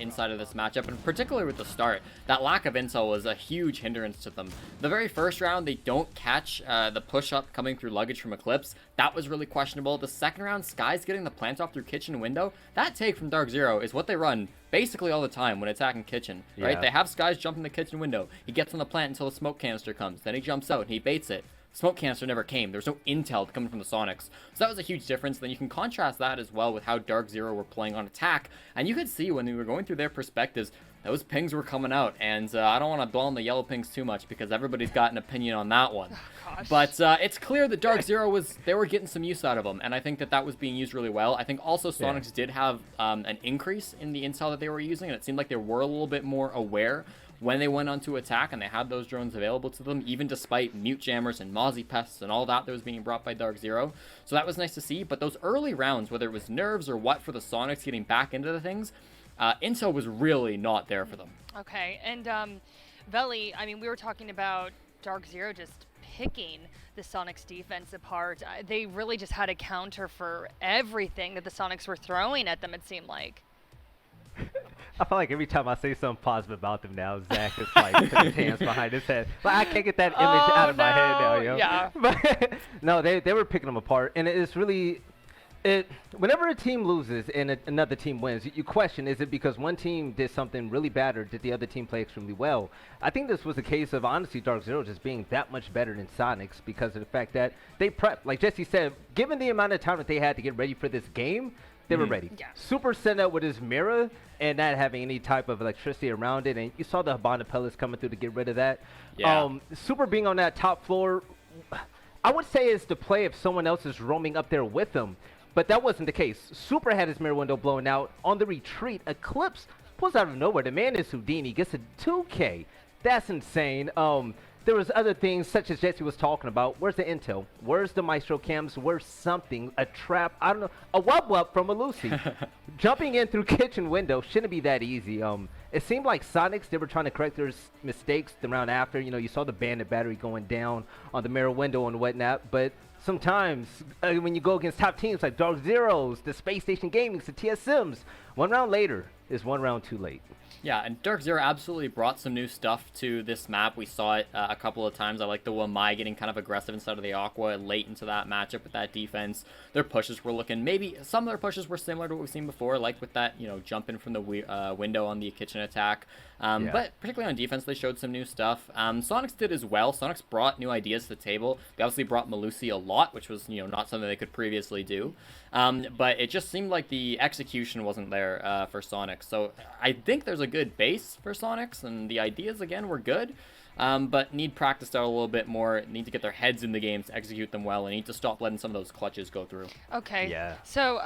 inside of this matchup, and particularly with the start. That lack of intel was a huge hindrance to them. The very first round, they don't catch the push-up coming through luggage from Eclipse. That was really questionable. The second round, Sky's getting the plant off through kitchen window. That take from DarkZero is what they run basically all the time when attacking kitchen, right? Yeah. They have Skies jump in the kitchen window. He gets on the plant until the smoke canister comes. Then he jumps out and he baits it. Smoke canister never came. There was no intel coming from the Soniqs. So that was a huge difference. Then you can contrast that as well with how DarkZero were playing on attack. And you could see when we were going through their perspectives, those pings were coming out. And I don't want to dwell on the yellow pings too much because everybody's got an opinion on that one. Oh, but it's clear that DarkZero they were getting some use out of them. And I think that was being used really well. I think also Soniqs did have an increase in the intel that they were using. And it seemed like they were a little bit more aware when they went on to attack and they had those drones available to them, even despite mute jammers and Mozzie pests and all that was being brought by DarkZero. So that was nice to see. But those early rounds, whether it was nerves or what for the Soniqs getting back into the things, intel was really not there for them. Okay, and Veli, I mean, we were talking about DarkZero just picking the Soniqs defense apart. They really just had a counter for everything that the Soniqs were throwing at them, it seemed like. I feel like every time I say something positive about them now, Zach is like putting his hands behind his head. But I can't get that image out of my head now, yo. Yeah. But no, they were picking them apart, and it's really Whenever a team loses and another team wins, you question, is it because one team did something really bad or did the other team play extremely well? I think this was a case of, honestly, DarkZero just being that much better than Soniqs because of the fact that they prepped. Like Jesse said, given the amount of time that they had to get ready for this game, they were ready. Yeah. Super sent out with his mirror and not having any type of electricity around it. And you saw the Habana pellets coming through to get rid of that. Yeah. Super being on that top floor, I would say it's the play if someone else is roaming up there with them. But that wasn't the case. Super had his mirror window blown out. On the retreat, Eclipse pulls out of nowhere. The man is Houdini. Gets a 2K. That's insane. There was other things such as Jesse was talking about. Where's the intel? Where's the Maestro cams? Where's something? A trap? I don't know. A wub from a Lucy. Jumping in through kitchen window shouldn't be that easy. It seemed like Soniqs, they were trying to correct their mistakes the round after. You know, you saw the bandit battery going down on the mirror window and whatnot. But sometimes when you go against top teams like DarkZero's, the Space Station Gamings, the TSMs, one round later is one round too late. Yeah, and DarkZero absolutely brought some new stuff to this map. We saw it a couple of times. I like the Wamai getting kind of aggressive inside of the Aqua late into that matchup with that defense. Their pushes were looking, maybe some of their pushes were similar to what we've seen before, like with that, you know, jumping from the window on the kitchen attack. But particularly on defense, they showed some new stuff. Soniqs did as well. Soniqs brought new ideas to the table. They obviously brought Malusi a lot, which was, you know, not something they could previously do. But it just seemed like the execution wasn't there for Soniqs. So I think there's a good base for Soniqs, and the ideas, again, were good. But need practice out a little bit more, need to get their heads in the game to execute them well, and need to stop letting some of those clutches go through. Okay. Yeah. So,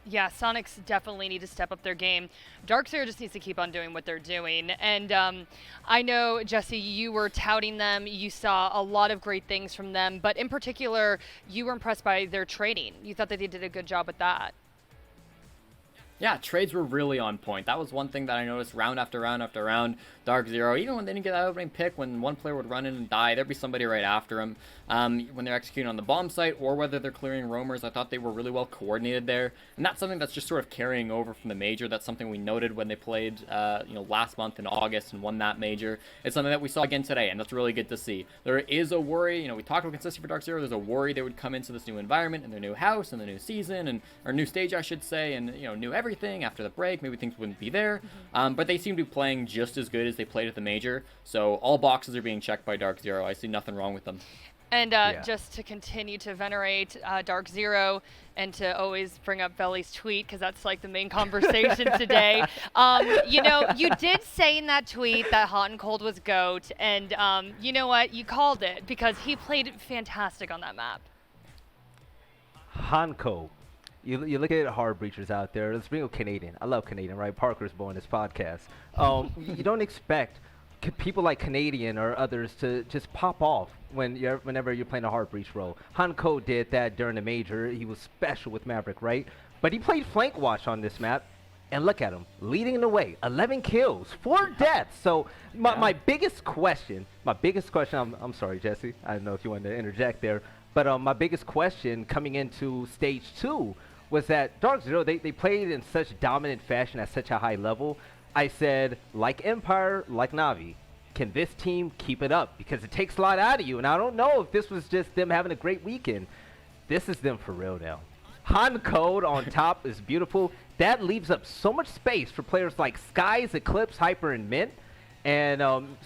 yeah, Soniqs definitely need to step up their game. DarkZero just needs to keep on doing what they're doing. And I know, Jesse, you were touting them. You saw a lot of great things from them. But in particular, you were impressed by their trading. You thought that they did a good job with that. Yeah, trades were really on point. That was one thing that I noticed round after round after round. DarkZero, even when they didn't get that opening pick, when one player would run in and die, there'd be somebody right after him. When they're executing on the bomb site or whether they're clearing roamers, I thought they were really well coordinated there. And that's something that's just sort of carrying over from the major. That's something we noted when they played last month in August and won that major. It's something that we saw again today, and that's really good to see. There is a worry, we talked about consistency for DarkZero. There's a worry they would come into this new environment and their new house and the new season or new stage, I should say, and new everything after the break. Maybe things wouldn't be there. But they seem to be playing just as good as they played at the major. So all boxes are being checked by DarkZero. I see nothing wrong with them. And just to continue to venerate DarkZero and to always bring up Veli's tweet, because that's like the main conversation today. You did say in that tweet that Hot and Cold was GOAT, and you know what? You called it because he played fantastic on that map. Hanko. You look at hard breachers out there. Let's bring up Canadian. I love Canadian, right? Parker's boy in this podcast. You don't expect people like Canadian or others to just pop off whenever you're playing a hard breach role. Hanko did that during the major. He was special with Maverick, right? But he played flank watch on this map. And look at him, leading the way, 11 kills, 4 deaths. So my biggest question, I'm sorry, Jesse. I don't know if you wanted to interject there. But my biggest question coming into stage 2 was that DarkZero, they played in such dominant fashion at such a high level. I said, like Empire, like Na'Vi, can this team keep it up? Because it takes a lot out of you. And I don't know if this was just them having a great weekend. This is them for real now. Han Code on top is beautiful. That leaves up so much space for players like Skies, Eclipse, Hyper, and Mint. And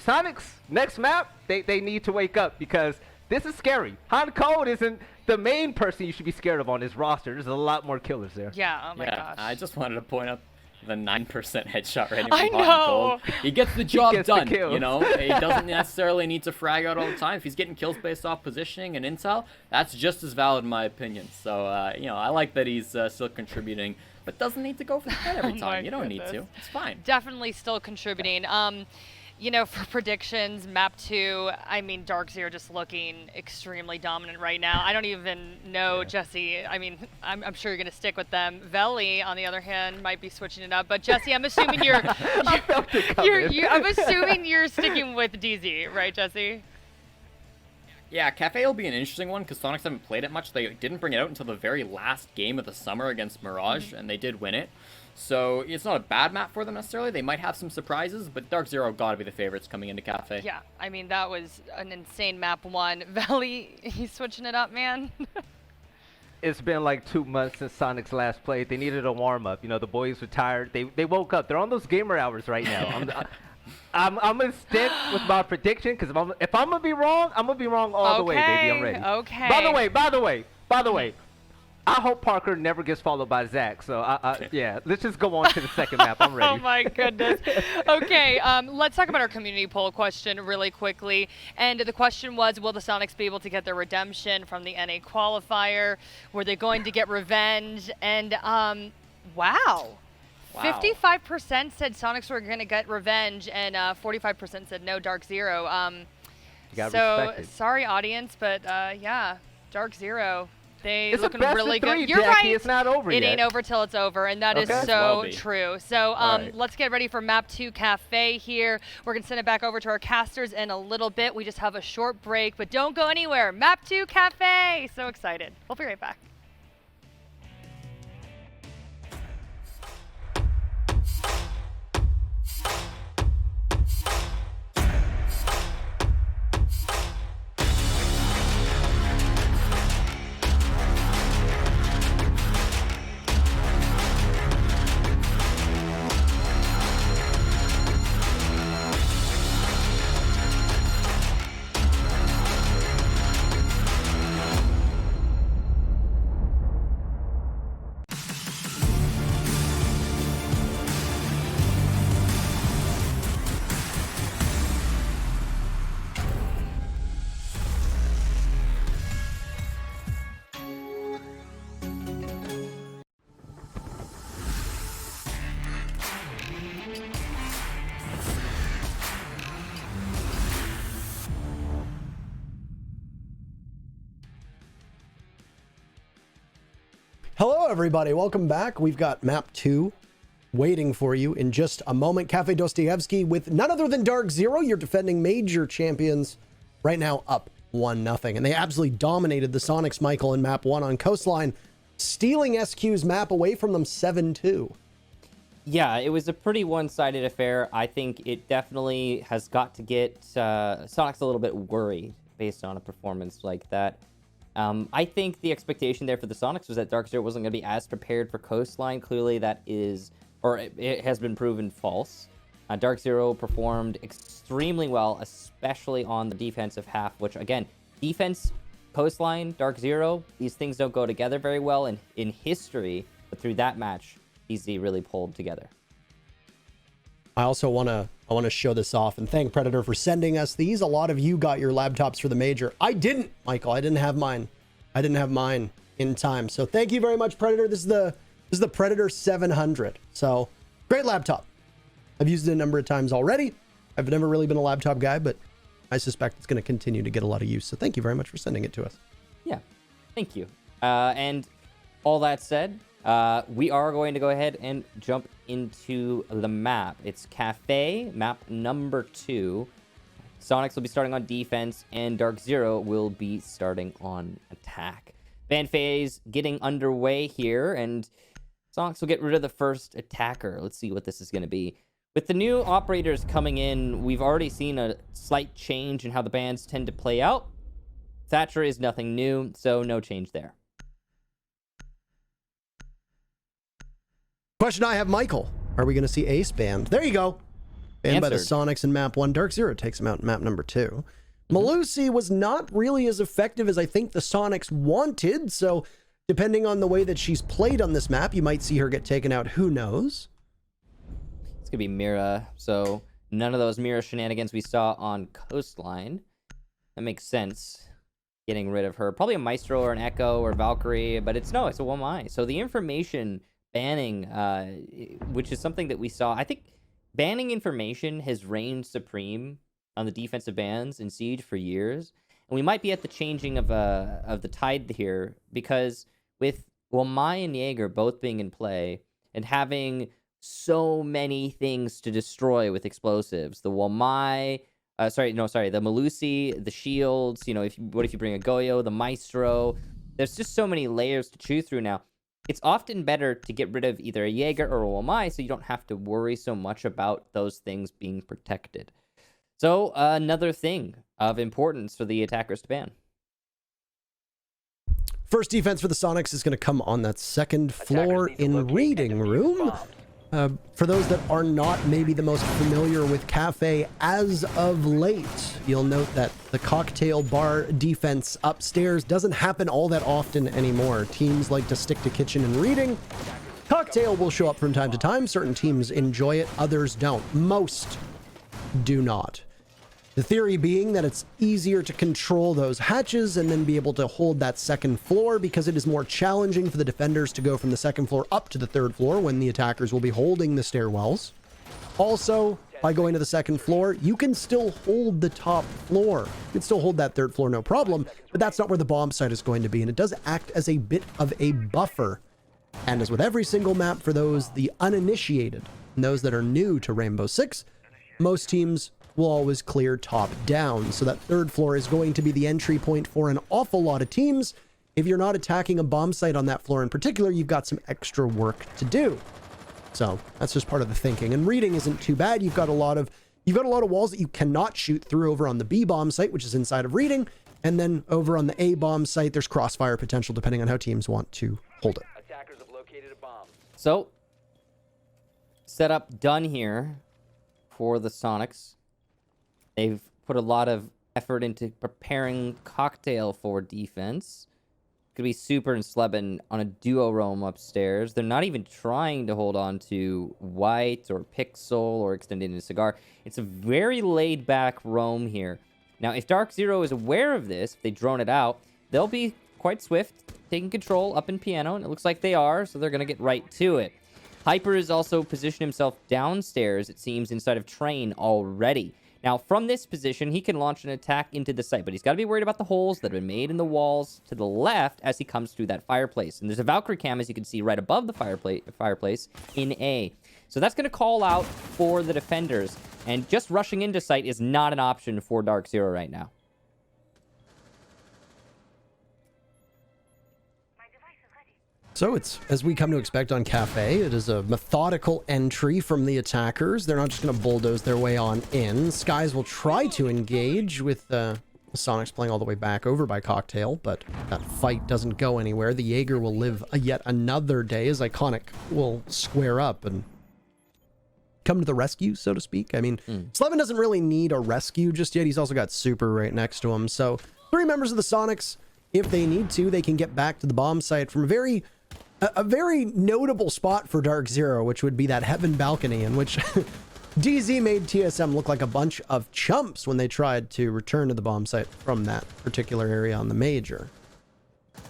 Soniqs, next map, they need to wake up because this is scary. Han Code isn't the main person you should be scared of on his roster. There's a lot more killers there. Yeah, oh my gosh. I just wanted to point out the 9% headshot rating I from Hot and know. Cold. He gets the job done, kills. He doesn't necessarily need to frag out all the time. If he's getting kills based off positioning and intel, that's just as valid in my opinion. So, I like that he's still contributing, but doesn't need to go for the head every time. You don't need to. It's fine. Definitely still contributing. For predictions, map 2, I mean, DarkZero just looking extremely dominant right now. I don't even know, Jesse. I mean, I'm sure you're going to stick with them. Veli, on the other hand, might be switching it up. But Jesse, I'm assuming I'm assuming you're sticking with DZ, right, Jesse? Yeah, Cafe will be an interesting one because Soniqs haven't played it much. They didn't bring it out until the very last game of the summer against Mirage, and they did win it. So it's not a bad map for them necessarily. They might have some surprises, but DarkZero got to be the favorites coming into Cafe. Yeah, I mean, that was an insane map 1. Veli, he's switching it up, man. It's been like 2 months since Soniqs last played. They needed a warm-up. You know, the boys were tired. They woke up. They're on those gamer hours right now. I'm gonna stick with my prediction because if I'm gonna be wrong, I'm gonna be wrong all the way, baby. I'm ready. Okay. By the way, I hope Parker never gets followed by Zach. So yeah, let's just go on to the second map. I'm ready. Oh my goodness. Okay, let's talk about our community poll question really quickly. And the question was, will the Soniqs be able to get their redemption from the NA qualifier? Were they going to get revenge? And wow. 55% said Soniqs were going to get revenge, and 45% said no, DarkZero. So sorry, audience, but yeah, DarkZero. They It's looking a best really of 3, good. You're Jackie. right. It's not over It yet. ain't over till it's over, and that is Okay. so Well be. true. So right. let's get ready for Map 2 Cafe here. We're going to send it back over to our casters in a little bit. We just have a short break, but don't go anywhere. Map 2 Cafe. So excited. We'll be right back. Hello, everybody. Welcome back. We've got map 2 waiting for you in just a moment. Cafe Dostoevsky with none other than DarkZero, your defending major champions, right now up 1-0. And they absolutely dominated the Soniqs, Michael, in map 1 on Coastline, stealing SQ's map away from them 7-2. Yeah, it was a pretty one-sided affair. I think it definitely has got to get Soniqs a little bit worried based on a performance like that. I think the expectation there for the Soniqs was that DarkZero wasn't going to be as prepared for Coastline. Clearly that is, or it has been proven false. DarkZero performed extremely well, especially on the defensive half, which again, defense, Coastline, DarkZero, these things don't go together very well in history, but through that match, they really pulled together. I also want to show this off and thank Predator for sending us these. A lot of you got your laptops for the major. I didn't, Michael. I didn't have mine. I didn't have mine in time. So thank you very much, Predator. This is the Predator 700. So great laptop. I've used it a number of times already. I've never really been a laptop guy, but I suspect it's going to continue to get a lot of use. So thank you very much for sending it to us. Yeah, thank you. And all that said, we are going to go ahead and jump into the map. It's Cafe, map number 2. Soniqs will be starting on defense, and DarkZero will be starting on attack. Ban phase getting underway here, and Soniqs will get rid of the first attacker. Let's see what this is going to be. With the new operators coming in, we've already seen a slight change in how the bans tend to play out. Thatcher is nothing new, so no change there. Question I have, Michael. Are we going to see Ace banned? There you go. Banned by the Soniqs in map 1. DarkZero takes him out in map number 2. Melusi was not really as effective as I think the Soniqs wanted, so depending on the way that she's played on this map, you might see her get taken out. Who knows? It's going to be Mira, so none of those Mira shenanigans we saw on Coastline. That makes sense, getting rid of her. Probably a Maestro or an Echo or Valkyrie, but it's a 1-eye. So the information banning, which is something that we saw, I think banning information has reigned supreme on the defensive bans in Siege for years. And we might be at the changing of the tide here, because with Mai and Jaeger both being in play and having so many things to destroy with explosives, the Mai, the Melusi, the shields, what if you bring a Goyo, the Maestro, there's just so many layers to chew through now. It's often better to get rid of either a Jaeger or a Wamai so you don't have to worry so much about those things being protected. So another thing of importance for the attackers to ban. First defense for the Soniqs is going to come on that second floor in reading room. For those that are not maybe the most familiar with Cafe as of late, you'll note that the cocktail bar defense upstairs doesn't happen all that often anymore. Teams like to stick to kitchen and reading. Cocktail will show up from time to time. Certain teams enjoy it, others don't. Most do not. The theory being that it's easier to control those hatches and then be able to hold that second floor because it is more challenging for the defenders to go from the second floor up to the third floor when the attackers will be holding the stairwells. Also, by going to the second floor, you can still hold the top floor. You can still hold that third floor, no problem, but that's not where the bomb site is going to be, and it does act as a bit of a buffer. And as with every single map for those, the uninitiated, and those that are new to Rainbow Six, most teams will always clear top down. So that third floor is going to be the entry point for an awful lot of teams. If you're not attacking a bomb site on that floor in particular, you've got some extra work to do. So that's just part of the thinking. And reading isn't too bad. You've got a lot of walls that you cannot shoot through over on the B bomb site, which is inside of reading. And then over on the A bomb site, there's crossfire potential depending on how teams want to hold it. Attackers have located a bomb. So, setup done here for the Soniqs. They've put a lot of effort into preparing Cocktail for defense. Could be Super and Sleben on a duo roam upstairs. They're not even trying to hold on to White or Pixel or extend into Cigar. It's a very laid-back roam here. Now, if DarkZero is aware of this, if they drone it out, they'll be quite swift, taking control up in Piano, and it looks like they are, so they're going to get right to it. Hyper has also positioned himself downstairs, it seems, inside of Train already. Now, from this position, he can launch an attack into the site, but he's got to be worried about the holes that have been made in the walls to the left as he comes through that fireplace. And there's a Valkyrie cam, as you can see, right above the fireplace in A. So that's going to call out for the defenders, and just rushing into site is not an option for DarkZero right now. So it's, as we come to expect on Cafe, it is a methodical entry from the attackers. They're not just going to bulldoze their way on in. Skies will try to engage with Soniqs playing all the way back over by Cocktail, but that fight doesn't go anywhere. The Jaeger will live yet another day as Iconic will square up and come to the rescue, so to speak. I mean, Slevin doesn't really need a rescue just yet. He's also got Super right next to him. So 3 members of the Soniqs, if they need to, they can get back to the bomb site from a very notable spot for DarkZero, which would be that heaven balcony in which DZ made TSM look like a bunch of chumps when they tried to return to the bomb site from that particular area on the major.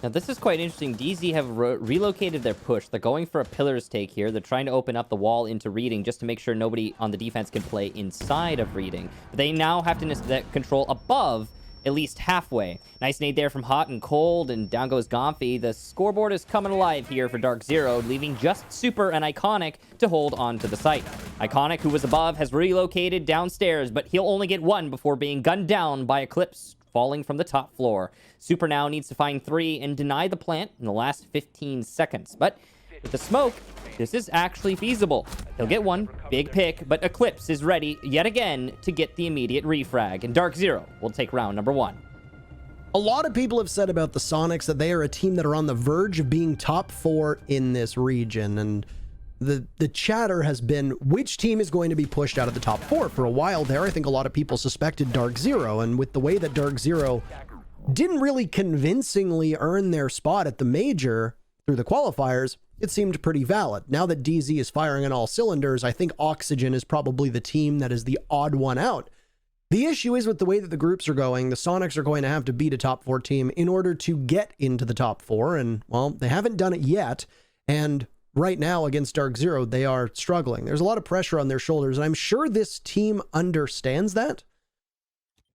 Now, this is quite interesting. DZ have relocated their push. They're going for a pillar's take here. They're trying to open up the wall into reading just to make sure nobody on the defense can play inside of reading. But they now have to control above at least halfway. Nice nade there from Hot and Cold, and down goes Gomphy. The scoreboard is coming alive here for DarkZero, leaving just Super and Iconic to hold on to the site. Iconic, who was above, has relocated downstairs, but he'll only get 1 before being gunned down by Eclipse, falling from the top floor. Super now needs to find 3 and deny the plant in the last 15 seconds. But with the smoke, this is actually feasible. He'll get 1 big pick, but Eclipse is ready yet again to get the immediate refrag, and DarkZero will take round number 1. A lot of people have said about the Soniqs that they are a team that are on the verge of being top 4 in this region, and the chatter has been which team is going to be pushed out of the top 4. For a while there, I think a lot of people suspected DarkZero, and with the way that DarkZero didn't really convincingly earn their spot at the major through the qualifiers, it seemed pretty valid. Now that DZ is firing on all cylinders, I think Oxygen is probably the team that is the odd one out. The issue is with the way that the groups are going, the Soniqs are going to have to beat a top 4 team in order to get into the top 4, and, well, they haven't done it yet, and right now against DarkZero, they are struggling. There's a lot of pressure on their shoulders, and I'm sure this team understands that.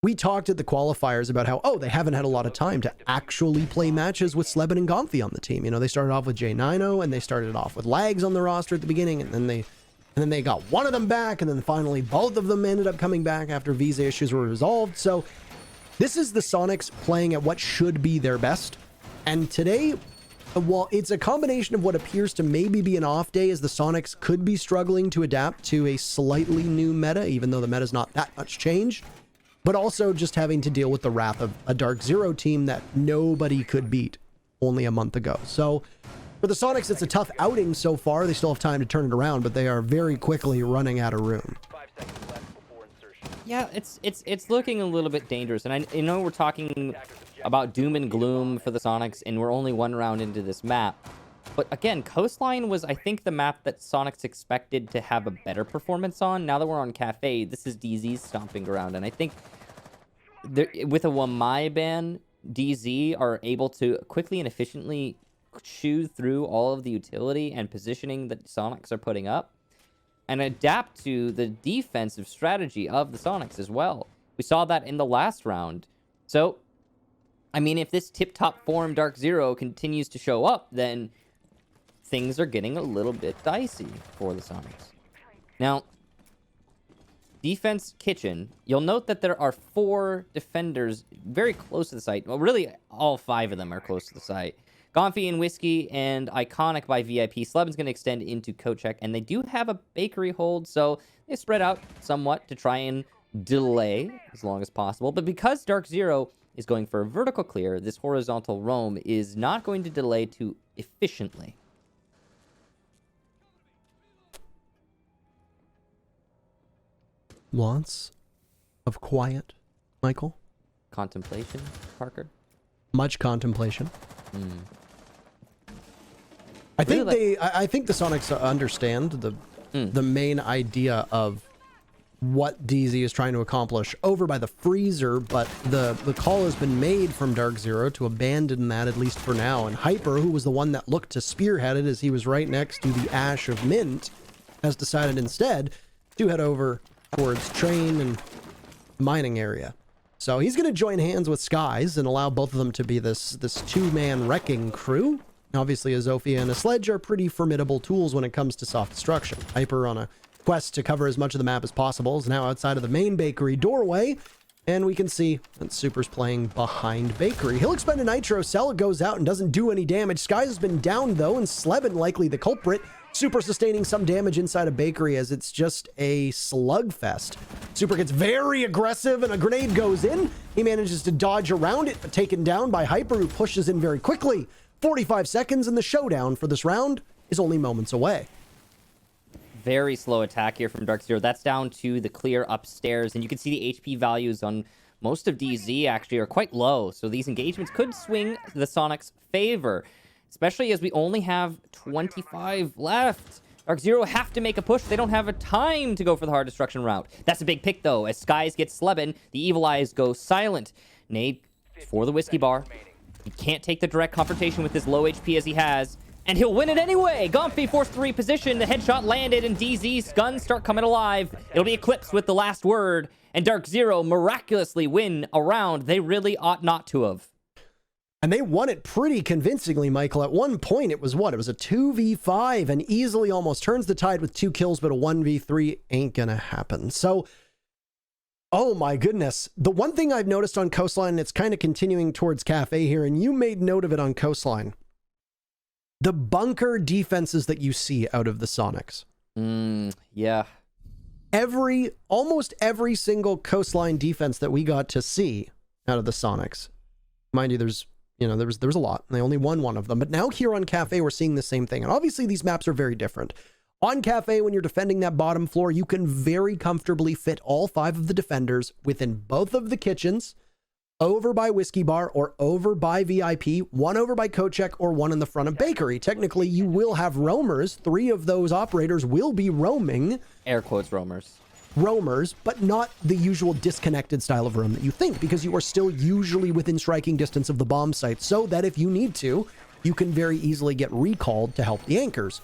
We talked at the qualifiers about how, they haven't had a lot of time to actually play matches with Sleben and Gomphy on the team. You know, they started off with J9O, and they started off with Lags on the roster at the beginning, and then they got one of them back, and then finally both of them ended up coming back after visa issues were resolved. So this is the Soniqs playing at what should be their best. And today, while it's a combination of what appears to maybe be an off day, as the Soniqs could be struggling to adapt to a slightly new meta, even though the meta's not that much changed, but also just having to deal with the wrath of a DarkZero team that nobody could beat only a month ago. So for the Soniqs, it's a tough outing so far. They still have time to turn it around, but they are very quickly running out of room. 5 seconds left before insertion. Yeah, it's looking a little bit dangerous. And I know we're talking about doom and gloom for the Soniqs, and we're only one round into this map. But again, Coastline was, I think, the map that Soniqs expected to have a better performance on. Now that we're on Cafe, this is DZ's stomping ground. And I think with a Wamai ban, DZ are able to quickly and efficiently chew through all of the utility and positioning that Soniqs are putting up and adapt to the defensive strategy of the Soniqs as well. We saw that in the last round. So, I mean, if this tip-top form DarkZero continues to show up, then things are getting a little bit dicey for the Soniqs. Now, defense kitchen, you'll note that there are 4 defenders very close to the site. Well, really, all 5 of them are close to the site. Gonfi and Whiskey and Iconic by VIP. Slebin's going to extend into Kochek, and they do have a bakery hold, so they spread out somewhat to try and delay as long as possible. But because DarkZero is going for a vertical clear, this horizontal roam is not going to delay too efficiently. Lots of quiet, Michael. Contemplation, Parker. Much contemplation. I Really think I think the Soniqs understand the main idea of what DZ is trying to accomplish over by the freezer, but the call has been made from DarkZero to abandon that, at least for now. And Hyper, who was the one that looked to spearhead it as he was right next to the Ash of Mint, has decided instead to head over towards train and mining area. So he's going to join hands with Skies and allow both of them to be this two-man wrecking crew. Obviously, a Zofia and a Sledge are pretty formidable tools when it comes to soft destruction. Hyper, on a quest to cover as much of the map as possible, is now outside of the main bakery doorway, and we can see that Super's playing behind bakery. He'll expend a Nitro Cell. It goes out and doesn't do any damage. Skies has been down, though, and Slebin likely the culprit. Super sustaining some damage inside a bakery as it's just a slugfest. Super gets very aggressive and a grenade goes in. He manages to dodge around it, but taken down by Hyper, who pushes in very quickly. 45 seconds, and the showdown for this round is only moments away. Very slow attack here from DarkZero. That's down to the clear upstairs, and you can see the HP values on most of DZ actually are quite low, so these engagements could swing the Soniqs' favor, especially as we only have 25 left. DarkZero have to make a push. They don't have a time to go for the hard destruction route. That's a big pick, though. As Skies gets Slebin, the Evil Eyes go silent. Nade for the Whiskey Bar. He can't take the direct confrontation with his low HP as he has, and he'll win it anyway. Gonfi forced to reposition. The headshot landed, and DZ's guns start coming alive. It'll be Eclipse with the last word, and DarkZero miraculously win a round they really ought not to have. And they won it pretty convincingly, Michael. At one point, it was what? It was a 2v5 and easily almost turns the tide with 2 kills, but a 1v3 ain't gonna happen. So, oh my goodness. The one thing I've noticed on Coastline, and it's kind of continuing towards Cafe here, and you made note of it on Coastline, the bunker defenses that you see out of the Soniqs. Yeah. Almost every single Coastline defense that we got to see out of the Soniqs. Mind you, there was a lot. They only won one of them. But now here on Cafe, we're seeing the same thing. And obviously, these maps are very different. On Cafe, when you're defending that bottom floor, you can very comfortably fit all 5 of the defenders within both of the kitchens, over by Whiskey Bar or over by VIP, one over by Kochek or one in the front of Bakery. Technically, you will have roamers. 3 of those operators will be roaming. Air quotes roamers. Roamers, but not the usual disconnected style of roam that you think, because you are still usually within striking distance of the bomb site, so that if you need to, you can very easily get recalled to help the anchors.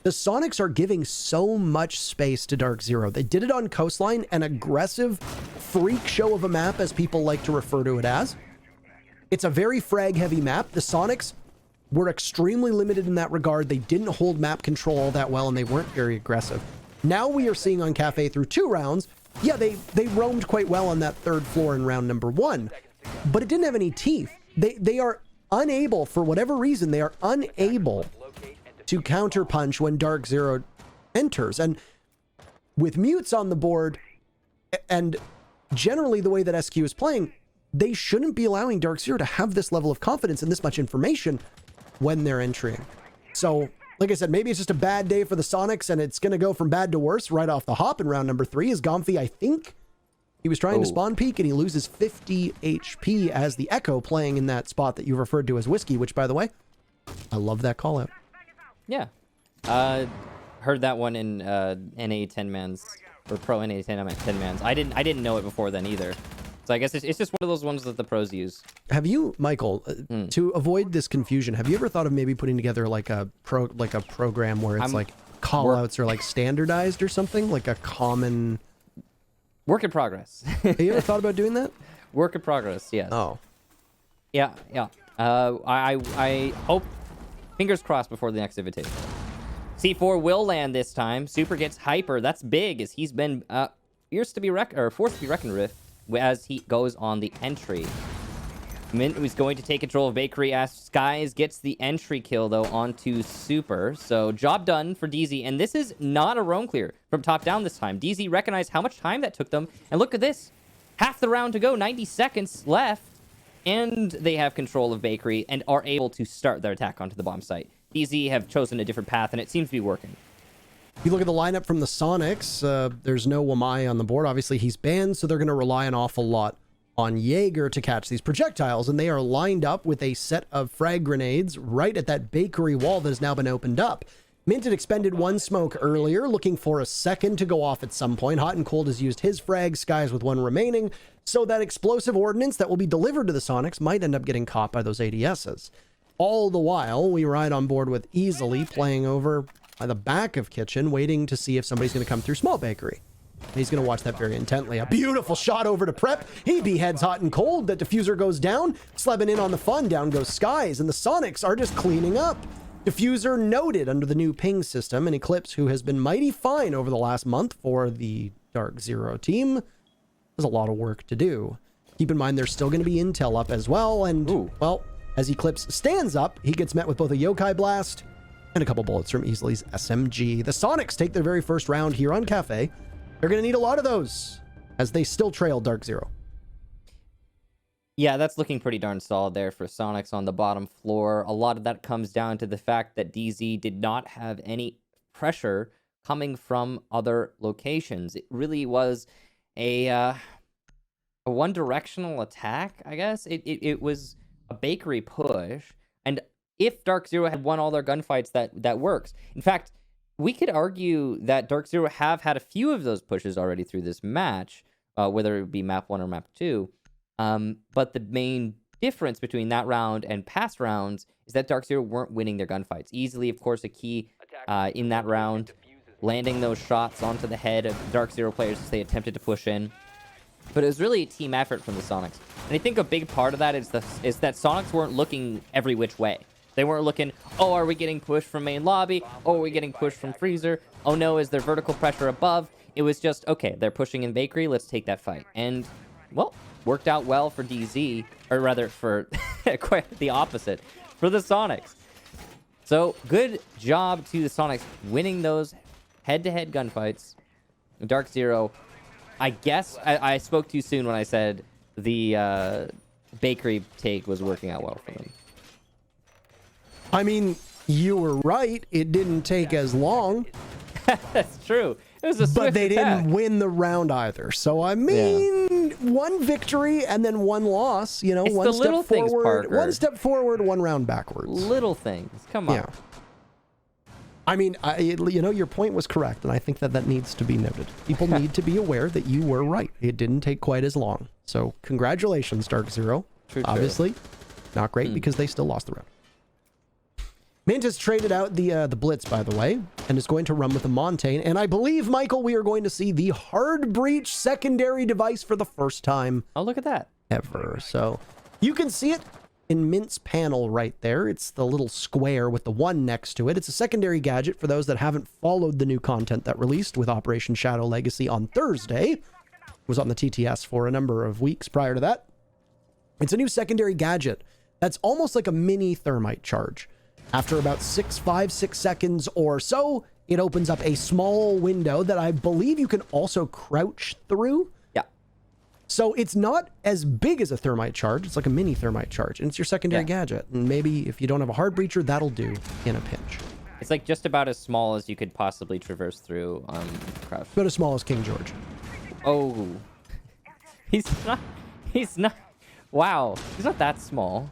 The Soniqs are giving so much space to DarkZero. They did it on Coastline, an aggressive freak show of a map, as people like to refer to it as. It's a very frag-heavy map. The Soniqs were extremely limited in that regard. They didn't hold map control all that well, and they weren't very aggressive. Now we are seeing on Cafe through 2 rounds, yeah, they roamed quite well on that 3rd floor in round number 1, but it didn't have any teeth. They are unable, for whatever reason, they are unable to counterpunch when DarkZero enters. And with mutes on the board, and generally the way that SQ is playing, they shouldn't be allowing DarkZero to have this level of confidence and this much information when they're entering. So, like I said, maybe it's just a bad day for the Soniqs, and it's going to go from bad to worse right off the hop in round number 3. Is Gomfi, I think, he was trying to spawn peek, and he loses 50 HP as the Echo playing in that spot that you referred to as Whiskey, which, by the way, I love that call out. Yeah. Heard that one in NA 10-mans, or Pro NA 10-mans. I didn't know it before then either. So I guess it's just one of those ones that the pros use. Have you, Michael, to avoid this confusion, have you ever thought of maybe putting together like a program where it's like call-outs are like standardized or something, like a common... Work in progress. Have you ever thought about doing that? Work in progress, yes. Oh. Yeah. I hope, fingers crossed before the next invitation. C4 will land this time. Super gets hyper. That's big, as he's been forced to be reckoned with as he goes on the entry. Mint was going to take control of Bakery as Skies gets the entry kill, though, onto Super. So, job done for DZ. And this is not a roam clear from top down this time. DZ recognized how much time that took them. And look at this. Half the round to go. 90 seconds left. And they have control of Bakery and are able to start their attack onto the bomb site. DZ have chosen a different path, and it seems to be working. If you look at the lineup from the Soniqs, there's no Wamai on the board. Obviously, he's banned, so they're going to rely an awful lot on Jaeger to catch these projectiles, and they are lined up with a set of frag grenades right at that bakery wall that has now been opened up. Mint had expended one smoke earlier, looking for a second to go off at some point. Hot and Cold has used his frag, Skies with one remaining, so that explosive ordnance that will be delivered to the Soniqs might end up getting caught by those ADSs. All the while, we ride on board with Easily playing over by the back of Kitchen, waiting to see if somebody's going to come through Small Bakery. He's going to watch that very intently. A beautiful shot over to Prep. He beheads Hot and Cold. That diffuser goes down. Slebbing in on the fun. Down goes Skies. And the Soniqs are just cleaning up. Diffuser noted under the new ping system. And Eclipse, who has been mighty fine over the last month for the DarkZero team, has a lot of work to do. Keep in mind, there's still going to be intel up as well. And, well, as Eclipse stands up, he gets met with both a Yokai Blast and a couple bullets from Easily's SMG. The Soniqs take their very first round here on Cafe. They're going to need a lot of those as they still trail DarkZero. Yeah, that's looking pretty darn solid there for Soniqs on the bottom floor. A lot of that comes down to the fact that DZ did not have any pressure coming from other locations. It really was a one-directional attack, I guess. It was a bakery push, and if DarkZero had won all their gunfights, that works. In fact, we could argue that DarkZero have had a few of those pushes already through this match, whether it be map 1 or map 2. But the main difference between that round and past rounds is that DarkZero weren't winning their gunfights. Easily, of course, a key in that round, landing those shots onto the head of DarkZero players as they attempted to push in. But it was really a team effort from the Soniqs. And I think a big part of that is that Soniqs weren't looking every which way. They weren't looking, oh, are we getting pushed from main lobby? Oh, are we getting pushed from freezer? Oh no, is there vertical pressure above? It was just, okay, they're pushing in bakery, let's take that fight. And, well, worked out well for DZ, or rather for quite the opposite, for the Soniqs. So, good job to the Soniqs winning those head-to-head gunfights. DarkZero, I guess I spoke too soon when I said the bakery take was working out well for them. I mean, you were right. It didn't take as long. That's true. It was a swift but they attack. didn't win the round either. So, I mean, one victory and then one loss. You know, it's one the step little forward, things, Parker. one step forward, one round backwards. Little things. Come on. Yeah. I mean, you know, your point was correct, and I think that needs to be noted. People need to be aware that you were right. It didn't take quite as long. So, congratulations, DarkZero. True. Obviously, not great because they still lost the round. Mint has traded out the Blitz, by the way, and is going to run with the Montaigne. And I believe, Michael, we are going to see the Hard Breach secondary device for the first time. Oh, look at that. Ever. So you can see it in Mint's panel right there. It's the little square with the 1 next to it. It's a secondary gadget for those that haven't followed the new content that released with Operation Shadow Legacy on Thursday. It was on the TTS for a number of weeks prior to that. It's a new secondary gadget that's almost like a mini thermite charge. After about 5, 6 seconds or so, it opens up a small window that I believe you can also crouch through. Yeah. So it's not as big as a thermite charge. It's like a mini thermite charge, and it's your secondary gadget. And maybe if you don't have a hard breacher, that'll do in a pinch. It's like just about as small as you could possibly traverse through crouch. About as small as King George. Oh. He's not. Wow. He's not that small.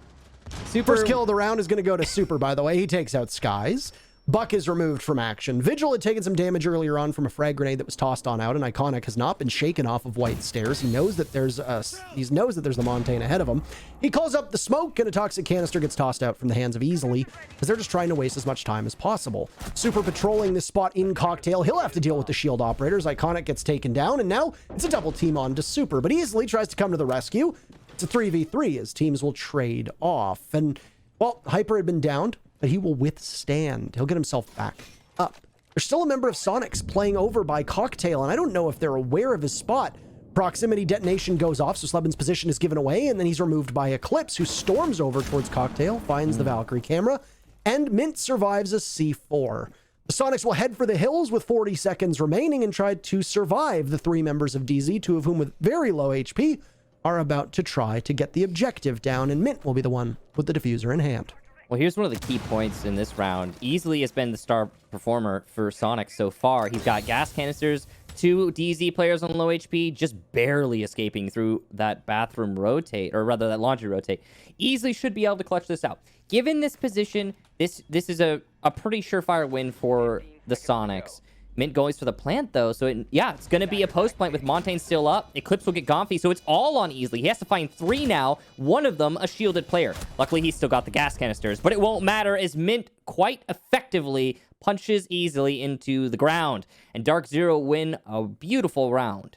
Super. First kill of the round is going to go to Super, by the way. He takes out Skies. Buck is removed from action. Vigil had taken some damage earlier on from a frag grenade that was tossed on out, and Iconic has not been shaken off of White Stairs. He knows that there's the Montaigne ahead of him. He calls up the smoke, and a toxic canister gets tossed out from the hands of Easily, because they're just trying to waste as much time as possible. Super patrolling this spot in Cocktail. He'll have to deal with the shield operators. Iconic gets taken down, and now it's a double team on to Super, but Easily tries to come to the rescue. It's a 3v3 as teams will trade off. And, well, Hyper had been downed, but he will withstand. He'll get himself back up. There's still a member of Soniqs playing over by Cocktail, and I don't know if they're aware of his spot. Proximity detonation goes off, so Slebin's position is given away, and then he's removed by Eclipse, who storms over towards Cocktail, finds the Valkyrie camera, and Mint survives a C4. The Soniqs will head for the hills with 40 seconds remaining and try to survive the 3 members of DZ, 2 of whom with very low HP, are about to try to get the objective down, and Mint will be the one with the diffuser in hand. Well, here's one of the key points in this round. Easily has been the star performer for Sonic so far. He's got gas canisters, 2 DZ players on low HP, just barely escaping through that bathroom rotate, or rather that laundry rotate. Easily should be able to clutch this out. Given this position, this is a pretty surefire win for the Soniqs. Mint goes for the plant, though, so it's going to be a post plant with Montaigne still up. Eclipse will get Gomfy, so it's all on Easily. He has to find 3 now, one of them a shielded player. Luckily, he's still got the gas canisters, but it won't matter as Mint quite effectively punches Easily into the ground. And DarkZero win a beautiful round.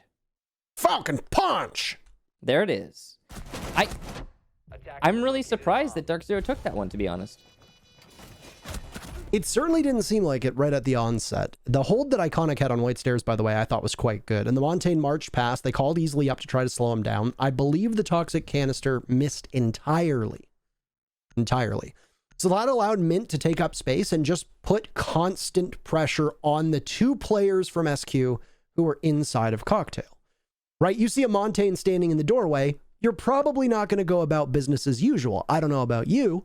Falcon Punch! There it is. I'm really surprised that DarkZero took that one, to be honest. It certainly didn't seem like it right at the onset. The hold that Iconic had on White Stairs, by the way, I thought was quite good. And the Montaigne marched past. They called Easily up to try to slow him down. I believe the toxic canister missed entirely. So that allowed Mint to take up space and just put constant pressure on the 2 players from SQ who were inside of Cocktail. Right? You see a Montaigne standing in the doorway, you're probably not going to go about business as usual. I don't know about you,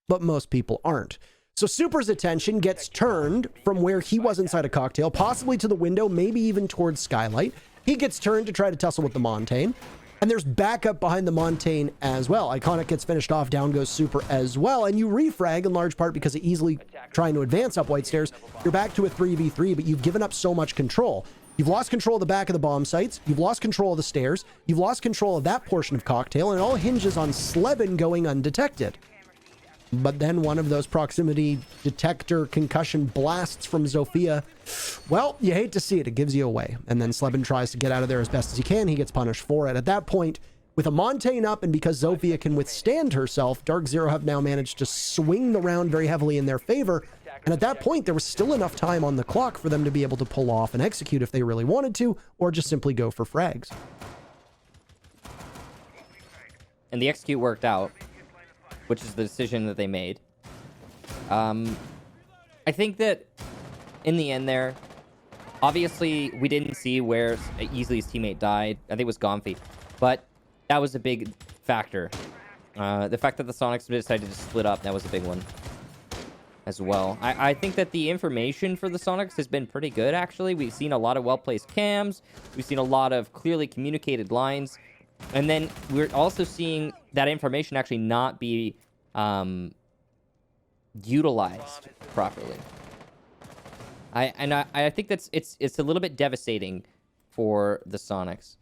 but most people aren't. So Super's attention gets turned from where he was inside a Cocktail, possibly to the window, maybe even towards Skylight. He gets turned to try to tussle with the Montaigne. And there's backup behind the Montaigne as well. Iconic gets finished off, down goes Super as well. And you refrag in large part because of Easily trying to advance up White Stairs. You're back to a 3v3, but you've given up so much control. You've lost control of the back of the bomb sites. You've lost control of the stairs. You've lost control of that portion of Cocktail. And it all hinges on Slebin going undetected. But then one of those proximity detector concussion blasts from Zofia, well, you hate to see it. It gives you away. And then Slebin tries to get out of there as best as he can. He gets punished for it. At that point, with a Montaigne up and because Zofia can withstand herself, DarkZero have now managed to swing the round very heavily in their favor. And at that point, there was still enough time on the clock for them to be able to pull off and execute if they really wanted to, or just simply go for frags. And the execute worked out, which is the decision that they made. I think that in the end there, obviously we didn't see where Easily's teammate died. I think it was Gomfy, but that was a big factor. The fact that the Soniqs decided to split up, that was a big one as well. I think that the information for the Soniqs has been pretty good, actually. We've seen a lot of well-placed cams. We've seen a lot of clearly communicated lines. And then we're also seeing that information actually not be utilized properly. I think that's it's a little bit devastating for the Soniqs.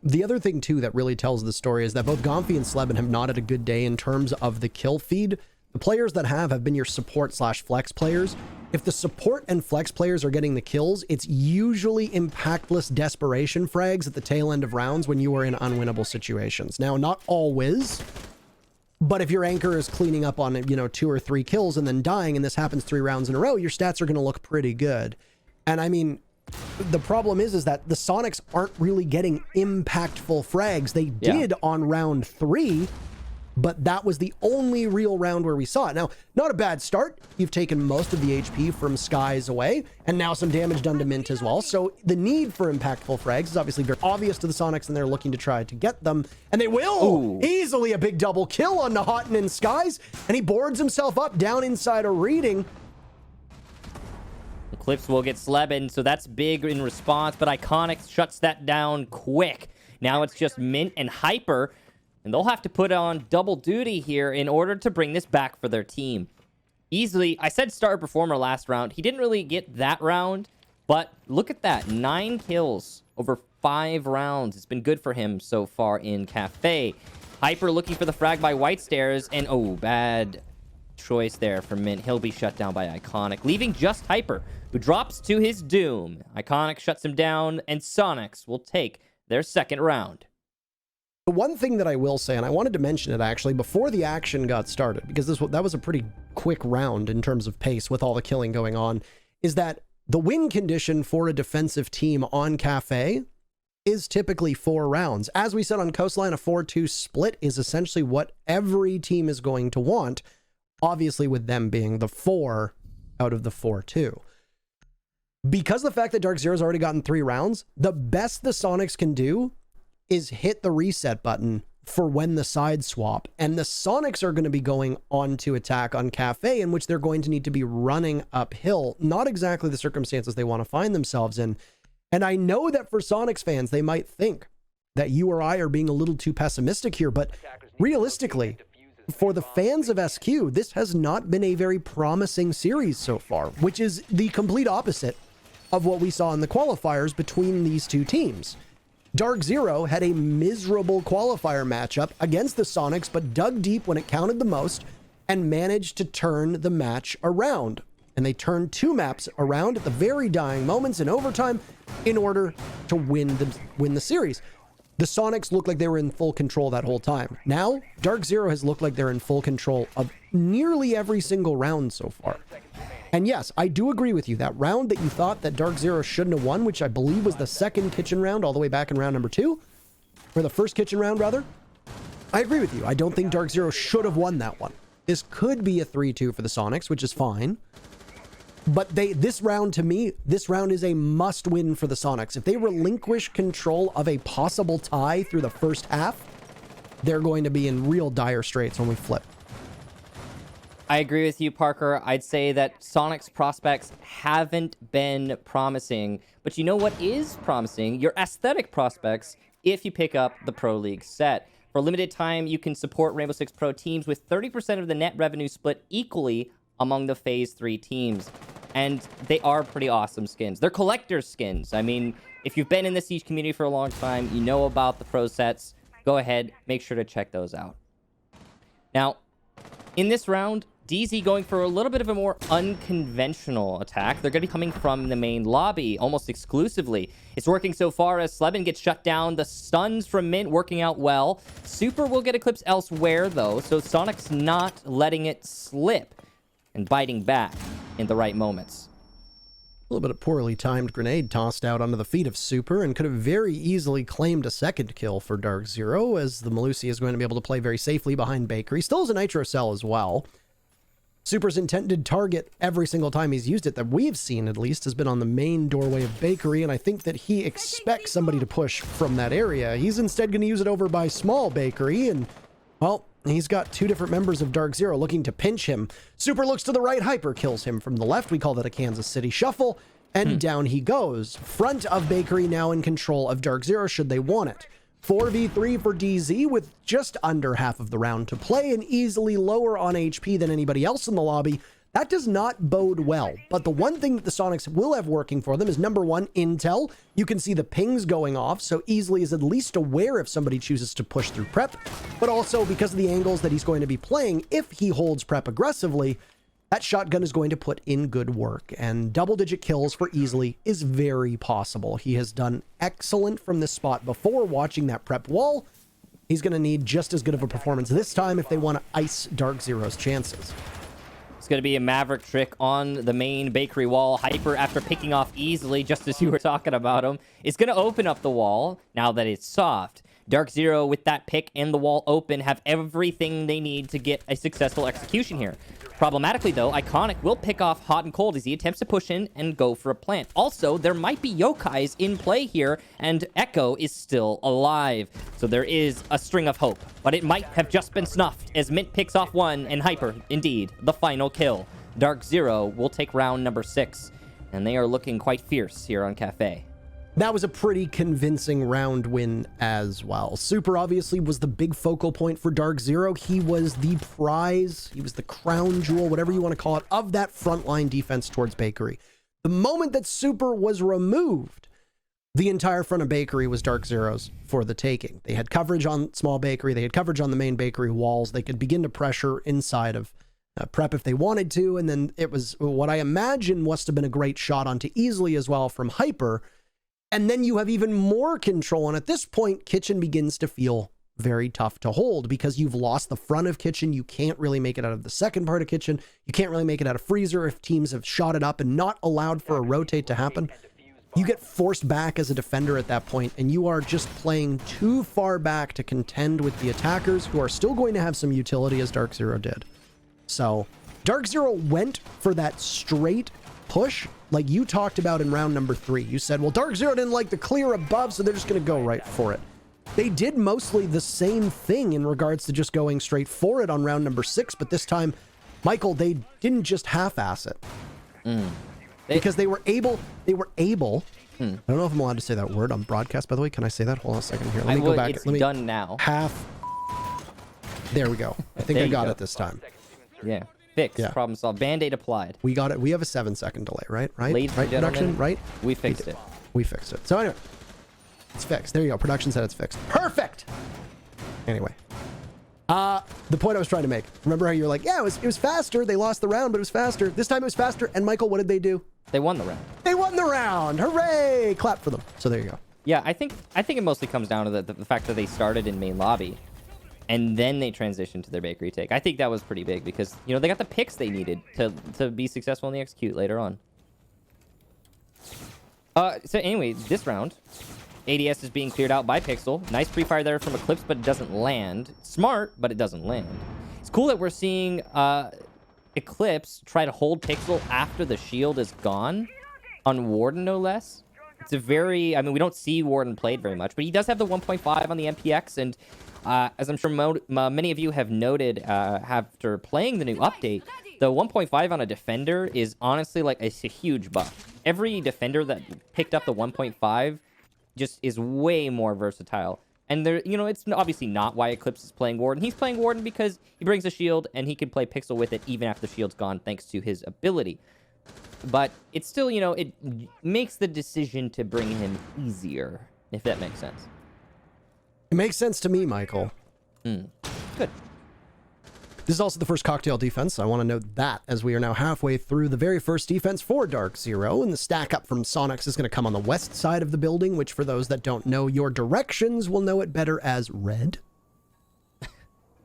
The other thing too that really tells the story is that both Gomfy and Slebin have not had a good day in terms of the kill feed. The players that have been your support/flex players. If the support and flex players are getting the kills, it's usually impactless desperation frags at the tail end of rounds when you are in unwinnable situations. Now, not always, but if your anchor is cleaning up on, 2 or 3 kills and then dying, and this happens 3 rounds in a row, your stats are going to look pretty good. And I mean, the problem is that the Soniqs aren't really getting impactful frags. They did on round 3, but that was the only real round where we saw it. Now, not a bad start. You've taken most of the HP from Skies away, and now some damage done to Mint as well. So the need for impactful frags is obviously very obvious to the Soniqs, and they're looking to try to get them. And they will! Ooh. Easily a big double kill on Nahaten and Skies, and he boards himself up down inside a reading. Eclipse will get Sleben, so that's big in response, but Iconic shuts that down quick. Now it's just Mint and Hyper, and they'll have to put on double duty here in order to bring this back for their team. Easily, I said star performer last round. He didn't really get that round, but look at that. 9 kills over 5 rounds. It's been good for him so far in Cafe. Hyper looking for the frag by White Stairs, and oh, bad choice there for Mint. He'll be shut down by Iconic, leaving just Hyper, who drops to his doom. Iconic shuts him down, and Soniqs will take their second round. The one thing that I will say, and I wanted to mention it actually before the action got started, because that was a pretty quick round in terms of pace with all the killing going on, is that the win condition for a defensive team on Cafe is typically 4 rounds. As we said on Coastline, a 4-2 split is essentially what every team is going to want, obviously with them being the 4 out of the 4-2. Because of the fact that DarkZero's already gotten 3 rounds, the best the Soniqs can do is hit the reset button for when the side swap. And the Soniqs are going to be going on to attack on Cafe, in which they're going to need to be running uphill. Not exactly the circumstances they want to find themselves in. And I know that for Soniqs fans, they might think that you or I are being a little too pessimistic here, but realistically, for the fans of SQ, this has not been a very promising series so far, which is the complete opposite of what we saw in the qualifiers between these two teams. DarkZero had a miserable qualifier matchup against the Soniqs, but dug deep when it counted the most and managed to turn the match around. And they turned 2 maps around at the very dying moments in overtime in order to win the series. The Soniqs looked like they were in full control that whole time. Now, DarkZero has looked like they're in full control of nearly every single round so far. And yes, I do agree with you. That round that you thought that DarkZero shouldn't have won, which I believe was the second kitchen round all the way back in round number 2, or the first kitchen round, rather. I agree with you. I don't think DarkZero should have won that one. This could be a 3-2 for the Soniqs, which is fine. But this round, to me, this round is a must-win for the Soniqs. If they relinquish control of a possible tie through the first half, they're going to be in real dire straits when we flip. I agree with you, Parker. I'd say that Soniqs prospects haven't been promising, but you know what is promising? Your aesthetic prospects if you pick up the Pro League set. For a limited time, you can support Rainbow Six Pro teams with 30% of the net revenue split equally among the Phase 3 teams. And they are pretty awesome skins. They're collector's skins. I mean, if you've been in the Siege community for a long time, you know about the Pro sets. Go ahead, make sure to check those out. Now, in this round, DZ going for a little bit of a more unconventional attack. They're going to be coming from the main lobby almost exclusively. It's working so far as Sleben gets shut down. The stuns from Mint working out well. Super will get Eclipse elsewhere, though, so Soniqs not letting it slip and biting back in the right moments. A little bit of poorly timed grenade tossed out onto the feet of Super and could have very easily claimed a second kill for DarkZero, as the Malusi is going to be able to play very safely behind Bakery. Still has a Nitro Cell as well. Super's intended target every single time he's used it, that we've seen at least, has been on the main doorway of Bakery, and I think that he expects somebody to push from that area. He's instead going to use it over by Small Bakery, and, well, he's got 2 different members of DarkZero looking to pinch him. Super looks to the right, Hyper kills him from the left. We call that a Kansas City shuffle, and down he goes. Front of Bakery now in control of DarkZero should they want it. 4v3 for DZ with just under half of the round to play and easily lower on HP than anybody else in the lobby. That does not bode well. But the one thing that the Soniqs will have working for them is, number 1, intel. You can see the pings going off, so Easily is at least aware if somebody chooses to push through prep. But also, because of the angles that he's going to be playing, if he holds prep aggressively, that shotgun is going to put in good work, and double-digit kills for Easily is very possible. He has done excellent from this spot before watching that prep wall. He's going to need just as good of a performance this time if they want to ice DarkZero's chances. It's going to be a Maverick trick on the main Bakery wall. Hyper, after picking off Easily, just as you were talking about him, is going to open up the wall now that it's soft. DarkZero, with that pick and the wall open, have everything they need to get a successful execution here. Problematically, though, Iconic will pick off Hot and Cold as he attempts to push in and go for a plant. Also, there might be yokais in play here, and Echo is still alive. So there is a string of hope, but it might have just been snuffed as Mint picks off one, and Hyper, indeed, the final kill. DarkZero will take round number 6, and they are looking quite fierce here on Cafe. That was a pretty convincing round win as well. Super obviously was the big focal point for DarkZero. He was the prize, he was the crown jewel, whatever you want to call it, of that frontline defense towards Bakery. The moment that Super was removed, the entire front of Bakery was DarkZero's for the taking. They had coverage on small Bakery, they had coverage on the main Bakery walls, they could begin to pressure inside of Prep if they wanted to, and then it was what I imagine must have been a great shot onto Easily as well from Hyper. And then you have even more control. And at this point, Kitchen begins to feel very tough to hold because you've lost the front of Kitchen. You can't really make it out of the second part of Kitchen. You can't really make it out of Freezer if teams have shot it up and not allowed for a rotate to happen. You get forced back as a defender at that point, and you are just playing too far back to contend with the attackers who are still going to have some utility as DarkZero did. So DarkZero went for that straight push like you talked about in round number 3. You said, well, DarkZero didn't like the clear above, so they're just going to go right for it. They did mostly the same thing in regards to just going straight for it on round number 6, but this time, Michael, they didn't just half-ass it. Because they were able, I don't know if I'm allowed to say that word on broadcast, by the way. Can I say that? Hold on a second here. Let me go back. It's done now. There we go. I think I got it this time. Yeah. Fixed. Yeah. Problem solved. Band-Aid applied. We got it. We have a 7-second delay, right? Ladies and gentlemen, production, right? We fixed it. We fixed it. So anyway, it's fixed. There you go. Production said it's fixed. Perfect. Anyway, the point I was trying to make. Remember how you were like, yeah, it was faster. They lost the round, but it was faster. This time it was faster. And Michael, what did they do? They won the round. They won the round. Hooray! Clap for them. So there you go. Yeah, I think it mostly comes down to the fact that they started in main lobby. And then they transitioned to their Bakery take. I think that was pretty big because, you know, they got the picks they needed to be successful in the execute later on. So anyway, this round, ADS is being cleared out by Pixel. Nice pre-fire there from Eclipse, but it doesn't land. Smart, but it doesn't land. It's cool that we're seeing Eclipse try to hold Pixel after the shield is gone on Warden, no less. It's a very, I mean, we don't see Warden played very much, but he does have the 1.5 on the MPX, and as I'm sure many of you have noted after playing the new update, the 1.5 on a defender is honestly like a huge buff. Every defender that picked up the 1.5 just is way more versatile. And there, you know, it's obviously not why Eclipse is playing Warden. He's playing Warden because he brings a shield and he can play Pixel with it even after the shield's gone thanks to his ability. But it's still, you know, it makes the decision to bring him easier, if that makes sense. It makes sense to me, Michael. Good. This is also the first cocktail defense. I want to note that as we are now halfway through the very first defense for DarkZero, and the stack up from Soniqs is going to come on the west side of the building, which for those that don't know your directions will know it better as red.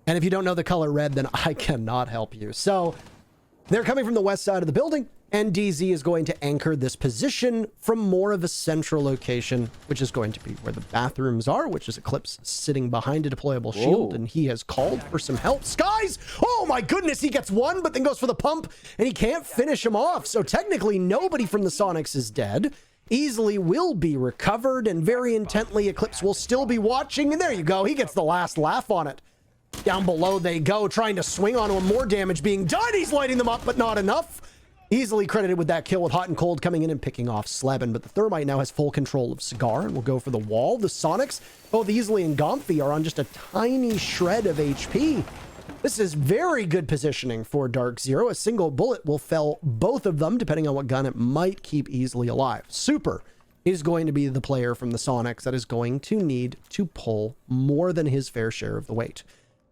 And if you don't know the color red, then I cannot help you. So they're coming from the west side of the building, and DZ is going to anchor this position from more of a central location, which is going to be where the bathrooms are, which is Eclipse sitting behind a deployable shield, and he has called for some help. Skies! Oh my goodness, he gets one, but then goes for the pump, and he can't finish him off. So technically, nobody from the Soniqs is dead. Easily will be recovered, and very intently, Eclipse will still be watching, and there you go. He gets the last laugh on it. Down below they go, trying to swing onto him, more damage being done. He's lighting them up, but not enough. Easily credited with that kill with Hot and Cold coming in and picking off Sleben, but the Thermite now has full control of Cigar and will go for the wall. The Soniqs, both Easily and Gomfy, are on just a tiny shred of HP. This is very good positioning for DarkZero. A single bullet will fell both of them, depending on what gun it might keep Easily alive. Super is going to be the player from the Soniqs that is going to need to pull more than his fair share of the weight.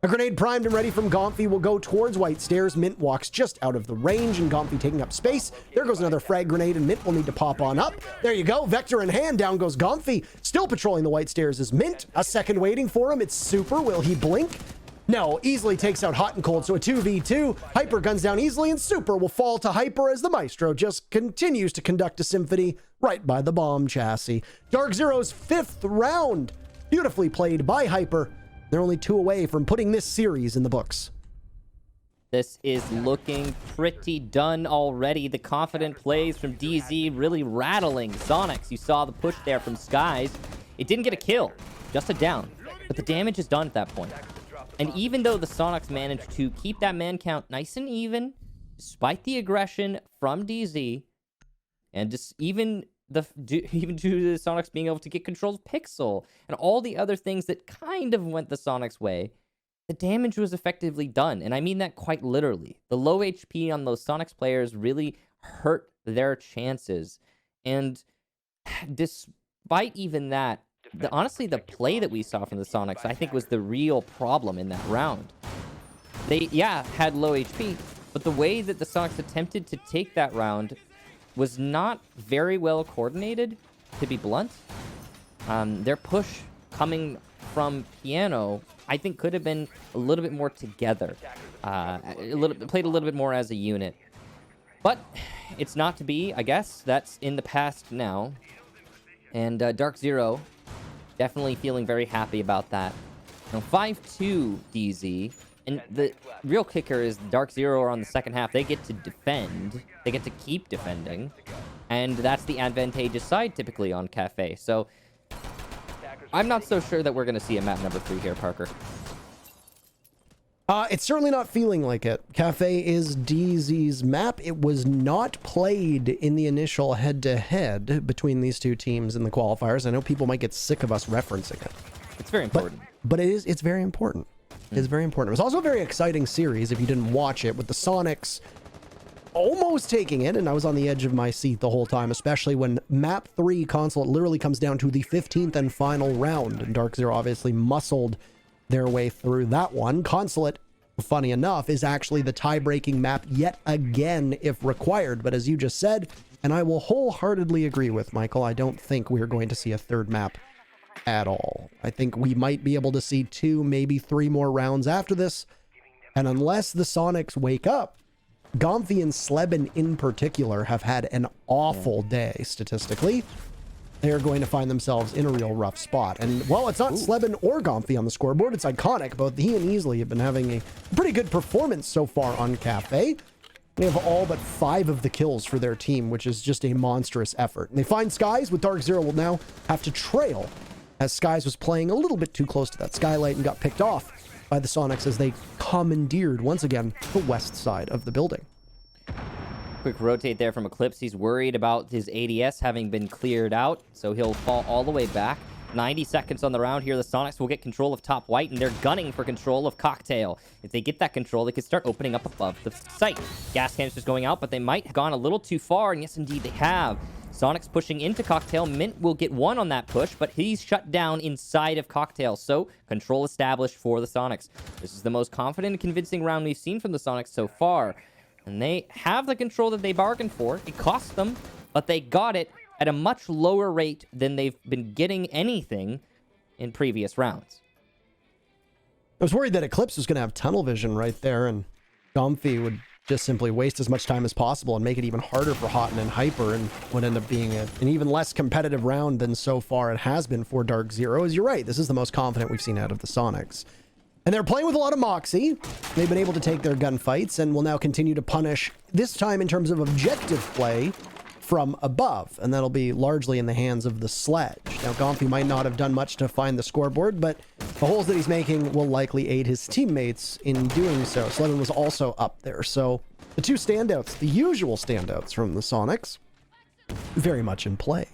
A grenade primed and ready from Gomfy will go towards White Stairs. Mint walks just out of the range, and Gomfy taking up space. There goes another frag grenade, and Mint will need to pop on up. There you go. Vector in hand. Down goes Gomfy. Still patrolling the White Stairs is Mint. A second waiting for him. It's Super. Will he blink? No. Easily takes out Hot and Cold, so a 2v2. Hyper guns down Easily, and Super will fall to Hyper as the Maestro just continues to conduct a symphony right by the bomb chassis. DarkZero's 5th round Beautifully played by Hyper. They're only 2 away from putting this series in the books. This is looking pretty done already. The confident plays from DZ really rattling Soniqs. You saw the push there from Skies. It didn't get a kill, just a down. But the damage is done at that point. And even though the Soniqs managed to keep that man count nice and even, despite the aggression from DZ, and just even due to the Soniqs being able to get control of Pixel, and all the other things that kind of went the Soniqs' way, the damage was effectively done, and I mean that quite literally. The low HP on those Soniqs players really hurt their chances, and despite even that, honestly, the play that we saw from the Soniqs, I think, was the real problem in that round. They, had low HP, but the way that the Soniqs attempted to take that round was not very well coordinated, to be blunt. Their push coming from Piano, I think, could have been a little bit more together, played a little bit more as a unit. But it's not to be, I guess. That's in the past now. And DarkZero definitely feeling very happy about that. Now 5-2 DZ. And the real kicker is DarkZero are on the second half. They get to defend. They get to keep defending. And that's the advantageous side typically on Cafe. So I'm not so sure that we're going to see a map number 3 here, Parker. It's certainly not feeling like it. Cafe is DZ's map. It was not played in the initial head-to-head between these two teams in the qualifiers. I know people might get sick of us referencing it. It's very important. But it's very important. It's very important. It was also a very exciting series, if you didn't watch it, with the Soniqs almost taking it, and I was on the edge of my seat the whole time, especially when map 3 console literally comes down to the 15th and final round, and DarkZero obviously muscled their way through that one. Consulate, funny enough, is actually the tie-breaking map yet again if required, but as you just said, and I will wholeheartedly agree with Michael, I don't think we're going to see a third map at all. I think we might be able to see 2, maybe 3 more rounds after this, and unless the Soniqs wake up, Gomfi and Sleben in particular have had an awful day statistically. They are going to find themselves in a real rough spot. And while it's not Sleben or Gomfi on the scoreboard, it's iconic. Both he and Easley have been having a pretty good performance so far on Cafe. They have all but 5 of the kills for their team, which is just a monstrous effort. And they find Skies, with DarkZero will now have to trail, as Skies was playing a little bit too close to that skylight and got picked off by the Soniqs as they commandeered, once again, the west side of the building. Quick rotate there from Eclipse. He's worried about his ADS having been cleared out, so he'll fall all the way back. 90 seconds on the round here. The Soniqs will get control of top white, and they're gunning for control of Cocktail. If they get that control, they can start opening up above the site. Gas canisters going out, but they might have gone a little too far, and yes, indeed, they have. Soniqs pushing into Cocktail. Mint will get 1 on that push, but he's shut down inside of Cocktail, so control established for the Soniqs. This is the most confident and convincing round we've seen from the Soniqs so far. And they have the control that they bargained for. It cost them, but they got it at a much lower rate than they've been getting anything in previous rounds. I was worried that Eclipse was going to have tunnel vision right there, and Gomfi would just simply waste as much time as possible and make it even harder for Houghton and Hyper, and would end up being an even less competitive round than so far it has been for DarkZero. As you're right, this is the most confident we've seen out of the Soniqs. And they're playing with a lot of moxie. They've been able to take their gunfights and will now continue to punish, this time in terms of objective play, from above. And that'll be largely in the hands of the Sledge. Now, Gomfi might not have done much to find the scoreboard, but the holes that he's making will likely aid his teammates in doing so. Sleben was also up there. So the 2 standouts, the usual standouts from the Soniqs, very much in play.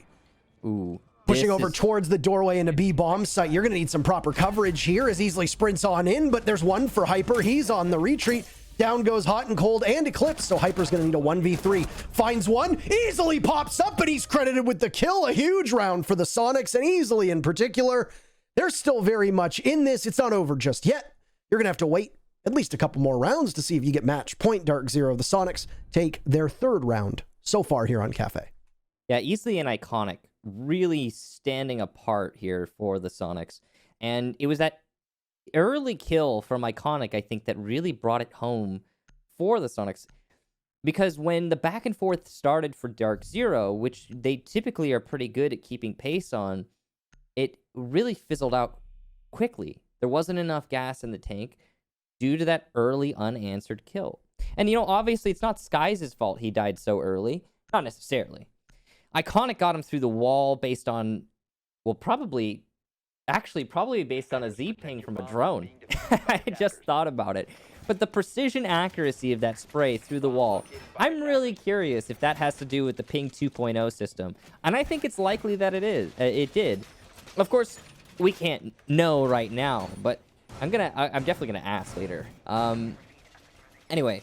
Ooh. Pushing over towards the doorway into B-bomb site. You're going to need some proper coverage here as Easley sprints on in, but there's one for Hyper. He's on the retreat. Down goes Hot and Cold and Eclipse, so Hyper's going to need a 1v3. Finds one, easily pops up, but he's credited with the kill. A huge round for the Soniqs, and Easley in particular. They're still very much in this. It's not over just yet. You're going to have to wait at least a couple more rounds to see if you get match point. DarkZero. The Soniqs take their 3rd round so far here on Cafe. Yeah, Easley and Iconic really standing apart here for the Soniqs. And it was that early kill from Iconic, I think, that really brought it home for the Soniqs. Because when the back and forth started for DarkZero, which they typically are pretty good at keeping pace on, it really fizzled out quickly. There wasn't enough gas in the tank due to that early unanswered kill. And, obviously it's not Skies' fault he died so early. Not necessarily. Iconic got him through the wall based on, well, probably based on a Z-ping from a drone. I just thought about it. But the precision accuracy of that spray through the wall, I'm really curious if that has to do with the ping 2.0 system. And I think it's likely that it did. Of course, we can't know right now, but I'm definitely gonna ask later. Anyway,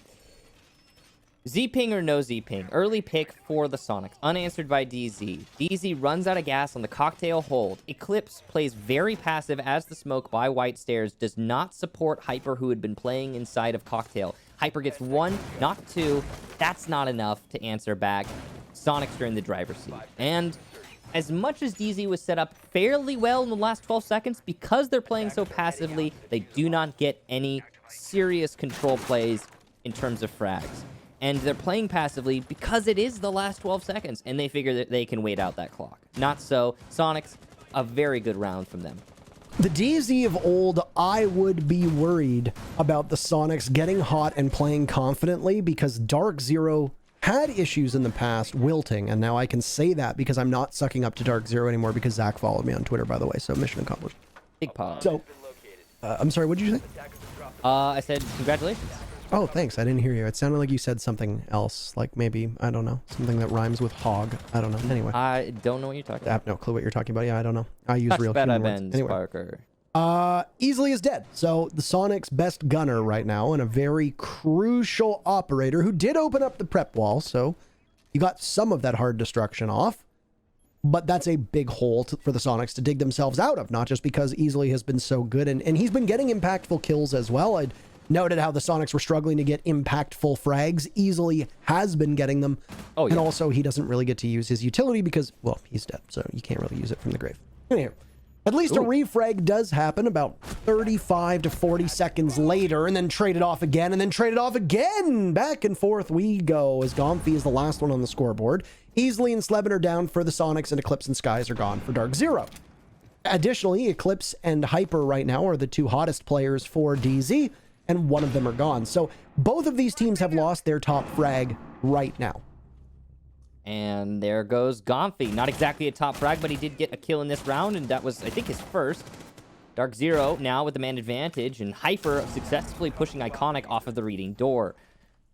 Z-ping or no Z-ping? Early pick for the Soniqs. Unanswered by DZ. DZ runs out of gas on the cocktail hold. Eclipse plays very passive as the smoke by White Stairs does not support Hyper, who had been playing inside of cocktail. Hyper gets 1, not 2. That's not enough to answer back. Soniqs are in the driver's seat. And as much as DZ was set up fairly well in the last 12 seconds, because they're playing so passively, they do not get any serious control plays in terms of frags. And they're playing passively because it is the last 12 seconds, and they figure that they can wait out that clock. Not so. Soniqs, a very good round from them. The DZ of old, I would be worried about the Soniqs getting hot and playing confidently because DarkZero had issues in the past wilting, and now I can say that because I'm not sucking up to DarkZero anymore because Zach followed me on Twitter, by the way, so mission accomplished. Big pause. So, I'm sorry, what did you say? I said congratulations. Oh, thanks. I didn't hear you. It sounded like you said something else, like maybe, I don't know, something that rhymes with hog. I don't know. Anyway. I don't know what you're talking I have no clue what you're talking about. Yeah, I don't know. I use real human words. Anyway. Sparker. Easily is dead. So the Soniqs' best gunner right now and a very crucial operator who did open up the prep wall. So you got some of that hard destruction off. But that's a big hole for the Soniqs to dig themselves out of, not just because Easily has been so good. And he's been getting impactful kills as well. I'd noted how the Soniqs were struggling to get impactful frags. Easily has been getting them. Oh, yeah. And also, he doesn't really get to use his utility because, well, he's dead. So you can't really use it from the grave. Anyway, at least a refrag does happen about 35 to 40 seconds later and then traded off again and then traded off again. Back and forth we go as Gomfy is the last one on the scoreboard. Easily and Sleben are down for the Soniqs, and Eclipse and Skies are gone for DarkZero. Additionally, Eclipse and Hyper right now are the two hottest players for DZ, and one of them are gone. So both of these teams have lost their top frag right now. And there goes Gomfy. Not exactly a top frag, but he did get a kill in this round, and that was, I think, his first. DarkZero now with the man advantage, and Hyper successfully pushing Iconic off of the reading door.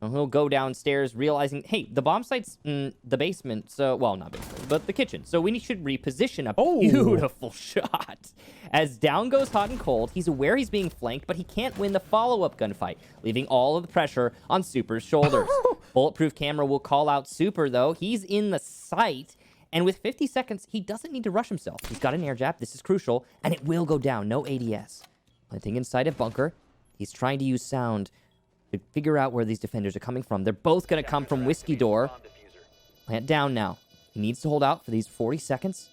And he'll go downstairs, realizing, hey, the bomb site's in the basement, so, well, not basement, but the kitchen. So we should reposition. A beautiful shot. As down goes Hot and Cold, he's aware he's being flanked, but he can't win the follow-up gunfight, leaving all of the pressure on Super's shoulders. Bulletproof Camera will call out Super, though. He's in the site, and with 50 seconds, he doesn't need to rush himself. He's got an air jab. This is crucial, and it will go down. No ADS. Planting inside a bunker. He's trying to use sound to figure out where these defenders are coming from. They're both going to come from Whiskey Door. Plant down now. He needs to hold out for these 40 seconds.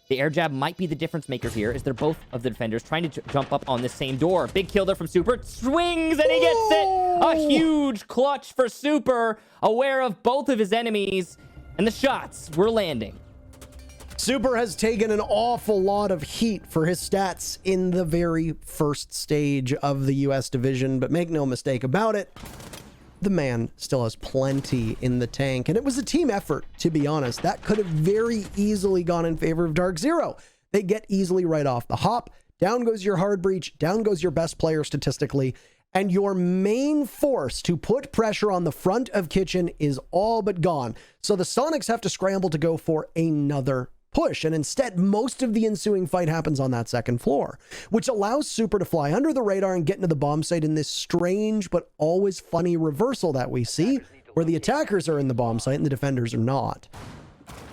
The air jab might be the difference maker here, as they're both of the defenders trying to jump up on the same door. Big kill there from Super. Swings, and he gets it! A huge clutch for Super, aware of both of his enemies, and the shots were landing. Super has taken an awful lot of heat for his stats in the very first stage of the US division, but make no mistake about it, the man still has plenty in the tank, and it was a team effort, to be honest. That could have very easily gone in favor of DarkZero. They get Easily right off the hop. Down goes your hard breach, down goes your best player statistically, and your main force to put pressure on the front of Kitchen is all but gone. So the Soniqs have to scramble to go for another push, and instead most of the ensuing fight happens on that second floor, which allows Super to fly under the radar and get into the bomb site in this strange but always funny reversal that we see, where the attackers are in the bomb site and the defenders are not.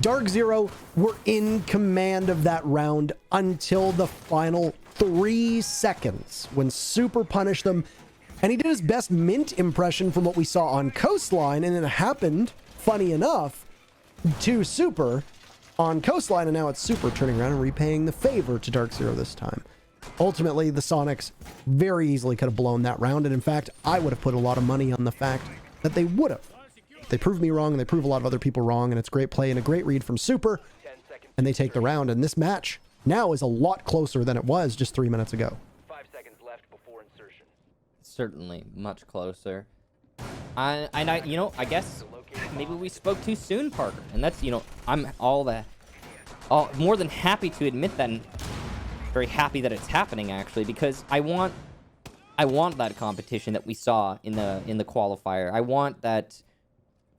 DarkZero were in command of that round until the final 3 seconds when Super punished them, and he did his best mint impression from what we saw on Coastline, and it happened, funny enough, to Super on Coastline, and now it's Super turning around and repaying the favor to DarkZero this time. Ultimately, the Soniqs very easily could have blown that round, and in fact, I would have put a lot of money on the fact that they would have. They proved me wrong, and they prove a lot of other people wrong, and it's great play and a great read from Super, and they take the round, and this match now is a lot closer than it was just 3 minutes ago. 5 seconds left before insertion. Certainly much closer. You know, I guess maybe we spoke too soon, Parker. And that's, you know, I'm all more than happy to admit that, and very happy that it's happening, actually, because I want that competition that we saw in the qualifier. I want that,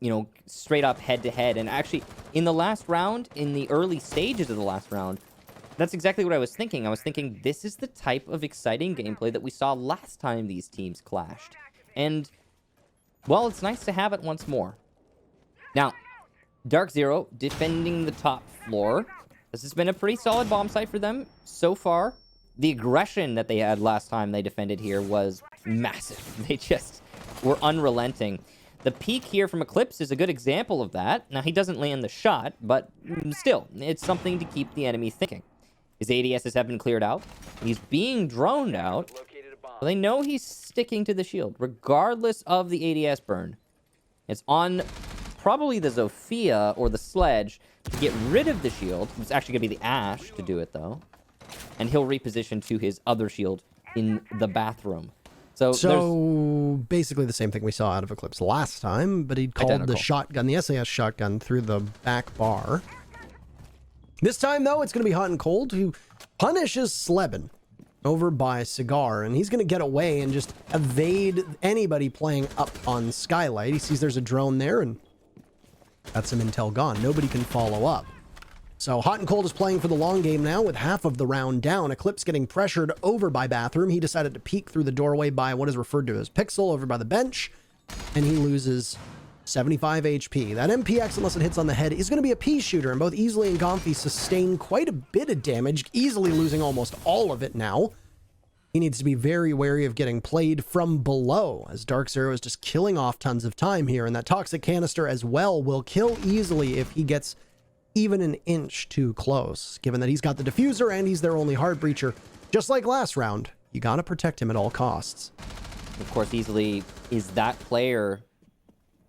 you know, straight up head to head. And actually, in the last round, in the early stages of the last round, that's exactly what I was thinking. I was thinking this is the type of exciting gameplay that we saw last time these teams clashed. And, well, it's nice to have it once more. Now, DarkZero defending the top floor. This has been a pretty solid bomb site for them so far. The aggression that they had last time they defended here was massive. They just were unrelenting. The peek here from Eclipse is a good example of that. Now, he doesn't land the shot, but still, it's something to keep the enemy thinking. His ADSs have been cleared out. He's being droned out. But they know he's sticking to the shield, regardless of the ADS burn. It's on probably the Zofia or the Sledge to get rid of the shield. It's actually going to be the Ash to do it, though. And he'll reposition to his other shield in the bathroom. So basically the same thing we saw out of Eclipse last time, but he'd called the shotgun, the SAS shotgun, through the back bar. This time, though, it's going to be Hot and Cold, who punishes Slebin over by Cigar, and he's going to get away and just evade anybody playing up on Skylight. He sees there's a drone there, and that's some intel gone. Nobody can follow up. So Hot and Cold is playing for the long game now with half of the round down. Eclipse getting pressured over by Bathroom. He decided to peek through the doorway by what is referred to as Pixel over by the bench, and he loses 75 HP. That MPX, unless it hits on the head, is going to be a pea shooter, and both Easily and Gomphy sustain quite a bit of damage, easily losing almost all of it now. He needs to be very wary of getting played from below, as DarkZero is just killing off tons of time here, and that Toxic Canister as well will kill Easily if he gets even an inch too close, given that he's got the diffuser and he's their only hard breacher. Just like last round, you got to protect him at all costs. Of course, Easily is that player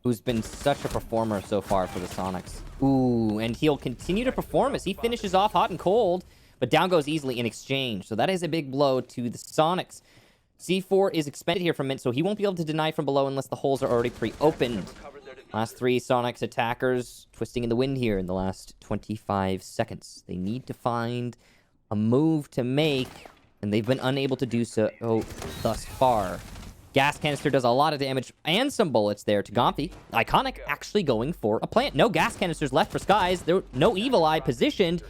who's been such a performer so far for the Soniqs. Ooh, and he'll continue to perform as he finishes off Hot and Cold, but down goes Easily in exchange. So that is a big blow to the Soniqs. C4 is expended here from Mint, so he won't be able to deny from below unless the holes are already pre-opened. Last three Soniqs attackers twisting in the wind here in the last 25 seconds. They need to find a move to make, and they've been unable to do so thus far. Gas Canister does a lot of damage and some bullets there to Gomphy. Iconic actually going for a plant. No gas canisters left for Skies. There no Evil Eye positioned,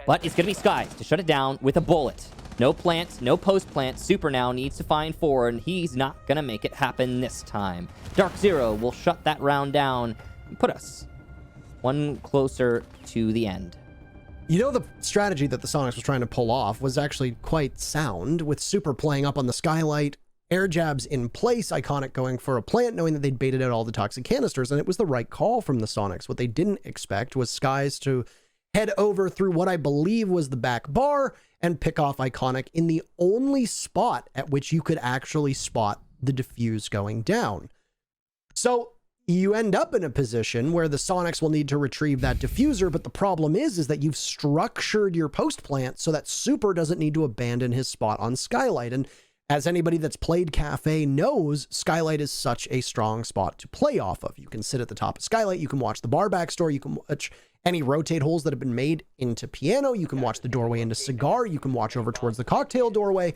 but it's going to be Skies to shut it down with a bullet. No plants, no post plant. Super now needs to find 4, and he's not going to make it happen this time. DarkZero will shut that round down and put us one closer to the end. You know, the strategy that the Soniqs was trying to pull off was actually quite sound, with Super playing up on the Skylight, air jabs in place, Iconic going for a plant, knowing that they'd baited out all the toxic canisters, and it was the right call from the Soniqs. What they didn't expect was Skies to head over through what I believe was the back bar and pick off Iconic in the only spot at which you could actually spot the diffuse going down. So you end up in a position where the Soniqs will need to retrieve that diffuser, but the problem is that you've structured your post plant so that Super doesn't need to abandon his spot on Skylight. And as anybody that's played Cafe knows, Skylight is such a strong spot to play off of. You can sit at the top of Skylight, you can watch the bar backstore, you can watch any rotate holes that have been made into Piano, you can watch the doorway into Cigar, you can watch over towards the cocktail doorway.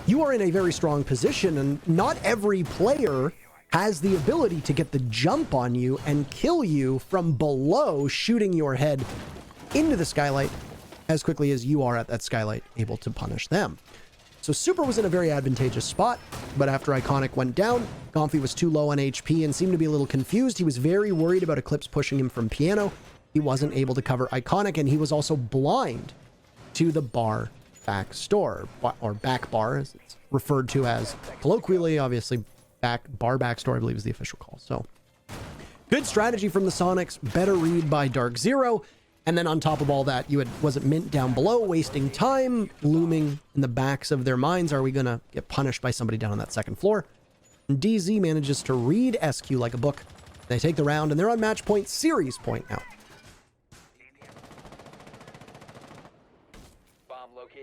You are in a very strong position, and not every player has the ability to get the jump on you and kill you from below, shooting your head into the Skylight as quickly as you are at that Skylight, able to punish them. So Super was in a very advantageous spot, but after Iconic went down, Gomphy was too low on HP and seemed to be a little confused. He was very worried about Eclipse pushing him from Piano. He wasn't able to cover Iconic, and he was also blind to the bar back store, or back bar, as it's referred to as colloquially. Obviously, bar backstore, I believe, is the official call. So good strategy from the Soniqs, better read by DarkZero. And then on top of all that, you had, was it Mint down below, wasting time, looming in the backs of their minds. Are we going to get punished by somebody down on that second floor? And DZ manages to read SQ like a book. They take the round, and they're on match point, series point now.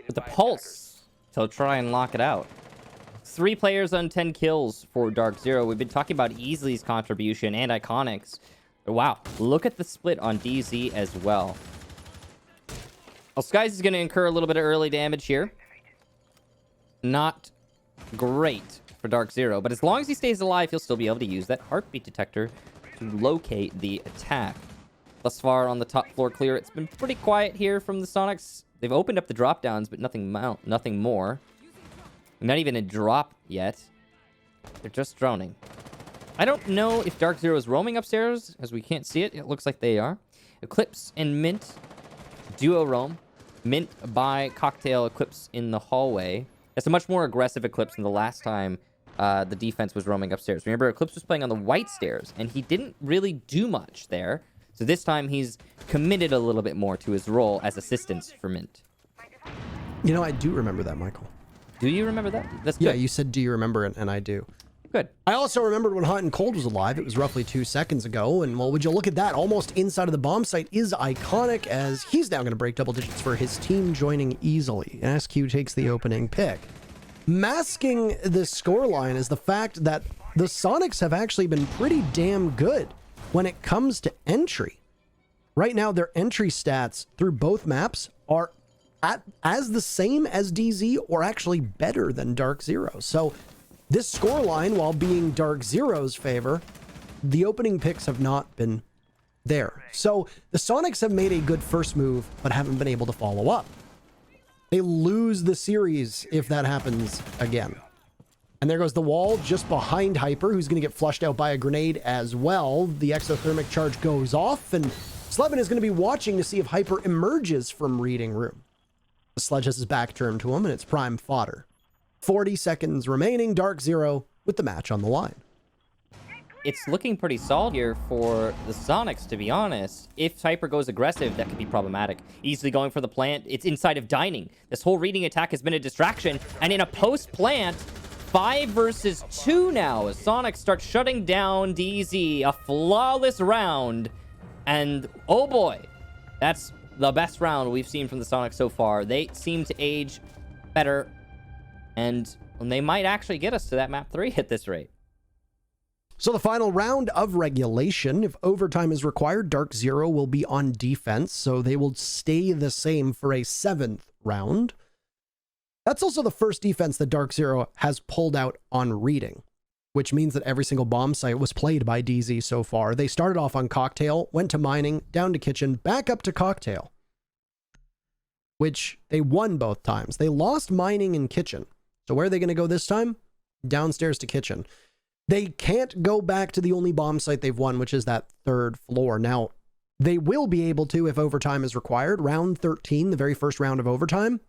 with the pulse to try and lock it out. 3 players on 10 kills for DarkZero. We've been talking about Easley's contribution and Iconics. Wow, look at the split on DZ as well. Well, Skies is going to incur a little bit of early damage here. Not great for DarkZero, but as long as he stays alive, he'll still be able to use that heartbeat detector to locate the attack. Thus far on the top floor clear, it's been pretty quiet here from the Soniqs. They've opened up the drop downs, but nothing more. Not even a drop yet. They're just droning. I don't know if DarkZero is roaming upstairs, as we can't see it. It looks like they are. Eclipse and Mint duo roam. Mint by Cocktail, Eclipse in the hallway. That's a much more aggressive Eclipse than the last time the defense was roaming upstairs. Remember, Eclipse was playing on the white stairs, and he didn't really do much there. So this time he's committed a little bit more to his role as assistance for Mint. You know, I do remember that, Michael. Do you remember that? That's good. Yeah, you said, do you remember it? And I do. Good. I also remembered when Hot and Cold was alive. It was roughly 2 seconds ago. And, well, would you look at that? Almost inside of the bomb site is Iconic, as he's now going to break double digits for his team joining easily. SQ takes the opening pick. Masking this scoreline is the fact that the Soniqs have actually been pretty damn good when it comes to entry. Right now, their entry stats through both maps are as the same as DZ, or actually better than DarkZero. So this scoreline, while being DarkZero's favor, the opening picks have not been there. So the Soniqs have made a good first move, but haven't been able to follow up. They lose the series if that happens again. And there goes the wall just behind Hyper, who's going to get flushed out by a grenade as well. The exothermic charge goes off, and Slevin is going to be watching to see if Hyper emerges from reading room. The Sledge has his back turned to him, and it's prime fodder. 40 seconds remaining, DarkZero with the match on the line. It's looking pretty solid here for the Soniqs, to be honest. If Hyper goes aggressive, that could be problematic. Easily going for the plant. It's inside of dining. This whole reading attack has been a distraction, and in a post-plant, 5 versus 2 now as Soniqs start shutting down DZ. A flawless round, and oh boy, that's the best round we've seen from the Soniqs so far. They seem to age better, and they might actually get us to that map 3 at this rate. So the final round of regulation, if overtime is required, DarkZero will be on defense, so they will stay the same for a 7th round. That's also the first defense that DarkZero has pulled out on reading, which means that every single bomb site was played by DZ so far. They started off on Cocktail, went to Mining, down to Kitchen, back up to Cocktail, which they won both times. They lost Mining and Kitchen. So where are they going to go this time? Downstairs to Kitchen. They can't go back to the only bomb site they've won, which is that 3rd floor. Now, they will be able to if overtime is required. Round 13, the very first round of overtime,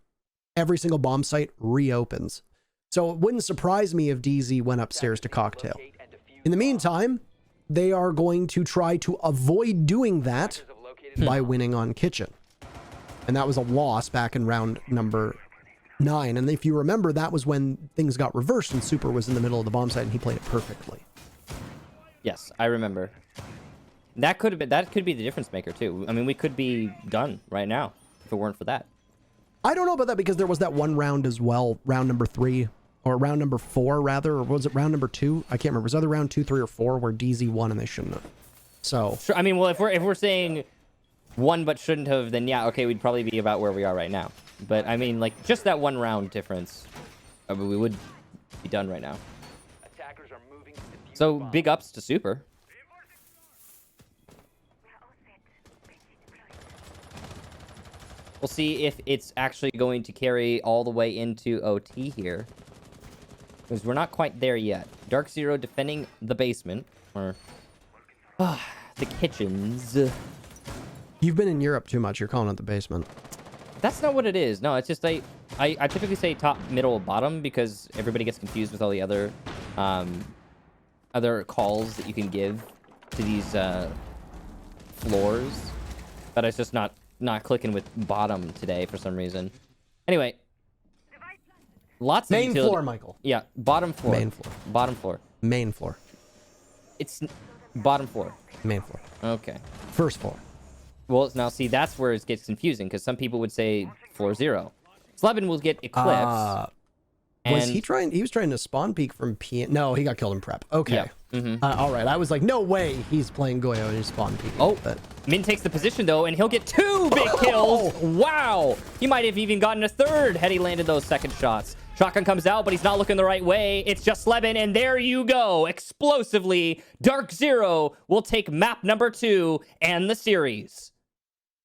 every single bomb site reopens. So it wouldn't surprise me if DZ went upstairs to Cocktail. In the meantime, they are going to try to avoid doing that by winning on Kitchen. And that was a loss back in round number 9. And if you remember, that was when things got reversed and Super was in the middle of the bomb site and he played it perfectly. Yes, I remember. That could be the difference maker too. I mean, we could be done right now if it weren't for that. I don't know about that, because there was that one round as well, round number 3, or round number 4 rather, or was it round number 2? I can't remember. Was it either round 2, 3, or 4 where DZ won and they shouldn't have? So sure, I mean, well, if we're saying won but shouldn't have, then yeah, okay, we'd probably be about where we are right now. But I mean, like, just that one round difference, we would be done right now. Attackers are moving to defuse So bomb. big ups to Super. We'll see if it's actually going to carry all the way into OT here, because we're not quite there yet. DarkZero defending the basement, or the kitchens. you've been in Europe too much. You're calling it the basement. That's not what it is. No, it's just I typically say top, middle, bottom, because everybody gets confused with all the other other calls that you can give to these floors. But it's just not clicking with bottom today for some reason. Anyway, lots of Main utility. floor, Michael. Yeah, bottom floor. Main floor. Bottom floor. Main floor. It's bottom floor. Main floor. Okay. First floor. Well, now see, that's where it gets confusing, because some people would say floor 0. Slevin will get Eclipse. Was he trying? He was trying to spawn peek from PN. No, he got killed in prep. Okay. Yeah. All right. I was like, no way he's playing Goyo and he's spawn peek. But Min takes the position though, and he'll get 2 big kills. Wow. He might have even gotten a 3rd had he landed those second shots. Shotgun comes out, but he's not looking the right way. It's just Slevin, and there you go. Explosively, DarkZero will take map number 2 and the series.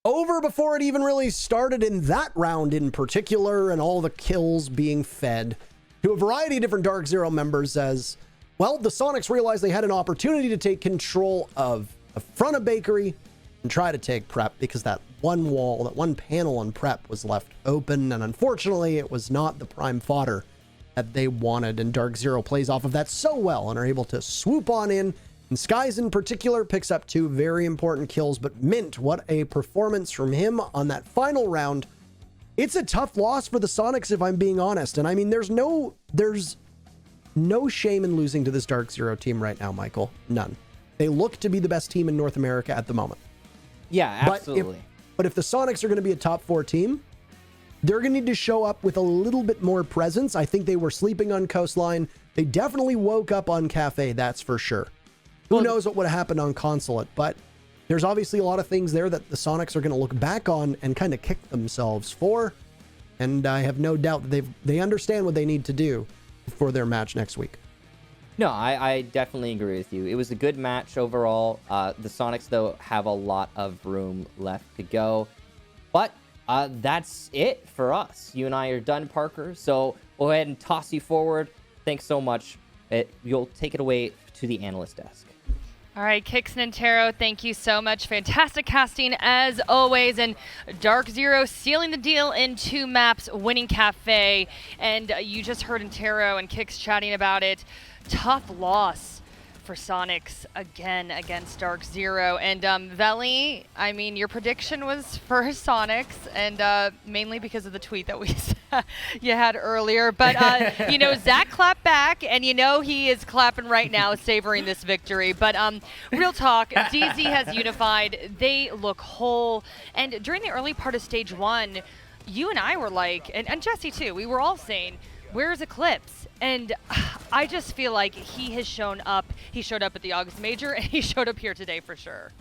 Over before it even really started in that round in particular, and all the kills being fed to a variety of different DarkZero members as, well, the Soniqs realized they had an opportunity to take control of the front of Bakery and try to take prep because that one wall, that one panel on prep was left open, and unfortunately it was not the prime fodder that they wanted, and DarkZero plays off of that so well and are able to swoop on in. And Skies in particular picks up 2 very important kills, but Mint, what a performance from him on that final round. It's a tough loss for the Soniqs, if I'm being honest. And I mean, there's no shame in losing to this DarkZero team right now, Michael. None. They look to be the best team in North America at the moment. Yeah, absolutely. But if the Soniqs are going to be a top 4 team, they're going to need to show up with a little bit more presence. I think they were sleeping on Coastline. They definitely woke up on Cafe, that's for sure. Who knows what would have happened on Consulate, but there's obviously a lot of things there that the Soniqs are going to look back on and kind of kick themselves for. And I have no doubt that they understand what they need to do for their match next week. No, I definitely agree with you. It was a good match overall. The Soniqs, though, have a lot of room left to go. But that's it for us. You and I are done, Parker. So we'll go ahead and toss you forward. Thanks so much. You'll take it away to the analyst desk. All right, Kix Nintero, thank you so much. Fantastic casting as always. And DarkZero sealing the deal in 2 maps, winning Cafe. And you just heard Nintero and Kix chatting about it. Tough loss for Soniqs again against DarkZero. And Veli, I mean, your prediction was for Soniqs, and mainly because of the tweet that you had earlier. But, you know, Zach clapped back, and you know he is clapping right now, savoring this victory. But real talk, DZ has unified. They look whole. And during the early part of stage 1, you and I were like, and Jesse too, we were all saying, where's Eclipse? And I just feel like he has shown up. He showed up at the August Major, and he showed up here today for sure.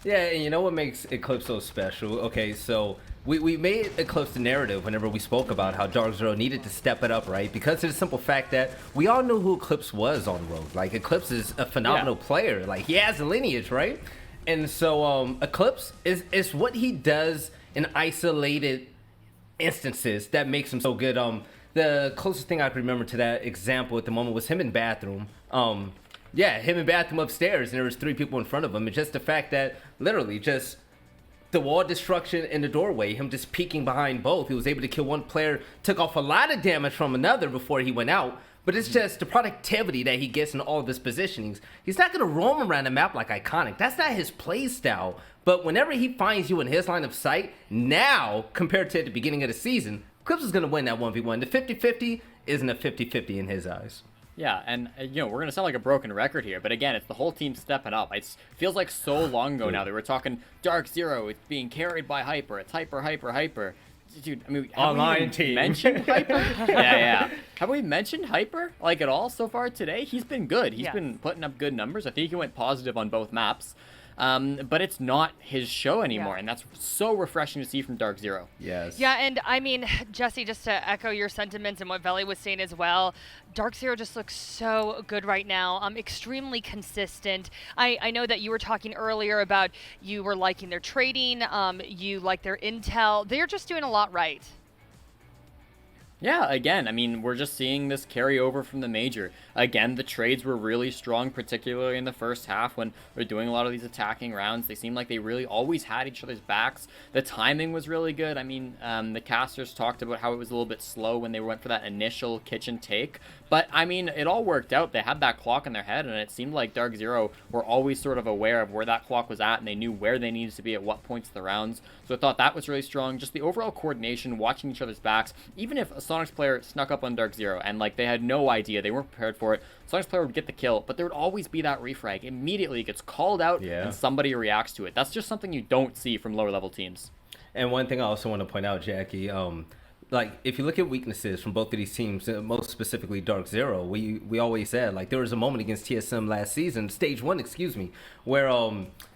Yeah, and you know what makes Eclipse so special? Okay, so we made Eclipse the narrative whenever we spoke about how DarkZero needed to step it up, right? Because of the simple fact that we all knew who Eclipse was on Road. Like, Eclipse is a phenomenal player. Like, he has a lineage, right? And so Eclipse is what he does in isolated instances that makes him so good. The closest thing I can remember to that example at the moment was him in bathroom. Yeah, him in bathroom upstairs, and there was 3 people in front of him. And just the fact that literally just the wall destruction in the doorway, him just peeking behind both. He was able to kill one player, took off a lot of damage from another before he went out. But it's just the productivity that he gets in all of his positionings. He's not going to roam around the map like Iconic. That's not his play style. But whenever he finds you in his line of sight, now, compared to at the beginning of the season, Eclipse is going to win that 1v1. The 50-50 isn't a 50-50 in his eyes. Yeah, and you know, we're gonna sound like a broken record here, but again, it's the whole team stepping up. It feels like so long ago now that we're talking DarkZero. It's being carried by Hyper. It's Hyper. Dude, I mean, have Online we mentioned Hyper? yeah. Have we mentioned Hyper like at all so far today? He's been good. He's been putting up good numbers. I think he went positive on both maps. But it's not his show anymore, and that's so refreshing to see from DarkZero. Yes. Yeah, and I mean, Jesse, just to echo your sentiments and what Veli was saying as well, DarkZero just looks so good right now. Extremely consistent. I know that you were talking earlier about you were liking their trading, you like their intel. They're just doing a lot right. Yeah, again, I mean, we're just seeing this carry over from the major. Again, the trades were really strong, particularly in the first half when they're doing a lot of these attacking rounds. They seemed like they really always had each other's backs. The timing was really good. I mean, the casters talked about how it was a little bit slow when they went for that initial kitchen take. But, I mean, it all worked out. They had that clock in their head, and it seemed like DarkZero were always sort of aware of where that clock was at, and they knew where they needed to be at what points of the rounds. So I thought that was really strong. Just the overall coordination, watching each other's backs. Even if a Soniqs player snuck up on DarkZero and, like, they had no idea, they weren't prepared for it, Soniqs player would get the kill, but there would always be that refrag. Immediately it gets called out, and somebody reacts to it. That's just something you don't see from lower level teams. And one thing I also want to point out, Jackie, like if you look at weaknesses from both of these teams, most specifically DarkZero, we always said like there was a moment against TSM last season, stage 1, excuse me, where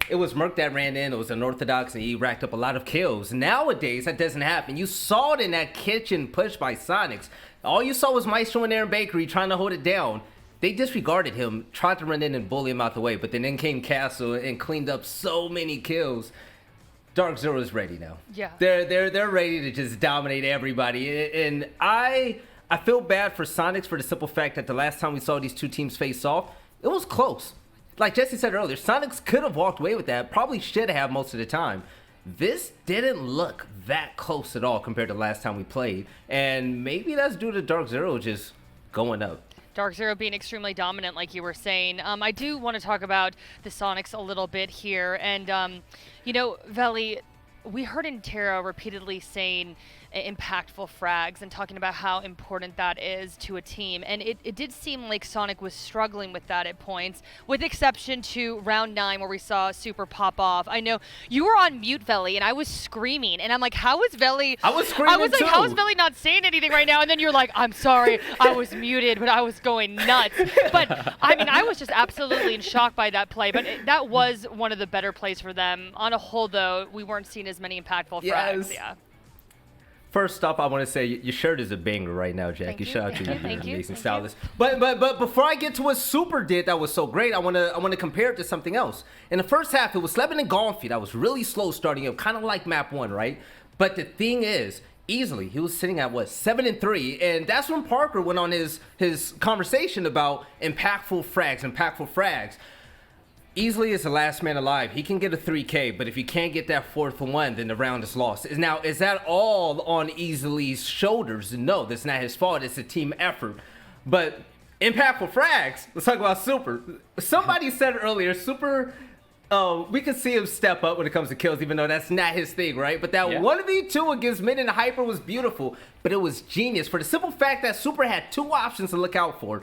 it was Merc that ran in, it was unorthodox, and he racked up a lot of kills. Nowadays, that doesn't happen. You saw it in that kitchen push by Soniqs. All you saw was Maestro and Aaron Bakery trying to hold it down. They disregarded him, tried to run in and bully him out the way, but then in came Castle and cleaned up so many kills. DarkZero is ready now. Yeah. They're ready to just dominate everybody. And I feel bad for Soniqs for the simple fact that the last time we saw these two teams face off, it was close. Like Jesse said earlier, Soniqs could have walked away with that, probably should have most of the time. This didn't look that close at all compared to last time we played. And maybe that's due to DarkZero just going up. DarkZero being extremely dominant, like you were saying. I do want to talk about the Soniqs a little bit here. And, you know, Veli, we heard Intero repeatedly saying impactful frags and talking about how important that is to a team. And it did seem like Sonic was struggling with that at points, with exception to round 9 where we saw Super pop off. I know you were on mute, Veli, and I was screaming. And I'm like, how is Veli? I was screaming like, too. how is Veli not saying anything right now? And then you're like, I'm sorry, I was muted, but I was going nuts. But I mean, I was just absolutely in shock by that play. But that was one of the better plays for them. On a whole, though, we weren't seeing as many impactful frags. Yeah. First up, I want to say your shirt is a banger right now, Jackie. Thank you. Shout out to you, you're an Thank you. amazing Thank stylist. But before I get to what Super did that was so great, I want to compare it to something else. In the first half, it was Slevin and Gonfi that was really slow starting up, kind of like map 1, right? But the thing is, easily he was sitting at what 7-3, and that's when Parker went on his conversation about impactful frags. Easily is the last man alive. He can get a 3K, but if he can't get that 4th one, then the round is lost. Now, is that all on Easy's shoulders? No, that's not his fault. It's a team effort. But impactful frags, let's talk about Super. Somebody said earlier, Super, we can see him step up when it comes to kills, even though that's not his thing, right? But that 1v2 against Mid and Hyper was beautiful, but it was genius for the simple fact that Super had 2 options to look out for.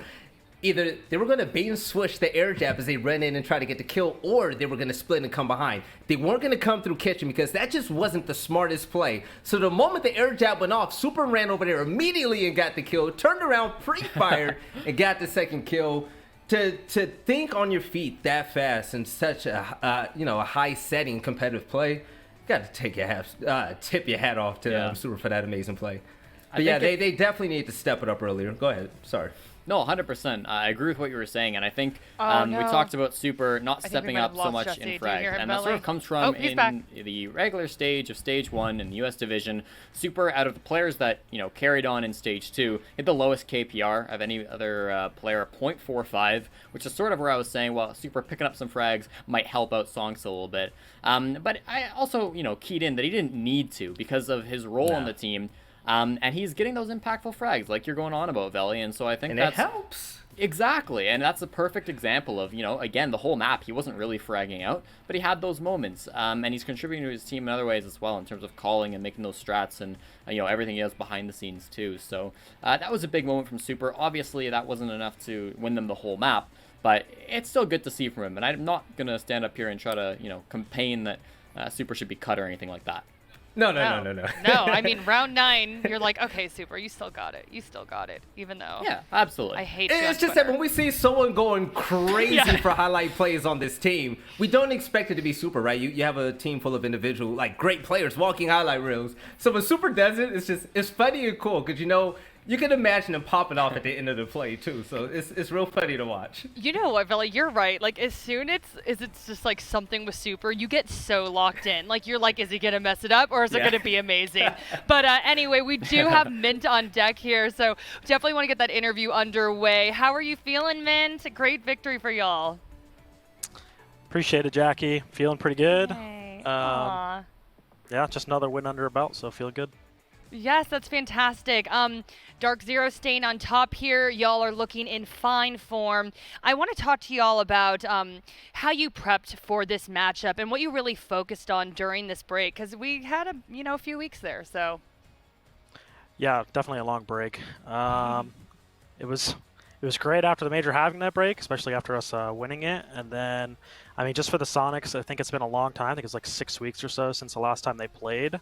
Either they were going to bait and switch the air jab as they ran in and try to get the kill, or they were going to split and come behind. They weren't going to come through kitchen because that just wasn't the smartest play. So the moment the air jab went off, Super ran over there immediately and got the kill, turned around, pre-fired, and got the second kill. To think on your feet that fast in such a high setting competitive play, you got to tip your hat off to Super for that amazing play. But yeah, they definitely need to step it up earlier. Go ahead. Sorry. No, 100%. I agree with what you were saying, and I think we talked about Super not stepping up so much in frag, and that sort of comes from in the regular stage of Stage 1 in the US Division. Super, out of the players that carried on in Stage 2, hit the lowest KPR of any other player, 0.45, which is sort of where I was saying, well, Super picking up some frags might help out Soniqs a little bit. But I also, keyed in that he didn't need to because of his role on the team. And he's getting those impactful frags like you're going on about, Veli, and so I think it helps. Exactly, and that's a perfect example of, again, the whole map, he wasn't really fragging out, but he had those moments, and he's contributing to his team in other ways as well in terms of calling and making those strats and, everything he does behind the scenes too. So that was a big moment from Super. Obviously, that wasn't enough to win them the whole map, but it's still good to see from him, and I'm not going to stand up here and try to, campaign that Super should be cut or anything like that. No. No, I mean, round 9, you're like, okay, Super, you still got it. Even though. Yeah, absolutely. I hate it's just that when we see someone going crazy for highlight plays on this team, we don't expect it to be Super, right? You have a team full of individual, great players walking highlight reels. So when Super does it, it's funny and cool because, you can imagine him popping off at the end of the play too, so it's real funny to watch. You know what, Veli, you're right. As soon as it's just something with Super, you get so locked in. You're like, is he gonna mess it up or is it gonna be amazing? But anyway, we do have Mint on deck here, so definitely want to get that interview underway. How are you feeling, Mint? Great victory for y'all. Appreciate it, Jackie. Feeling pretty good. Hey. Yeah, just another win under our belt, so feel good. Yes, that's fantastic. DarkZero staying on top here. Y'all are looking in fine form. I want to talk to y'all about how you prepped for this matchup and what you really focused on during this break, because we had a few weeks there. So. Yeah, definitely a long break. It was it was great after the major having that break, especially after us winning it. And then, I mean, just for the Soniqs, I think it's been a long time. I think it's like 6 weeks or so since the last time they played.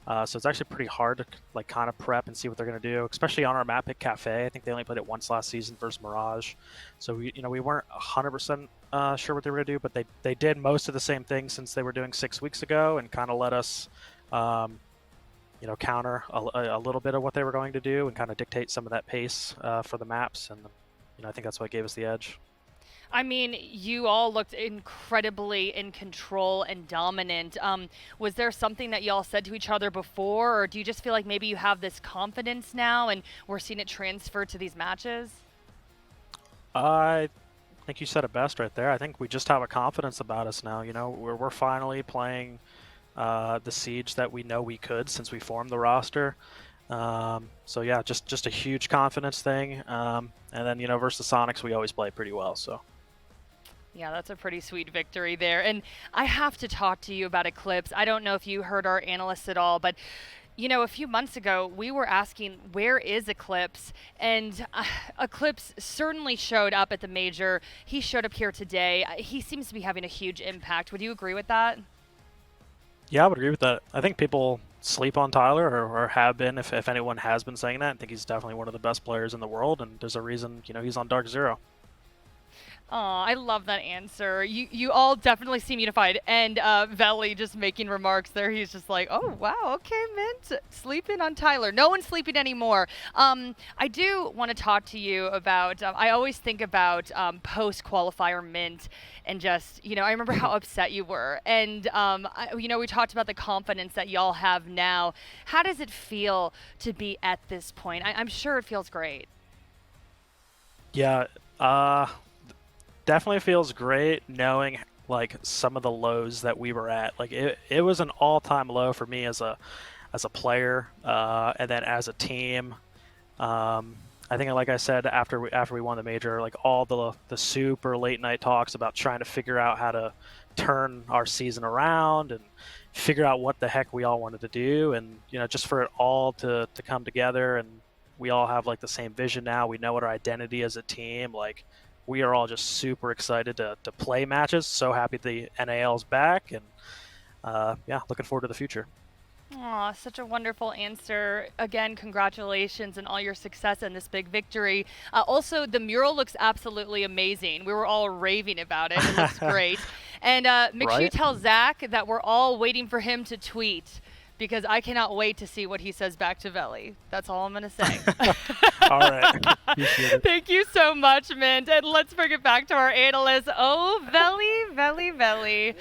So it's actually pretty hard to like kind of prep and see what they're going to do, especially on our map pick Cafe. I think they only played it once last season versus Mirage. So we weren't 100% sure what they were going to do, but they did most of the same things since they were doing 6 weeks ago, and kind of let us counter a little bit of what they were going to do and kind of dictate some of that pace for the maps. And I think that's what gave us the edge. I mean, you all looked incredibly in control and dominant. Was there something that y'all said to each other before, or do you just feel like maybe you have this confidence now and we're seeing it transfer to these matches? I think you said it best right there. I think we just have a confidence about us now. We're finally playing the Siege that we know we could since we formed the roster. So yeah, just a huge confidence thing. And then, versus Soniqs, we always play pretty well, so. Yeah, that's a pretty sweet victory there. And I have to talk to you about Eclipse. I don't know if you heard our analysts at all, but a few months ago, we were asking, where is Eclipse? And Eclipse certainly showed up at the major. He showed up here today. He seems to be having a huge impact. Would you agree with that? Yeah, I would agree with that. I think people sleep on Tyler, or have been, if anyone has been saying that. I think he's definitely one of the best players in the world, and there's a reason, he's on DarkZero. Oh, I love that answer. You all definitely seem unified. And Veli just making remarks there. He's just like, oh, wow, okay, Mint. Sleeping on Tyler. No one's sleeping anymore. I do want to talk to you about, I always think about post-qualifier Mint and just, I remember how upset you were. And, we talked about the confidence that y'all have now. How does it feel to be at this point? I'm sure it feels great. Yeah, definitely feels great knowing like some of the lows that we were at. Like it was an all-time low for me as a player, and then as a team. I think, like I said, after we won the major, like all the super late night talks about trying to figure out how to turn our season around and figure out what the heck we all wanted to do, and just for it all to come together, and we all have like the same vision now. We know what our identity as a team. Like, we are all just super excited to play matches. So happy the NAL's back, and looking forward to the future. Aw, such a wonderful answer. Again, congratulations on all your success and this big victory. Also, the mural looks absolutely amazing. We were all raving about it. It looks great. And make sure you tell Zach that we're all waiting for him to tweet, because I cannot wait to see what he says back to Veli. That's all I'm going to say. All right. Thank you so much, Mint. And let's bring it back to our analysts. Oh, Veli.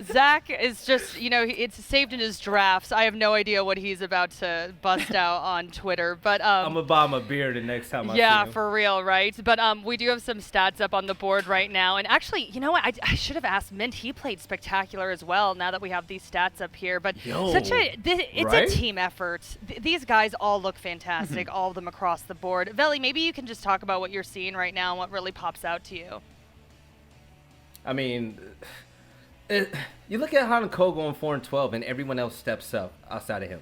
Zach is just, it's saved in his drafts. I have no idea what he's about to bust out on Twitter. But I'm going to buy him a beer the next time I see him. Yeah, for real, right? But we do have some stats up on the board right now. And actually, you know what? I should have asked Mint. He played spectacular as well, now that we have these stats up here. But it's a team effort. These guys all look fantastic, all of them across the board. Veli, maybe you can just talk about what you're seeing right now and what really pops out to you. I mean, you look at Han and Cole going 4-12, and everyone else steps up outside of him.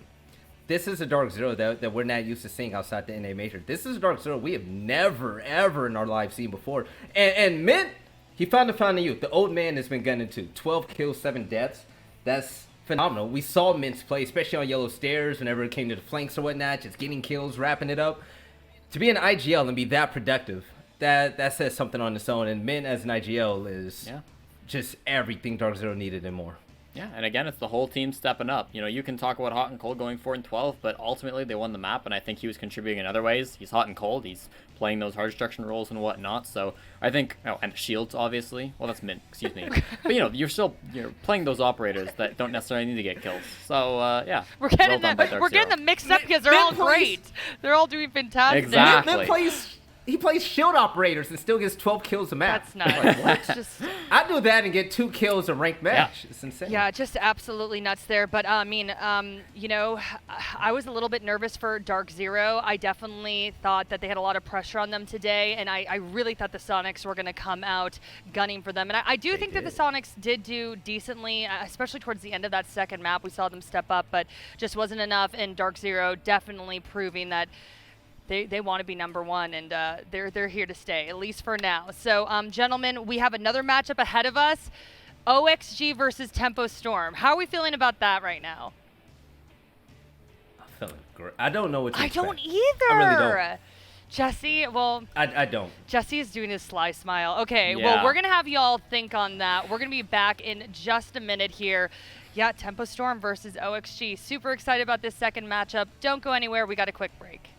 This is a DarkZero that we're not used to seeing outside the NA Major. This is a DarkZero we have never, ever in our lives seen before. And Mint, he found the youth. The old man has been gunning too. 12 kills, 7 deaths. That's phenomenal. We saw Mint's play, especially on Yellow Stairs, whenever it came to the flanks or whatnot, just getting kills, wrapping it up. To be an IGL and be that productive, that says something on its own. And Mint as an IGL is... Yeah. Just everything DarkZero needed and more. Yeah, and again, it's the whole team stepping up. You can talk about Hot and Cold going 4-12, but ultimately they won the map, and I think he was contributing in other ways. He's hot and cold. He's playing those hard destruction roles and whatnot. So I think, and shields, obviously. Well, that's Mint, excuse me. But you're playing those operators that don't necessarily need to get kills. So yeah, we're getting them mixed up because they're all great. They're all doing fantastic. Exactly. He plays shield operators and still gets 12 kills a match. That's nuts. Like, what? I do that and get 2 kills a ranked match. Yeah. It's insane. Yeah, just absolutely nuts there. But I mean, I was a little bit nervous for DarkZero. I definitely thought that they had a lot of pressure on them today, and I really thought the Soniqs were going to come out gunning for them. And I do think that the Soniqs did do decently, especially towards the end of that second map. We saw them step up, but just wasn't enough. And DarkZero definitely proving that they want to be number one, and they're here to stay, at least for now. So, gentlemen, we have another matchup ahead of us. OXG versus Tempo Storm. How are we feeling about that right now? I'm feeling great. I don't know what to expect. I don't either. I really don't. Jesse, well, I don't. Jesse is doing his sly smile. Okay, Yeah. well, we're going to have y'all think on that. We're going to be back in just a minute here. Yeah, Tempo Storm versus OXG. Super excited about this second matchup. Don't go anywhere. We got a quick break.